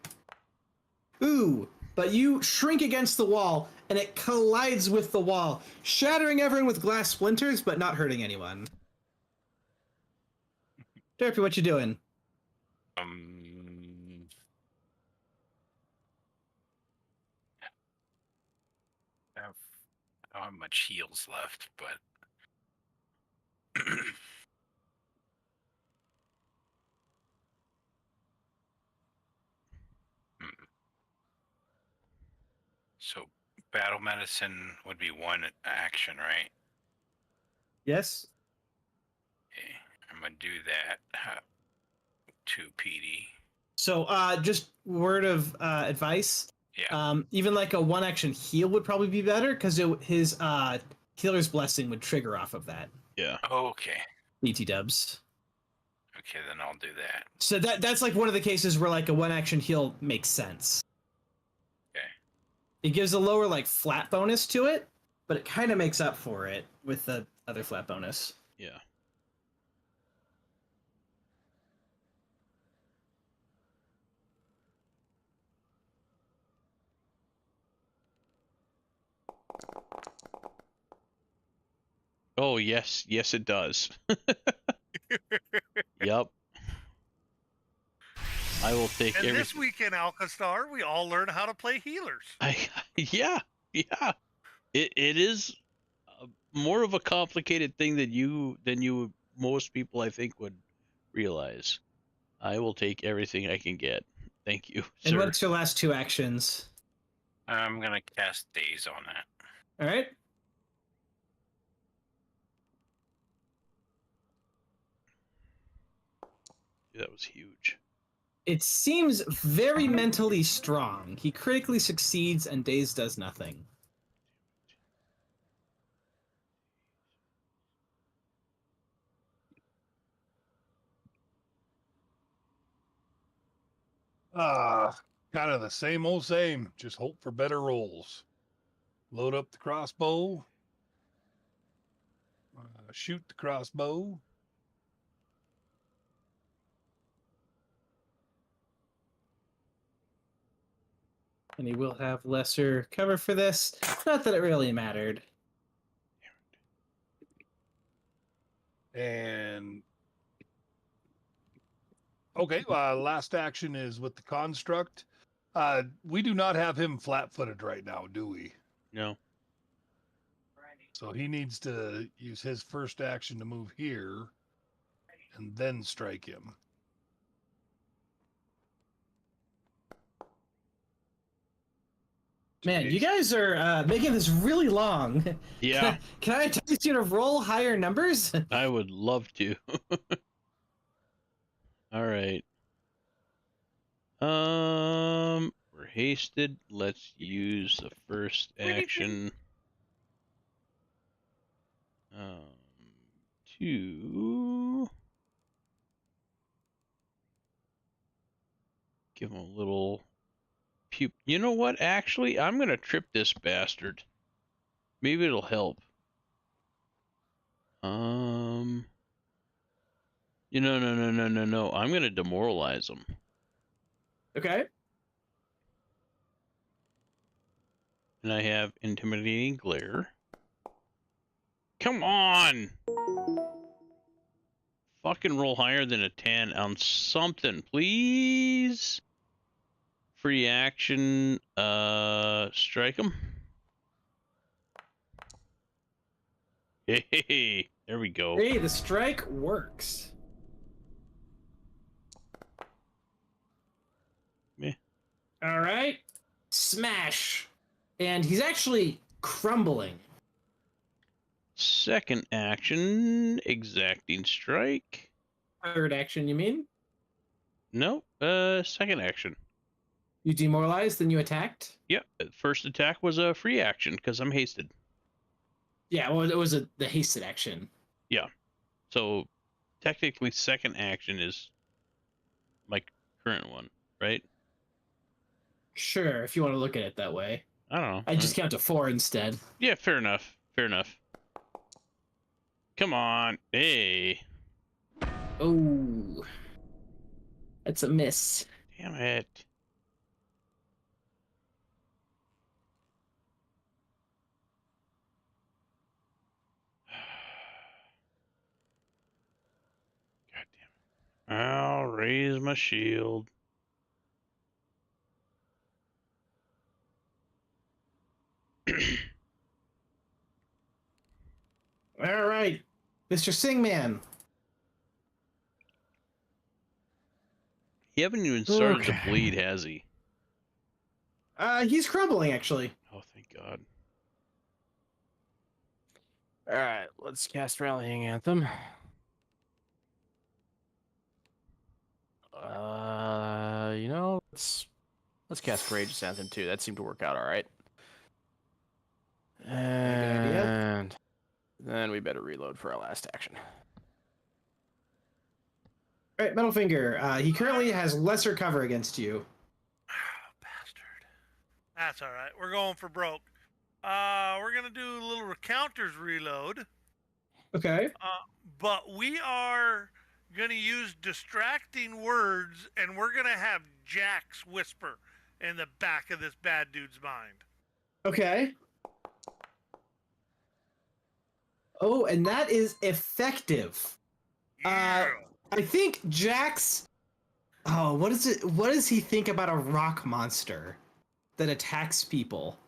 Ooh, but you shrink against the wall, and it collides with the wall, shattering everyone with glass splinters, but not hurting anyone. Derpy, what you doing? I don't have much heals left, but so battle medicine would be one action, right? Yes? Okay, I'm gonna do that. 2 PD. So, just word of advice. Yeah. Even like a one action heal would probably be better because his healer's blessing would trigger off of that. Yeah. Okay. BT dubs. Okay, then I'll do that. So that's like one of the cases where like a 1-action heal makes sense. Okay. It gives a lower like flat bonus to it, but it kind of makes up for it with the other flat bonus. Yeah. Oh, yes. Yes, it does. Yep. I will take And everything. this weekend, Alkenstar, we all learn how to play healers. Yeah. It is more of a complicated thing than most people I think would realize. I will take everything I can get. Thank you, And sir. what's your last 2 actions? I'm gonna cast Daze on that. All right. That was huge. It seems very mentally strong. He critically succeeds and Daze does nothing. Kind of the same old same. Just hope for better rolls. Load up the crossbow. Shoot the crossbow. And he will have lesser cover for this. Not that it really mattered. And okay, last action is with the construct. We do not have him flat-footed right now, do we? No. So he needs to use his first action to move here and then strike him. Man, you guys are making this really long. Yeah. Can I entice you to roll higher numbers? I would love to. All right. We're hasted. Let's use the first action. To give him a little puke. You know what? Actually, I'm gonna trip this bastard. Maybe it'll help. No. I'm gonna demoralize him. Okay. And I have intimidating glare. Come on! Fucking roll higher than a 10 on something, please. Free action, strike him. Hey, there we go. Hey, the strike works. Meh. All right. Smash. And he's actually crumbling. Second action, exacting strike. Third action, you mean? No, second action. You demoralized, then you attacked? Yep, first attack was a free action because I'm hasted. Yeah, well, it was the hasted action. Yeah, so technically second action is my current one, right? Sure, if you want to look at it that way. I don't know. I just count to 4 instead. Yeah, fair enough. Fair enough. Come on. Hey. Oh. That's a miss. Damn it. God damn it. I'll raise my shield. All right. Mr. Singman. He hasn't even started to bleed, has he? He's crumbling, actually. Oh, thank God. All right, let's cast Rallying Anthem. Let's cast Courageous Anthem too. That seemed to work out all right. And Then we better reload for our last action. All right, Metalfinger. He currently has lesser cover against you. Bastard. That's all right. We're going for broke. We're gonna do a little counters reload. Okay. But we are gonna use distracting words, and we're gonna have Jax whisper in the back of this bad dude's mind. Okay. Oh, and that is effective. Yeah. I think Jax. Oh, what is it? What does he think about a rock monster that attacks people?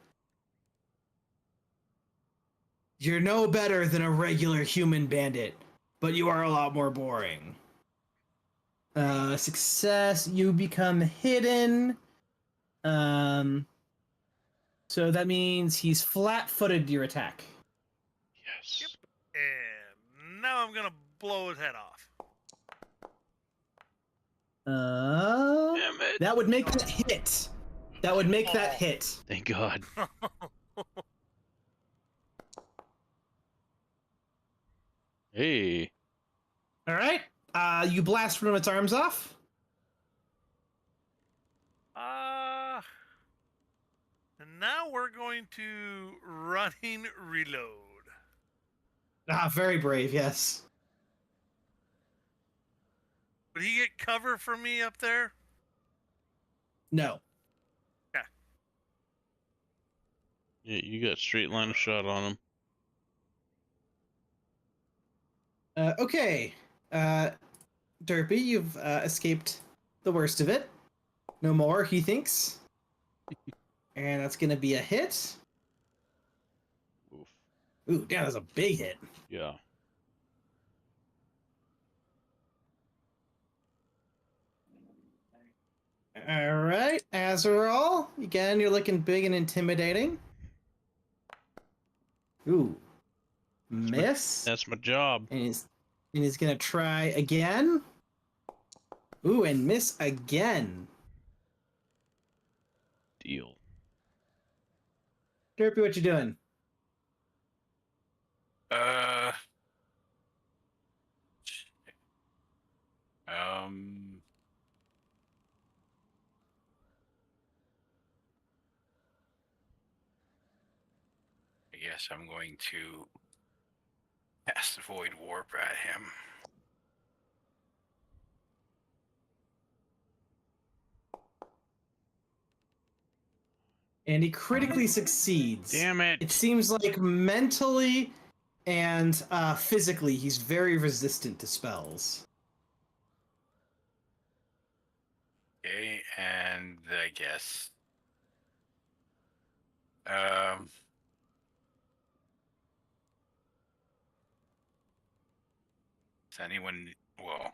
You're no better than a regular human bandit, but you are a lot more boring. Success. You become hidden. So that means he's flat-footed to your attack. Yes. And now I'm gonna blow his head off. Damn it. That would make that hit. That would make that hit. Thank God. Hey. All right. You blast one of its arms off. And now we're going to running reload. Very brave, yes. Would he get cover from me up there? No. Yeah, you got straight line of shot on him. Okay. Derpy, you've escaped the worst of it. No more, he thinks. And that's going to be a hit. Oof. Ooh, damn, that's a big hit. Yeah. All right, Azrael. Again, you're looking big and intimidating. Ooh. Miss. That's my job. And he's going to try again. Ooh, and miss again. Deal. Derpy, what you doing? I guess I'm going to cast Void Warp at him. And he critically succeeds. Damn it. It seems like mentally and physically, he's very resistant to spells. Okay, and I guess does anyone, well,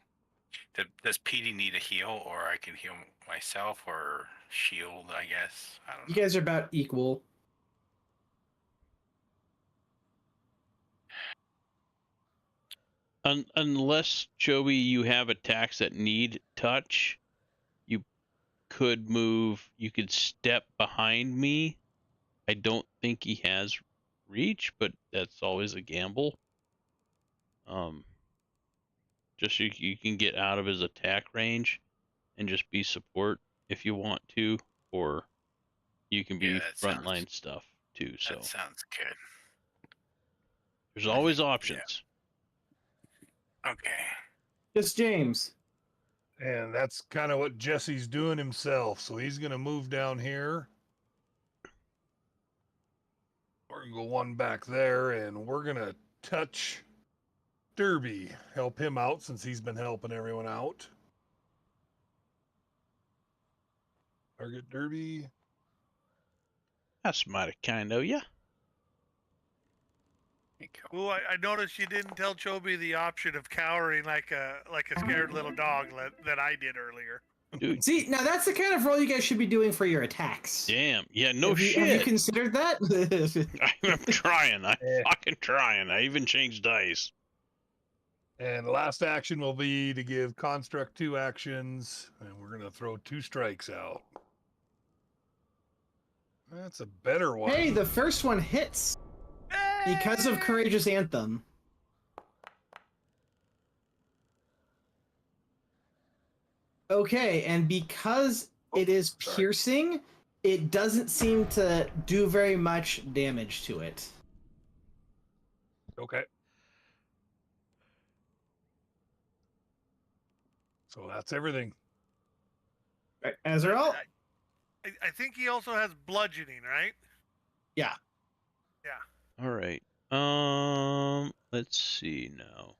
does Petey need a heal, or I can heal myself, or shield, I guess? I don't know. You guys are about equal. Unless, Joey, you have attacks that need touch, you could move, you could step behind me. I don't think he has reach, but that's always a gamble. Just so you can get out of his attack range and just be support if you want to, or you can be frontline stuff too. So That sounds good. there's always options. Okay. Just James. And that's kind of what Jesse's doing himself. So he's going to move down here. We're going to go one back there, and we're going to touch Derby. Help him out since he's been helping everyone out. Target Derby. That's mighty kind of you. Well, I noticed you didn't tell Chobi the option of cowering like a scared little dog that I did earlier. Dude. See, now that's the kind of roll you guys should be doing for your attacks. Damn. Yeah, no Have you considered that? I'm trying. I'm fucking trying. I even changed dice. And the last action will be to give Construct 2 actions, and we're going to throw 2 strikes out. That's a better one. Hey, the first one hits. Hey! Because of Courageous Anthem. Okay, and because it is piercing, it doesn't seem to do very much damage to it. Okay. So that's everything. Right, Azrael? I think he also has bludgeoning, right? Yeah. All right. Let's see now.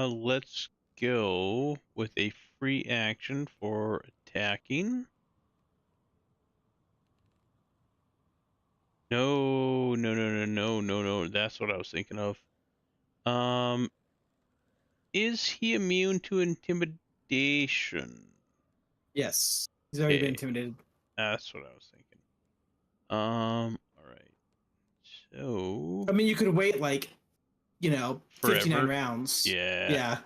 Let's go with a free action for attacking. No. That's what I was thinking of. Is he immune to intimidation? Yes. He's already been Okay. intimidated. That's what I was thinking. All right. So. I mean, you could wait, like, 59 Forever. rounds. Yeah. Yeah.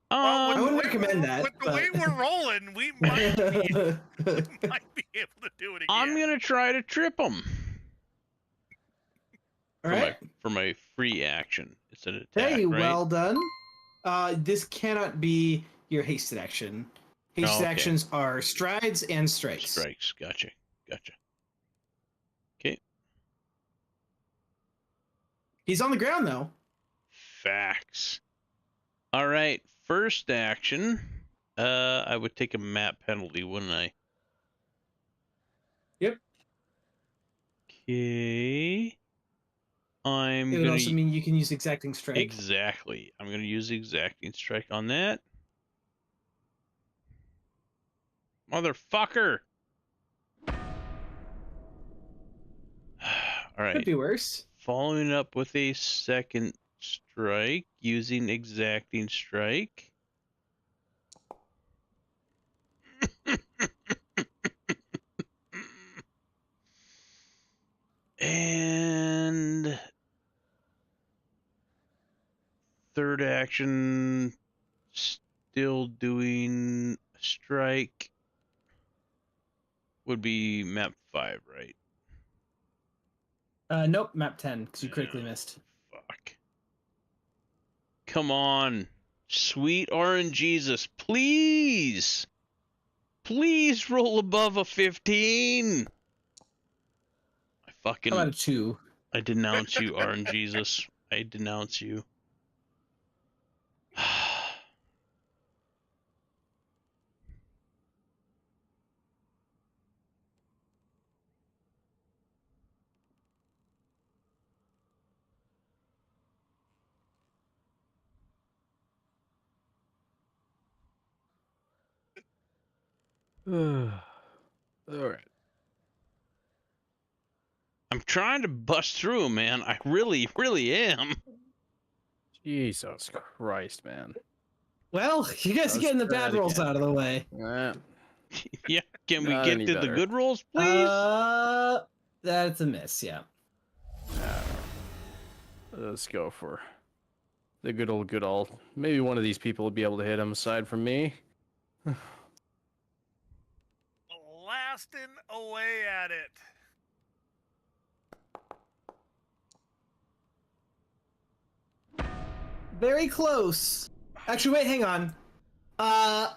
Well, I wouldn't recommend that. With the way we're rolling, we might be able to do it again. I'm gonna try to trip him. All right. For my free action. It's an attack, Hey, right? well done. This cannot be your hasted action. Hasted okay. actions are strides and strikes. Strikes. Gotcha. Okay. He's on the ground, though. Facts. All right. First action. I would take a map penalty, wouldn't I? Yep. Okay. It would also mean you can use exacting strike. Exactly. I'm gonna use exacting strike on that. Motherfucker. All right. Could be worse. Following up with a second strike using exacting strike. And third action, still doing strike, would be map 5, right? Nope, map 10, because you critically missed. Fuck. Come on. Sweet RNGesus, please! Please roll above a 15! I fucking... How about a 2? I denounce you, RNGesus. I denounce you. All right. I'm trying to bust through, man. I really am. Jesus Christ, man. Well, you guys are getting the bad rolls out of the way. Yeah, can we Not get any to the better. good rolls, please? That's a miss, yeah. Let's go for the good old. Maybe one of these people would be able to hit him aside from me. Blasting away at it. Very close. Actually, wait, hang on. I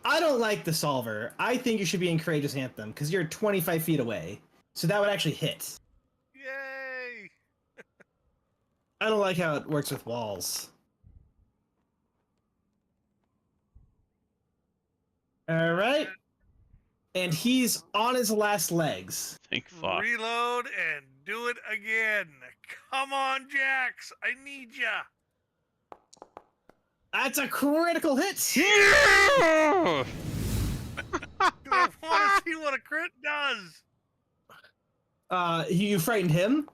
don't like the solver. I think you should be in Courageous Anthem, because you're 25 feet away. So that would actually hit. Yay! I don't like how it works with walls. All right. And he's on his last legs. Thank fuck. Reload and do it again. Come on, Jax. I need ya. That's a critical hit. Yeah! I want to see what a crit does. You frightened him.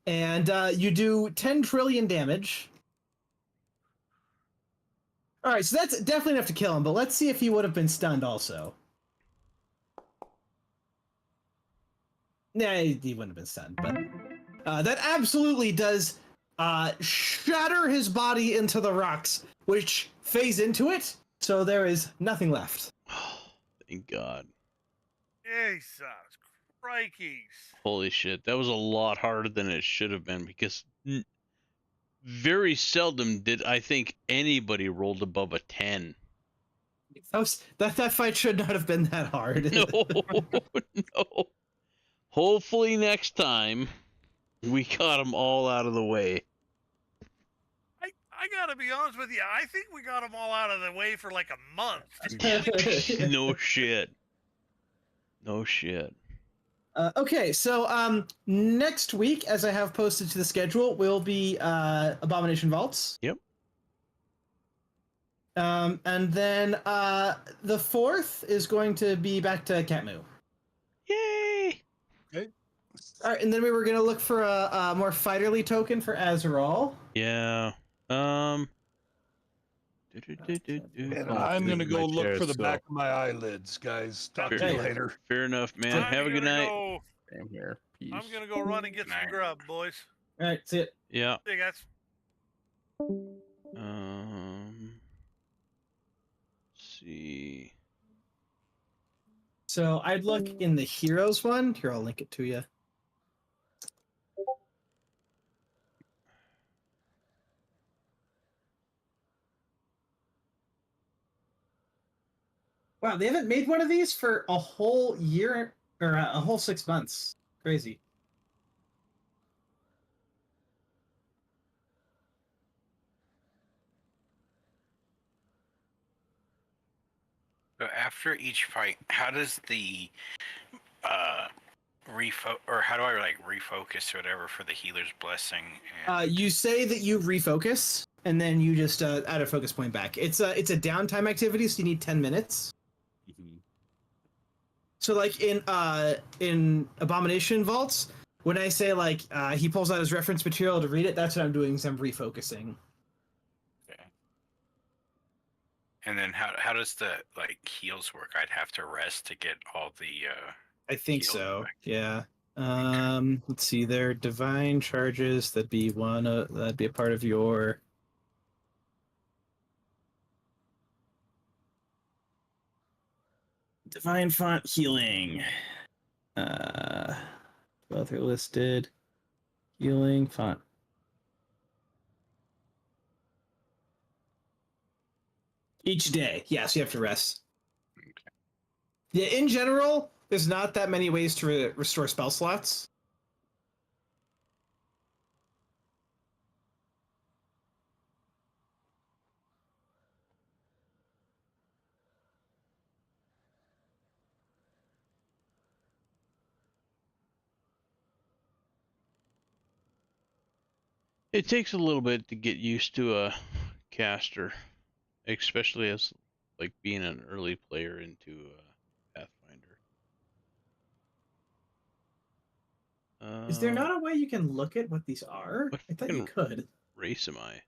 And you do 10 trillion damage. All right, so that's definitely enough to kill him, but let's see if he would have been stunned also. Nah, he wouldn't have been stunned, but that absolutely does shatter his body into the rocks, which phase into it, so there is nothing left. Thank God. Jesus crikeys. Holy shit, that was a lot harder than it should have been because very seldom did I think anybody rolled above a 10. That fight should not have been that hard. No, no. Hopefully next time we got them all out of the way. I gotta be honest with you. I think we got them all out of the way for like a month. No shit. No shit. Okay, so next week, as I have posted to the schedule, will be Abomination Vaults. Yep. And then the 4th is going to be back to Katmu. Yay! Okay. All right, and then we were going to look for a more fighterly token for Azrael. Yeah. And I'm going to go my look chair, for the so- back of my eyelids, guys. Talk to Fair. you later. Fair enough, man. I'm Have a good gonna night. go- Same here. Peace. I'm gonna go run and get some Night. grub, boys. All right, see it. Yeah. See you guys. Let's see. So I'd look in the Heroes one. Here, I'll link it to you. Wow, they haven't made one of these for a whole year or a whole 6 months. Crazy. So after each fight, how does the how do I like refocus or whatever for the healer's blessing? And... You say that you refocus, and then you just add a focus point back. It's a downtime activity, so you need 10 minutes. Mhm. So like in Abomination Vaults, when I say like he pulls out his reference material to read it, that's what I'm doing. Is I'm refocusing. Okay. And then how does the like heals work? I'd have to rest to get all the I think Heal so. back. Yeah. Let's see. Their divine charges. That'd be one. That'd be a part of your. Divine font healing. Both are listed. Healing font. Each day. Yes, you have to rest. Yeah, in general, there's not that many ways to restore spell slots. It takes a little bit to get used to a caster, especially as like being an early player into Pathfinder. Is there not a way you can look at what these are? what I thought you fucking- could. race am I?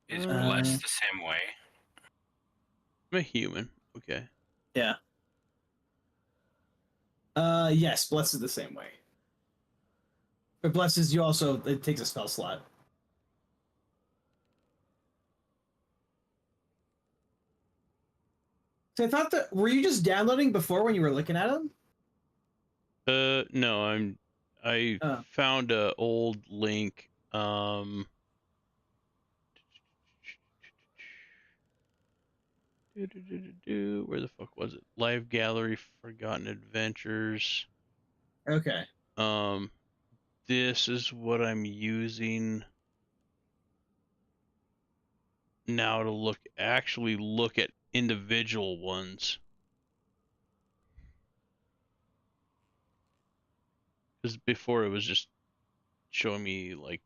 is Uh, blessed the same way? I'm a human. Okay. Yeah. Yes, Bless is the same way. But Blesses you also, it takes a spell slot. So I thought that, were you just downloading before when you were looking at them? No, I Oh. found a old link. Where the fuck was it? Live Gallery, Forgotten Adventures. Okay. This is what I'm using now to actually look at individual ones. Because before it was just showing me like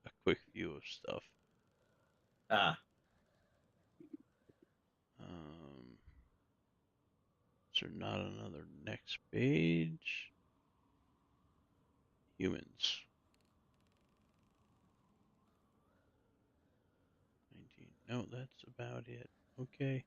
a quick view of stuff. Ah. Let's there not another next page? Humans. 19. No, that's about it. Okay.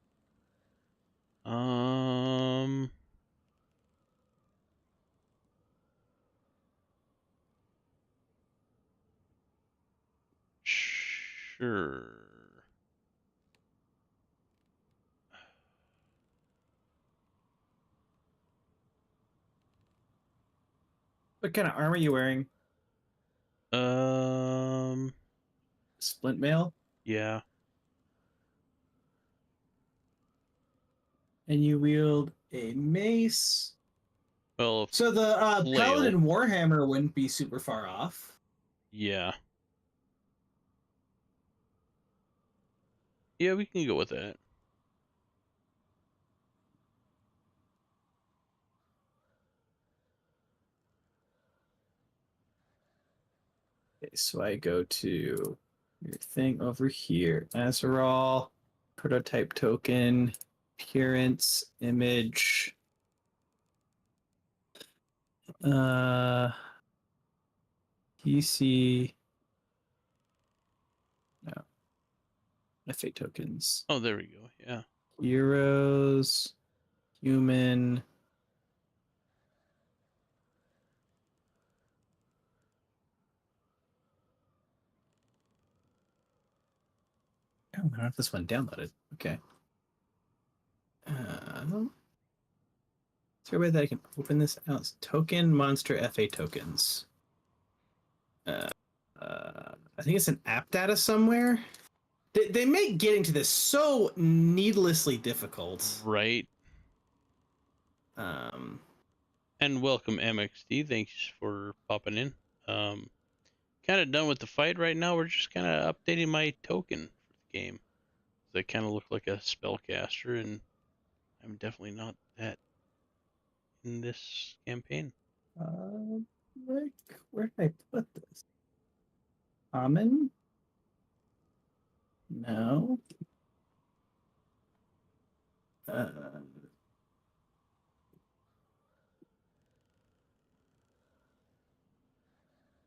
Sure. What kind of armor are you wearing? Splint mail? Yeah. And you wield a mace. Well, So the flail. Paladin Warhammer wouldn't be super far off. Yeah. Yeah, we can go with that. Okay, so I go to your thing over here. Azerol, prototype token, appearance, image. PC. No. FA tokens. Oh, there we go. Yeah. Heroes, human. Oh, I don't have this one downloaded. Okay. Is there a way that I can open this out? Token monster FA tokens. I think it's an app data somewhere. They make getting to this so needlessly difficult. Right. And welcome MXD. Thanks for popping in. Kind of done with the fight right now. We're just kind of updating my token for the game. I kind of look like a spellcaster, and I'm definitely not that in this campaign. Where did I put this? Common? No.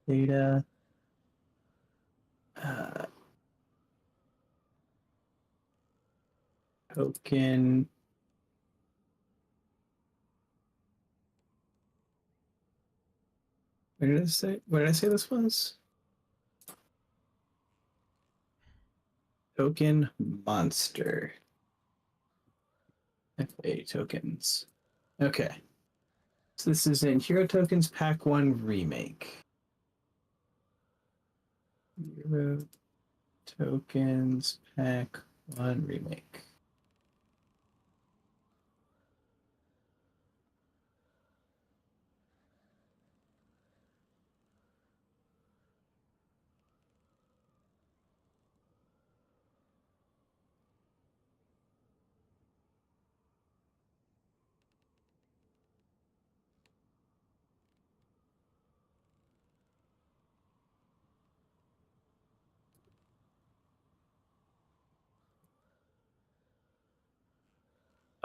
Data. Token. Where did I say? What did I say this was? Token monster. FA tokens. Okay. So this is in Hero Tokens Pack 1 Remake. Hero Tokens Pack 1 Remake.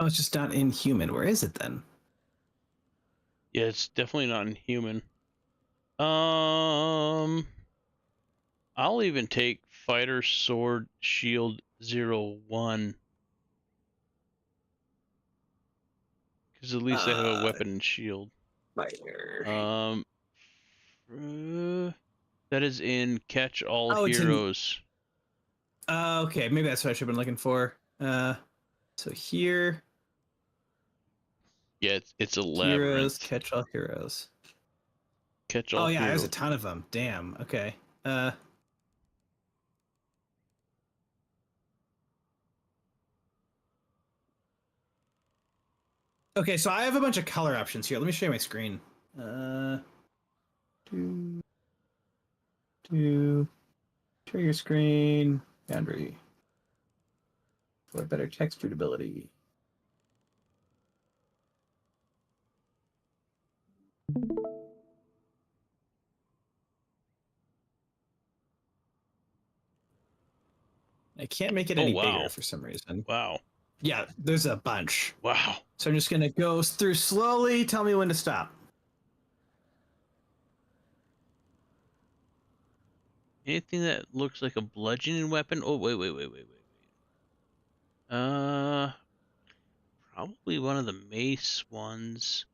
Oh, it's just not in human. Where is it then? Yeah, it's definitely not in human. I'll even take fighter sword shield 01. Because at least I have a weapon and shield. Fighter. That is in Catch All It's in- Heroes. Okay, maybe that's what I should have been looking for. So here, Yeah, it's a heroes, labyrinth. catch all heroes. Catch All Oh yeah, Heroes. there's a ton of them. Damn. Okay. Okay, so I have a bunch of color options here. Let me show you my screen. Share your screen. Boundary. For better text readability. I can't make it any bigger for some reason. Wow. Yeah, there's a bunch. Wow. So I'm just gonna go through slowly. Tell me when to stop. Anything that looks like a bludgeoning weapon? Oh, wait. Probably one of the mace ones.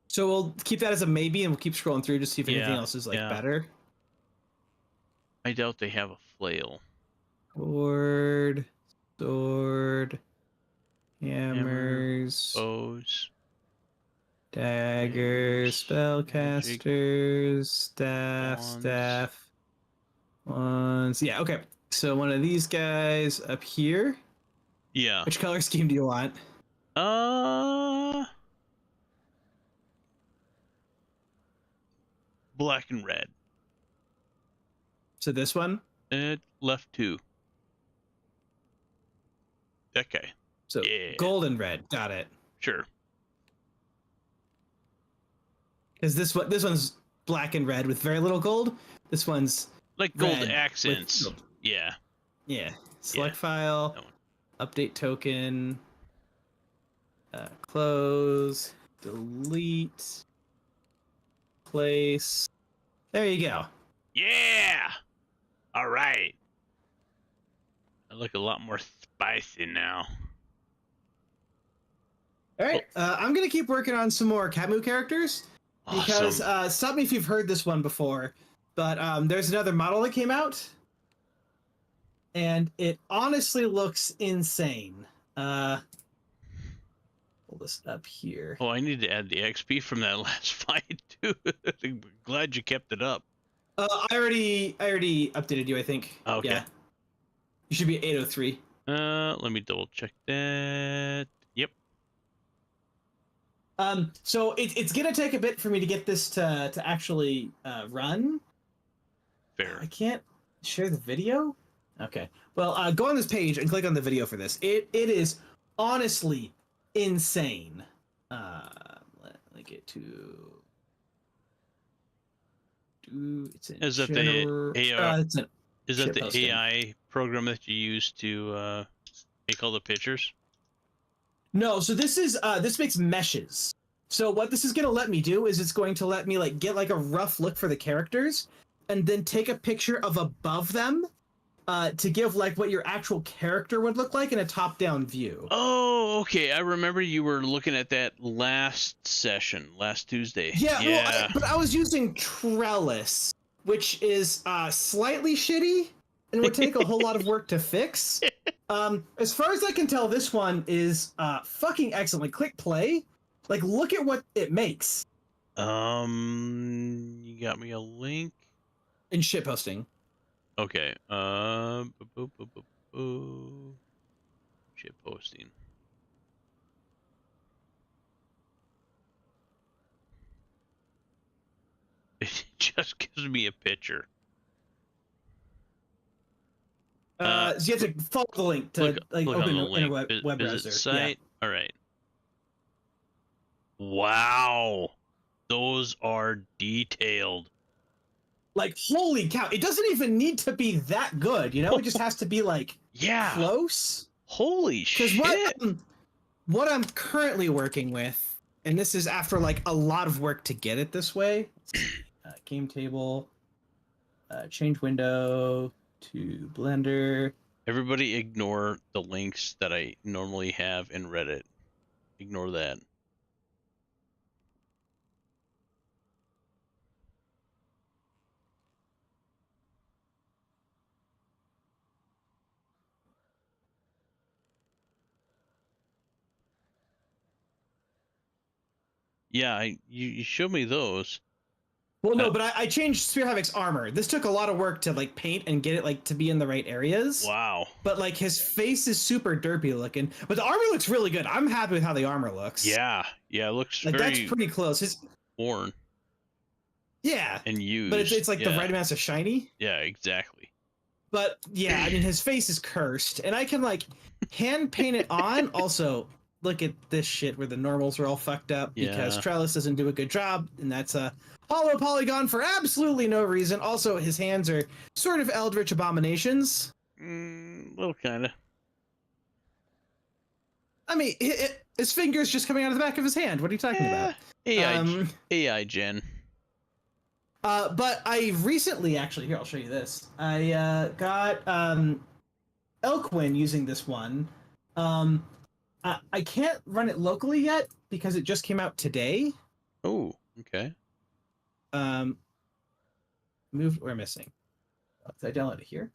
So we'll keep that as a maybe, and we'll keep scrolling through to see if anything Yeah, else is like yeah. better. I doubt they have a flail. Sword, hammers, Bows. daggers, spellcasters, staff, wands. Yeah, okay. So one of these guys up here. Yeah. Which color scheme do you want? Black and red. So this one? Left 2. Okay. So yeah. Gold and red. Got it. Sure. Because this one's black and red with very little gold. This one's like gold red accents. with... Yeah. Yeah. Select file. That one. Update token. Close. Delete. Place. There you go. Yeah. All right. I look a lot more spicy now. All right. I'm gonna keep working on some more Camus characters because stop me if you've heard this one before, but there's another model that came out, and it honestly looks insane. Pull this up here. Oh, I need to add the XP from that last fight too. I'm glad you kept it up. I already updated you, I think. Okay. Yeah. You should be at 803. Let me double check that. Yep. So it's gonna take a bit for me to get this to actually run. Fair. I can't share the video. Okay. Well, go on this page and click on the video for this. It is honestly insane. Let get to. It's in Is that general... the AI? Is that the posting. AI program that you use to make all the pictures? No, so this is this makes meshes. So what this is going to let me do is it's going to let me like get like a rough look for the characters and then take a picture of above them to give like what your actual character would look like in a top-down view. Oh, okay. I remember you were looking at that last session, last Tuesday. Yeah. Well, but I was using Trellis, which is slightly shitty and would take a whole lot of work to fix. As far as I can tell, this one is fucking excellent. Like, click play. Like, look at what it makes. You got me a link in shitposting. Okay. Shitposting. It just gives me a picture. So you have to follow the link to open in a web browser. Site. Yeah. All right. Wow, those are detailed. Like, holy cow! It doesn't even need to be that good, you know. It just has to be like close. Holy shit! Because what I'm currently working with, and this is after like a lot of work to get it this way. Game table. Change window to Blender. Everybody ignore the links that I normally have in Reddit. Ignore that. Yeah, you showed me those. Well, no, but I changed Spear Havoc's armor. This took a lot of work to like paint and get it like to be in the right areas. Wow. But like his face is super derpy looking, but the armor looks really good. I'm happy with how the armor looks. Yeah, it looks like very that's pretty close. His worn. Yeah. And used. But it's like the right amount of shiny. Yeah, exactly. But yeah, I mean his face is cursed, and I can like hand paint it on. Also, look at this shit where the normals are all fucked up because Trellis doesn't do a good job, and that's a hollow polygon for absolutely no reason. Also, his hands are sort of eldritch abominations. Little kinda. I mean, his finger's just coming out of the back of his hand. What are you talking about? AI gen. But I recently, actually, here, I'll show you this. I got Elkwin using this one. I can't run it locally yet because it just came out today. Oh, okay. We're missing. Did I download it here?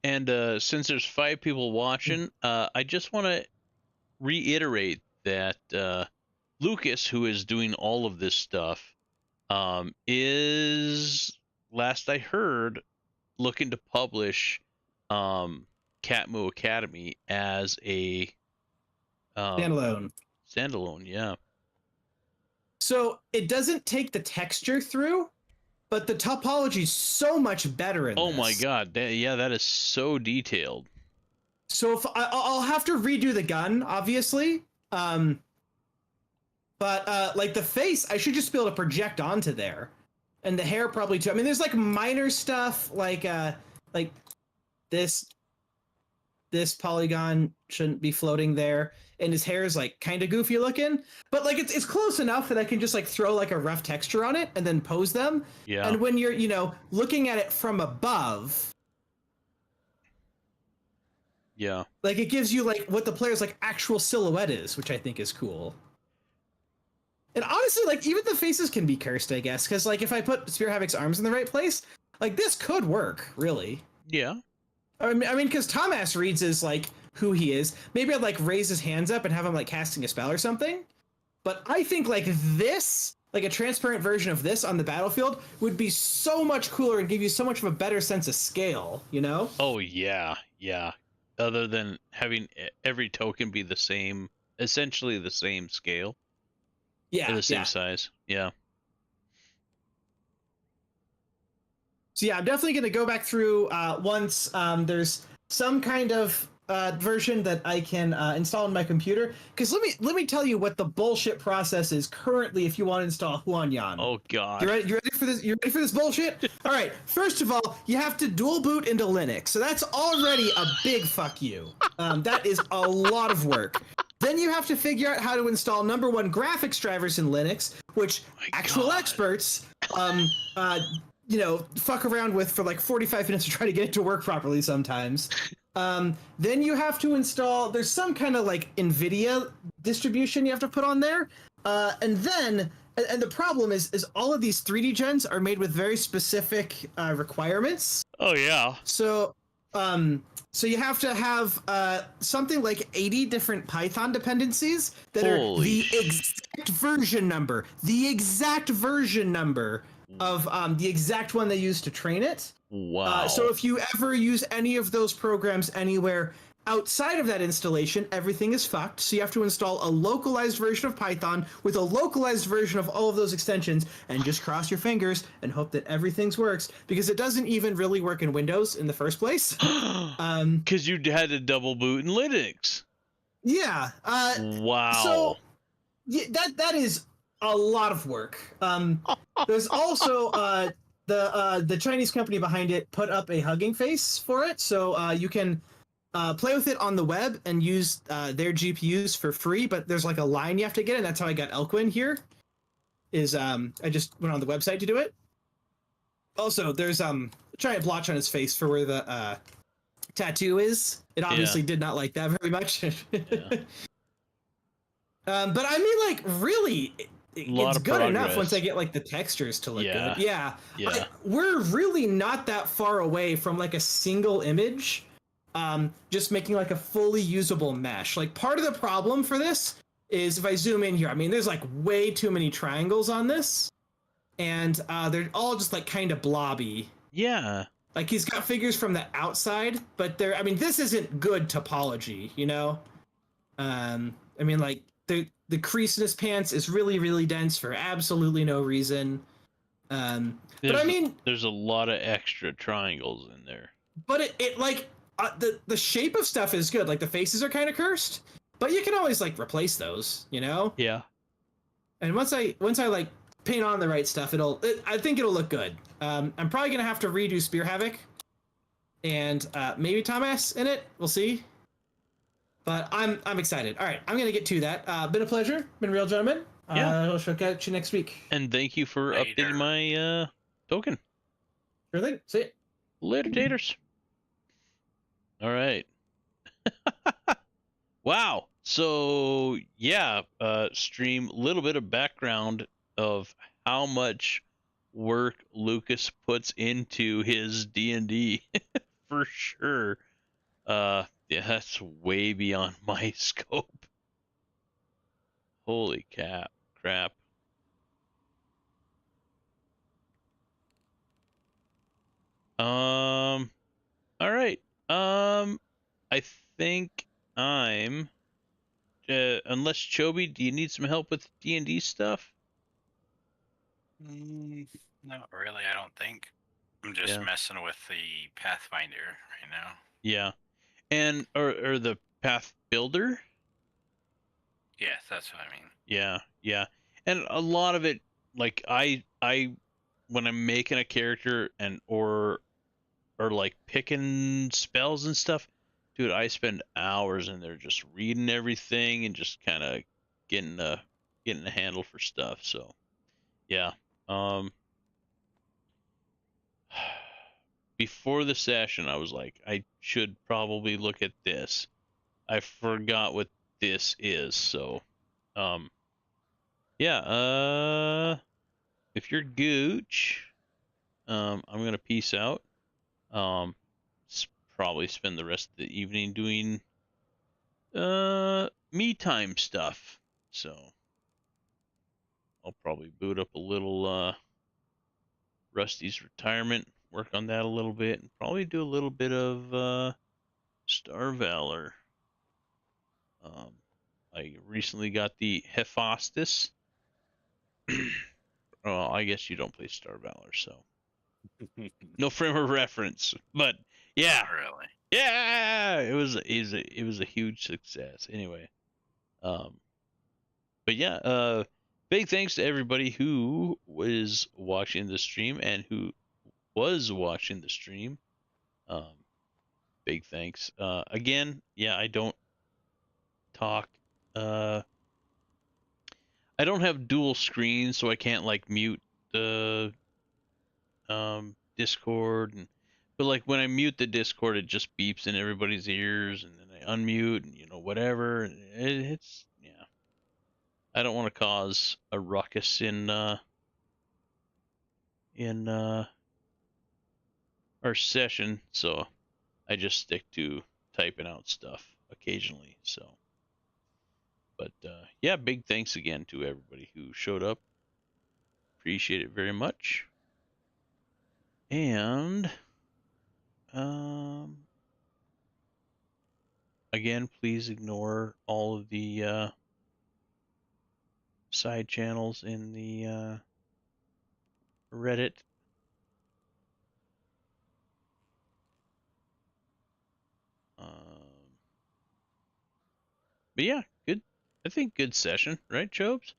And since there's 5 people watching, I just want to reiterate that Lucas, who is doing all of this stuff, is, last I heard, looking to publish Catmoo Academy as a Standalone. Standalone, yeah. So it doesn't take the texture through, but the topology is so much better in this. Oh my god, that is so detailed. So if I'll have to redo the gun, obviously. But like the face, I should just be able to project onto there, and the hair probably too. I mean, there's like minor stuff like this polygon shouldn't be floating there, and his hair is like kind of goofy looking, but like it's close enough that I can just like throw like a rough texture on it and then pose them. Yeah. And when you're looking at it from above, yeah, like it gives you like what the player's like actual silhouette is, which I think is cool. And honestly, like even the faces can be cursed, I guess, because like if I put Spear Havoc's arms in the right place, like this could work, really. Yeah. I mean, because Thomas reads is like who he is. Maybe I'd like raise his hands up and have him like casting a spell or something. But I think like this, like a transparent version of this on the battlefield would be so much cooler and give you so much of a better sense of scale, you know? Oh yeah, yeah. Other than having every token be the same, essentially the same scale. Yeah. The same size. Yeah. So yeah, I'm definitely going to go back through once there's some kind of version that I can install on my computer. Because let me tell you what the bullshit process is currently if you want to install Huanyan. Oh god. You ready for this? You ready for this bullshit? All right. First of all, you have to dual boot into Linux, so that's already a big fuck you. That is a lot of work. Then you have to figure out how to install number 1 graphics drivers in Linux, which actual experts fuck around with for like 45 minutes to try to get it to work properly sometimes. Then you have to install, there's some kind of like NVIDIA distribution you have to put on there. And the problem is all of these 3D gens are made with very specific requirements. Oh yeah. So you have to have something like 80 different Python dependencies that are the exact version number of the exact one they use to train it. Wow. So if you ever use any of those programs anywhere outside of that installation, everything is fucked. So you have to install a localized version of Python with a localized version of all of those extensions and just cross your fingers and hope that everything works, because it doesn't even really work in Windows in the first place. Because you had to double boot in Linux. Yeah. Wow. So yeah, that is a lot of work. There's also the Chinese company behind it put up a hugging face for it, so you can play with it on the web and use their GPUs for free, but there's like a line you have to get, and that's how I got Elkwin here. I just went on the website to do it. Also, there's a giant blotch on his face for where the tattoo is. It obviously did not like that very much. But I mean, like, really, it's good enough once I get like the textures to look good. Yeah. We're really not that far away from like a single image. Just making like a fully usable mesh. Like part of the problem for this is if I zoom in here, I mean, there's like way too many triangles on this, and they're all just like kind of blobby. Yeah. Like he's got figures from the outside, but I mean, this isn't good topology, you know? I mean, like the crease in his pants is really, really dense for absolutely no reason. But I mean, there's a lot of extra triangles in there. But it like, the shape of stuff is good. Like the faces are kind of cursed, but you can always like replace those, you know? Yeah. And once I like paint on the right stuff, I think it'll look good. I'm probably gonna have to redo Spear Havoc and maybe Thomas in it. We'll see. But I'm excited. All right, I'm gonna get to that. Been a pleasure. Been real, gentlemen. Yeah. I'll catch you next week. And thank you for Later. updating my token. Sure thing. See ya. Later, taters. All right. Wow. So yeah, stream, a little bit of background of how much work Lucas puts into his D&D for sure. Yeah, that's way beyond my scope. Holy crap. All right. I think I'm unless Chobi, do you need some help with D&D stuff? Not really, I don't think. I'm just Yeah. messing with the Pathfinder right now. Yeah. And or the Path Builder? Yes, that's what I mean. Yeah. And a lot of it, like I when I'm making a character and or like picking spells and stuff, dude, I spend hours in there just reading everything and just kind of getting a handle for stuff. So, yeah. Before the session, I was like, I should probably look at this. I forgot what this is. So, yeah. If you're Gooch, I'm gonna peace out. Probably spend the rest of the evening doing me time stuff. So I'll probably boot up a little Rusty's retirement, work on that a little bit, and probably do a little bit of Star Valor. I recently got the Hephaestus. Well, I guess you don't play Star Valor, so no frame of reference. But yeah, Not really. yeah, it was a huge success. Anyway, but yeah, big thanks to everybody who was watching the stream and who was watching the stream. Big thanks. Again, yeah, I don't talk. I don't have dual screens, so I can't like mute the Discord, but like when I mute the Discord, it just beeps in everybody's ears, and then I unmute, and whatever. And it's yeah. I don't want to cause a ruckus in our session, so I just stick to typing out stuff occasionally. So, but yeah, big thanks again to everybody who showed up. Appreciate it very much. And again, please ignore all of the side channels in the Reddit. But yeah, good. I think good session, right, Chobes?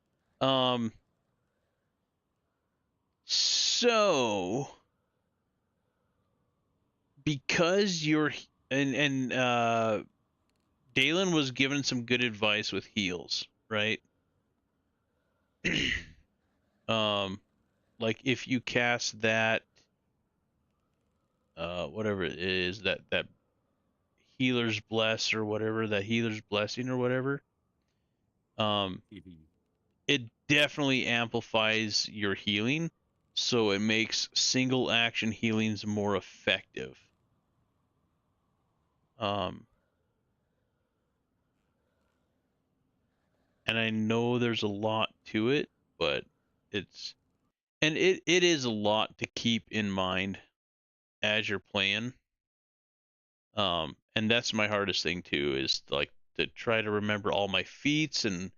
So because you're and Dalen was given some good advice with heals, right? Like if you cast that whatever it is, that healer's bless or whatever, that healer's blessing or whatever, it definitely amplifies your healing, so it makes single action healings more effective. And I know there's a lot to it, but it is a lot to keep in mind as you're playing. And that's my hardest thing too, is like to try to remember all my feats and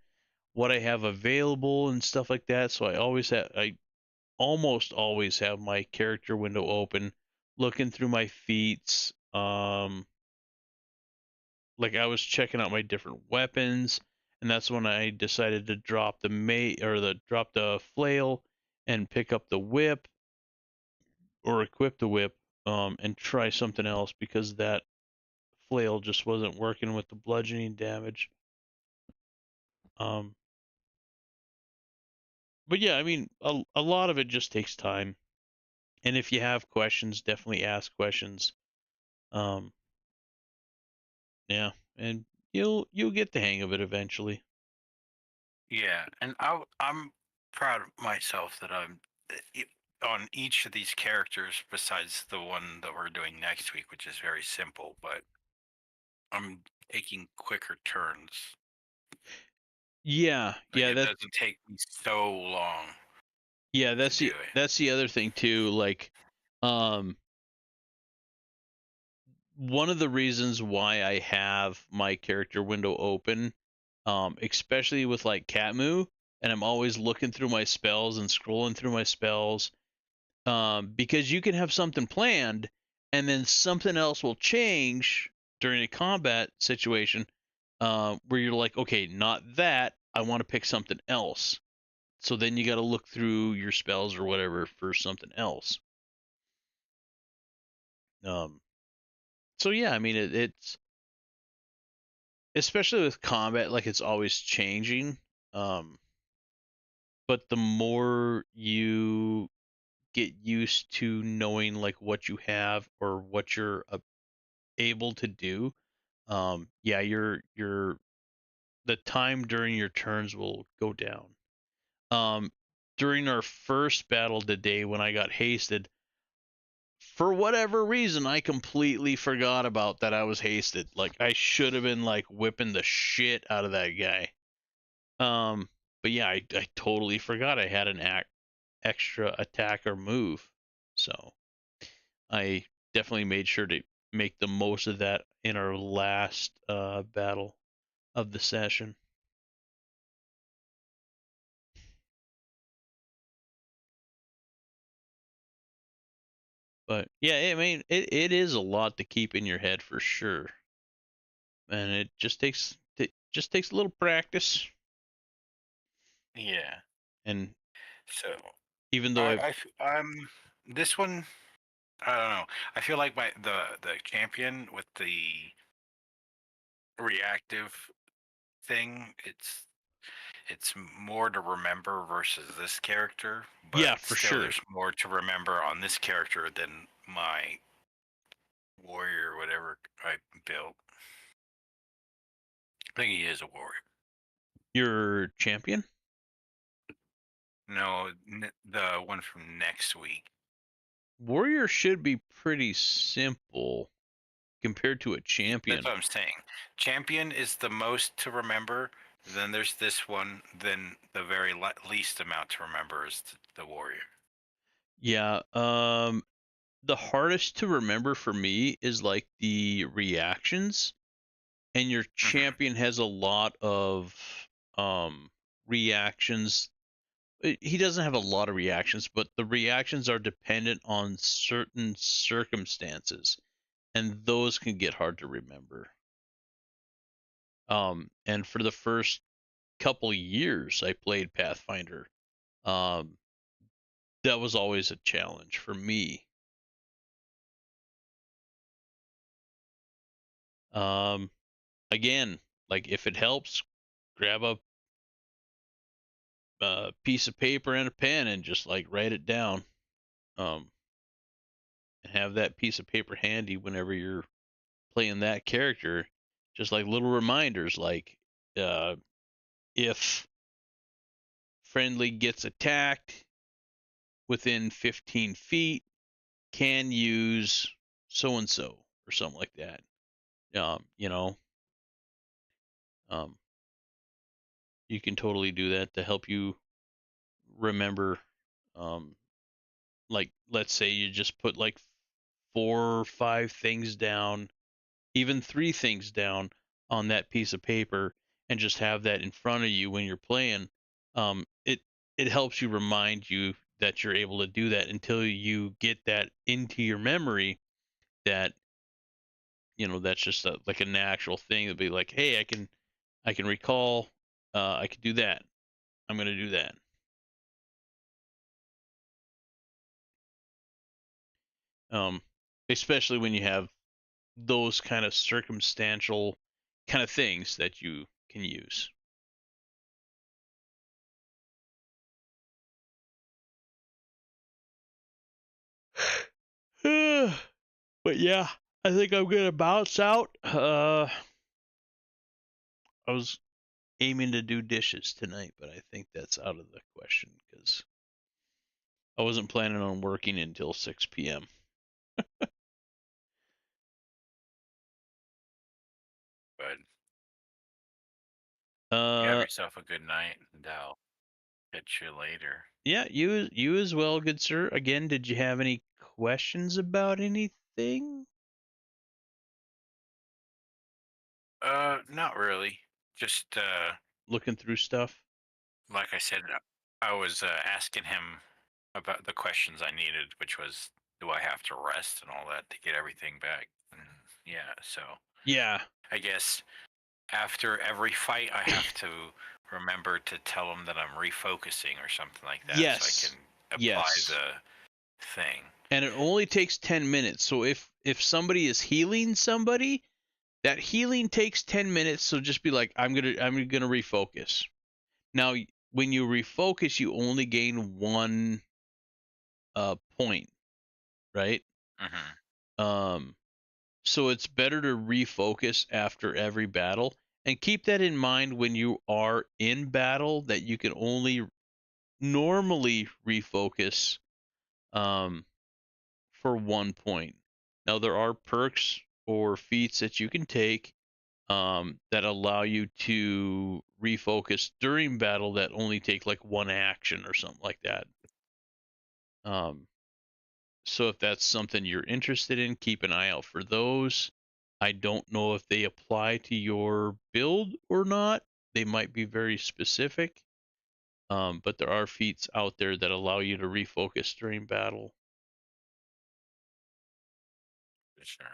what I have available and stuff like that. So I almost always have my character window open, looking through my feats. Like I was checking out my different weapons, and that's when I decided to drop the flail and pick up the whip or equip the whip, and try something else, because that flail just wasn't working with the bludgeoning damage. But yeah, I mean, a lot of it just takes time. And if you have questions, definitely ask questions. Yeah, and you'll get the hang of it eventually. Yeah, and I'm proud of myself that I'm on each of these characters, besides the one that we're doing next week, which is very simple, but I'm taking quicker turns. Yeah, Like, yeah, it that doesn't take me so long yeah, to do it. that's the other thing too. Like, one of the reasons why I have my character window open, especially with like Catmoo, and I'm always looking through my spells and scrolling through my spells, because you can have something planned, and then something else will change during a combat situation, where you're like, okay, not that. I want to pick something else. So then you got to look through your spells or whatever for something else. So yeah, I mean it's especially with combat, like it's always changing. Um, but the more you get used to knowing like what you have or what you're able to do, yeah, your the time during your turns will go down. During our first battle today, when I got hasted, for whatever reason, I completely forgot about that I was hasted. Like I should have been like whipping the shit out of that guy. But yeah, I totally forgot I had an extra attack or move. So I definitely made sure to make the most of that in our last battle of the session. But yeah, I mean, it is a lot to keep in your head for sure, and it just takes a little practice. Yeah. And So even though I'm this one. I don't know. I feel like the champion with the reactive thing. It's more to remember versus this character, but yeah, for still, sure. there's more to remember on this character than my warrior, whatever I built. I think he is a warrior. Your champion? No, the one from next week. Warrior should be pretty simple compared to a champion. That's what I'm saying. Champion is the most to remember. Then there's this one. Then the very least amount to remember is the warrior. Yeah. The hardest to remember for me is like the reactions, and your champion has a lot of reactions. He doesn't have a lot of reactions, but the reactions are dependent on certain circumstances, and those can get hard to remember. And for the first couple years I played Pathfinder, um, that was always a challenge for me. Again, like if it helps, grab a piece of paper and a pen and just like write it down. And have that piece of paper handy whenever you're playing that character, just like little reminders, like if friendly gets attacked within 15 feet, can use so and so or something like that. You know, um, you can totally do that to help you remember. Um, like, let's say you just put like 4 or 5 things down, even 3 things down on that piece of paper, and just have that in front of you when you're playing. It helps you remind you that you're able to do that until you get that into your memory. That that's just like a natural thing to be like, hey, I can recall, I could do that. I'm gonna do that. Um, especially when you have those kind of circumstantial kind of things that you can use. But yeah, I think I'm gonna bounce out. I was aiming to do dishes tonight, but I think that's out of the question because I wasn't planning on working until 6 p.m. But you have Uh, yourself a good night, and I'll catch you later. yeah, you as well, good sir. Again, did you have any questions about anything? Not really. Just Looking through stuff. like I said, I was asking him about the questions I needed, which was, do I have to rest and all that to get everything back? And yeah, so Yeah. I guess after every fight, I have to remember to tell them that I'm refocusing or something like that, Yes. so I can apply Yes. the thing. And it only takes 10 minutes. So if somebody is healing somebody, that healing takes 10 minutes. So just be like, I'm gonna refocus. Now, when you refocus, you only gain 1 point, right? Mm-hmm. So it's better to refocus after every battle, and keep that in mind when you are in battle, that you can only normally refocus for 1 point. Now there are perks or feats that you can take that allow you to refocus during battle that only take like 1 action or something like that. So if that's something you're interested in, keep an eye out for those. I don't know if they apply to your build or not. They might be very specific, but there are feats out there that allow you to refocus during battle. Sure.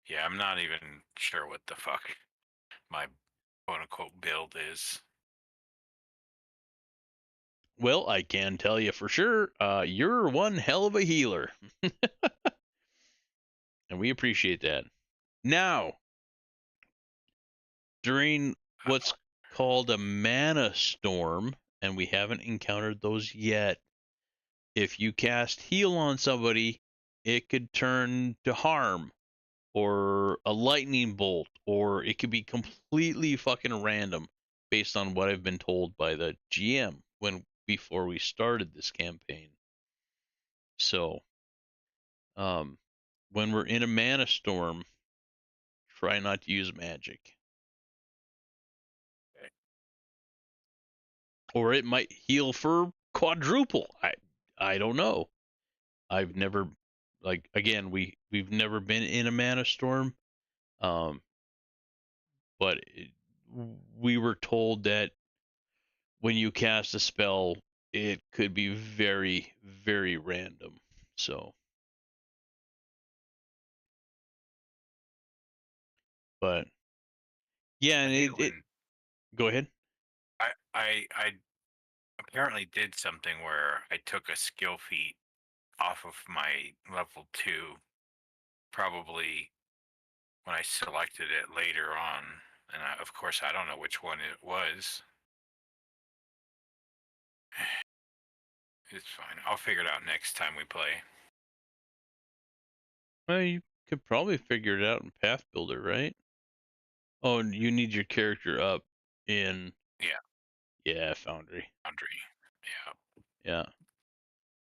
Yeah, I'm not even sure what the fuck my quote-unquote build is. Well, I can tell you for sure, you're one hell of a healer. And we appreciate that. Now, during what's called a mana storm, and we haven't encountered those yet, if you cast heal on somebody, it could turn to harm or a lightning bolt, or it could be completely fucking random based on what I've been told by the GM before we started this campaign. So, when we're in a mana storm, try not to use magic. Okay. Or it might heal for quadruple. I don't know. I've never, like, again, we've never been in a mana storm. But we were told that when you cast a spell, it could be very, very random. So, but yeah, and it go ahead. I apparently did something where I took a skill feat off of my level 2, probably when I selected it later on, and of course I don't know which one it was. It's fine. I'll figure it out next time we play. Well, you could probably figure it out in Path Builder, right? Oh, and you need your character up in Foundry. Yeah.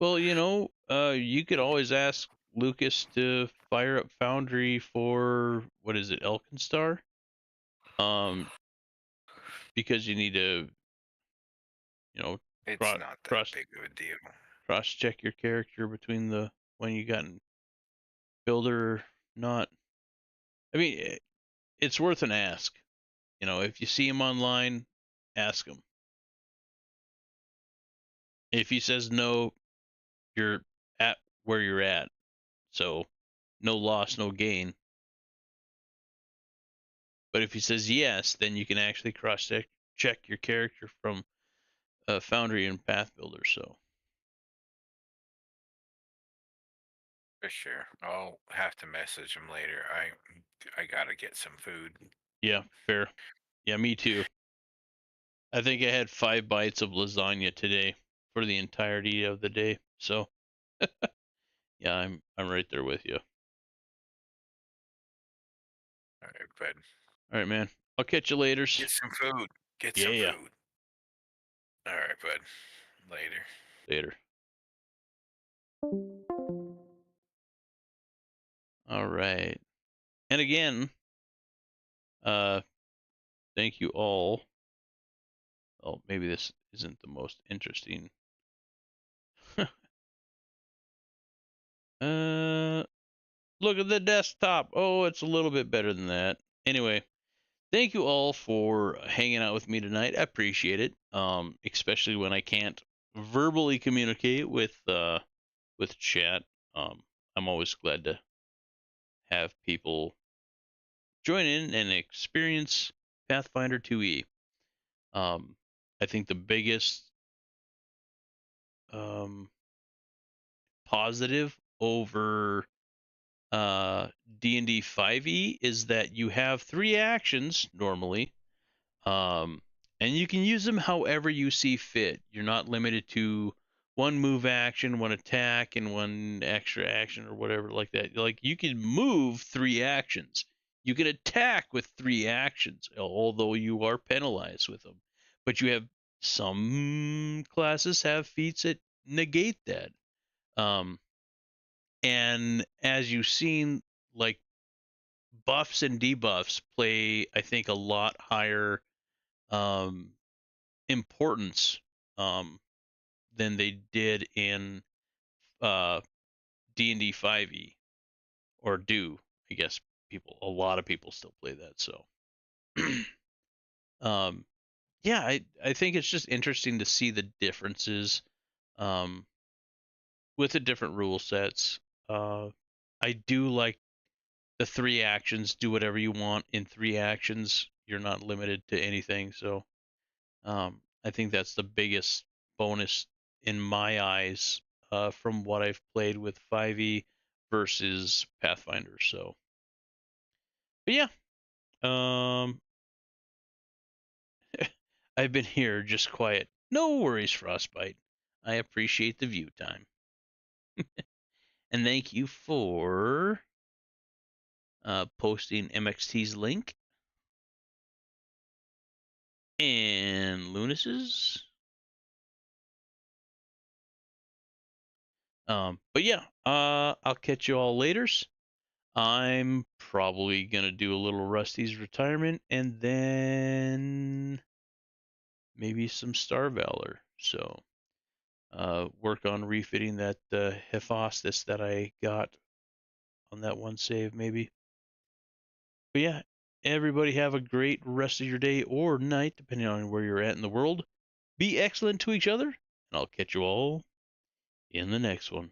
Well, you could always ask Lucas to fire up Foundry for, what is it, Alkenstar? Because you need to, It's not that big of a deal. cross-check your character between the when you got in Builder or not. I mean, it's worth an ask. If you see him online, ask him. If he says no, you're at where you're at. So, no loss, no gain. But if he says yes, then you can actually cross-check your character from Foundry and Path Builder. So, For sure. I'll have to message him later. I gotta get some food. Yeah, fair. Yeah, me too. I think I had 5 bites of lasagna today for the entirety of the day. So, yeah, I'm right there with you. All right, bud. All right, man. I'll catch you later. Get some food. Get some Yeah. food. All right, bud. Later. Later. All right. And again, thank you all. Oh, maybe this isn't the most interesting. Look at the desktop. Oh, it's a little bit better than that. Anyway, thank you all for hanging out with me tonight. I appreciate it. Especially when I can't verbally communicate with chat. I'm always glad to have people join in and experience Pathfinder 2e. I think the biggest positive over D&D 5e is that you have 3 actions normally, and you can use them however you see fit. You're not limited to 1 move action, 1 attack, and 1 extra action or whatever like that. Like, you can move 3 actions. You can attack with 3 actions, although you are penalized with them. But you have some classes have feats that negate that. And as you've seen, like, buffs and debuffs play, I think, a lot higher importance than they did in D&D 5e, or do. I guess a lot of people still play that. So, yeah, I think it's just interesting to see the differences with the different rule sets. I do like the 3 actions. Do whatever you want in 3 actions. You're not limited to anything. So, I think that's the biggest bonus in my eyes from what I've played with 5e versus Pathfinder. So, but yeah, I've been here just quiet. No worries, Frostbite. I appreciate the view time. And thank you for posting MXT's link. And Lunas's. But yeah, I'll catch you all laters. I'm probably gonna do a little Rusty's retirement and then maybe some Star Valor. So, work on refitting that Hephaestus that I got on that one save, maybe. But yeah, everybody have a great rest of your day or night, depending on where you're at in the world. Be excellent to each other, and I'll catch you all in the next one.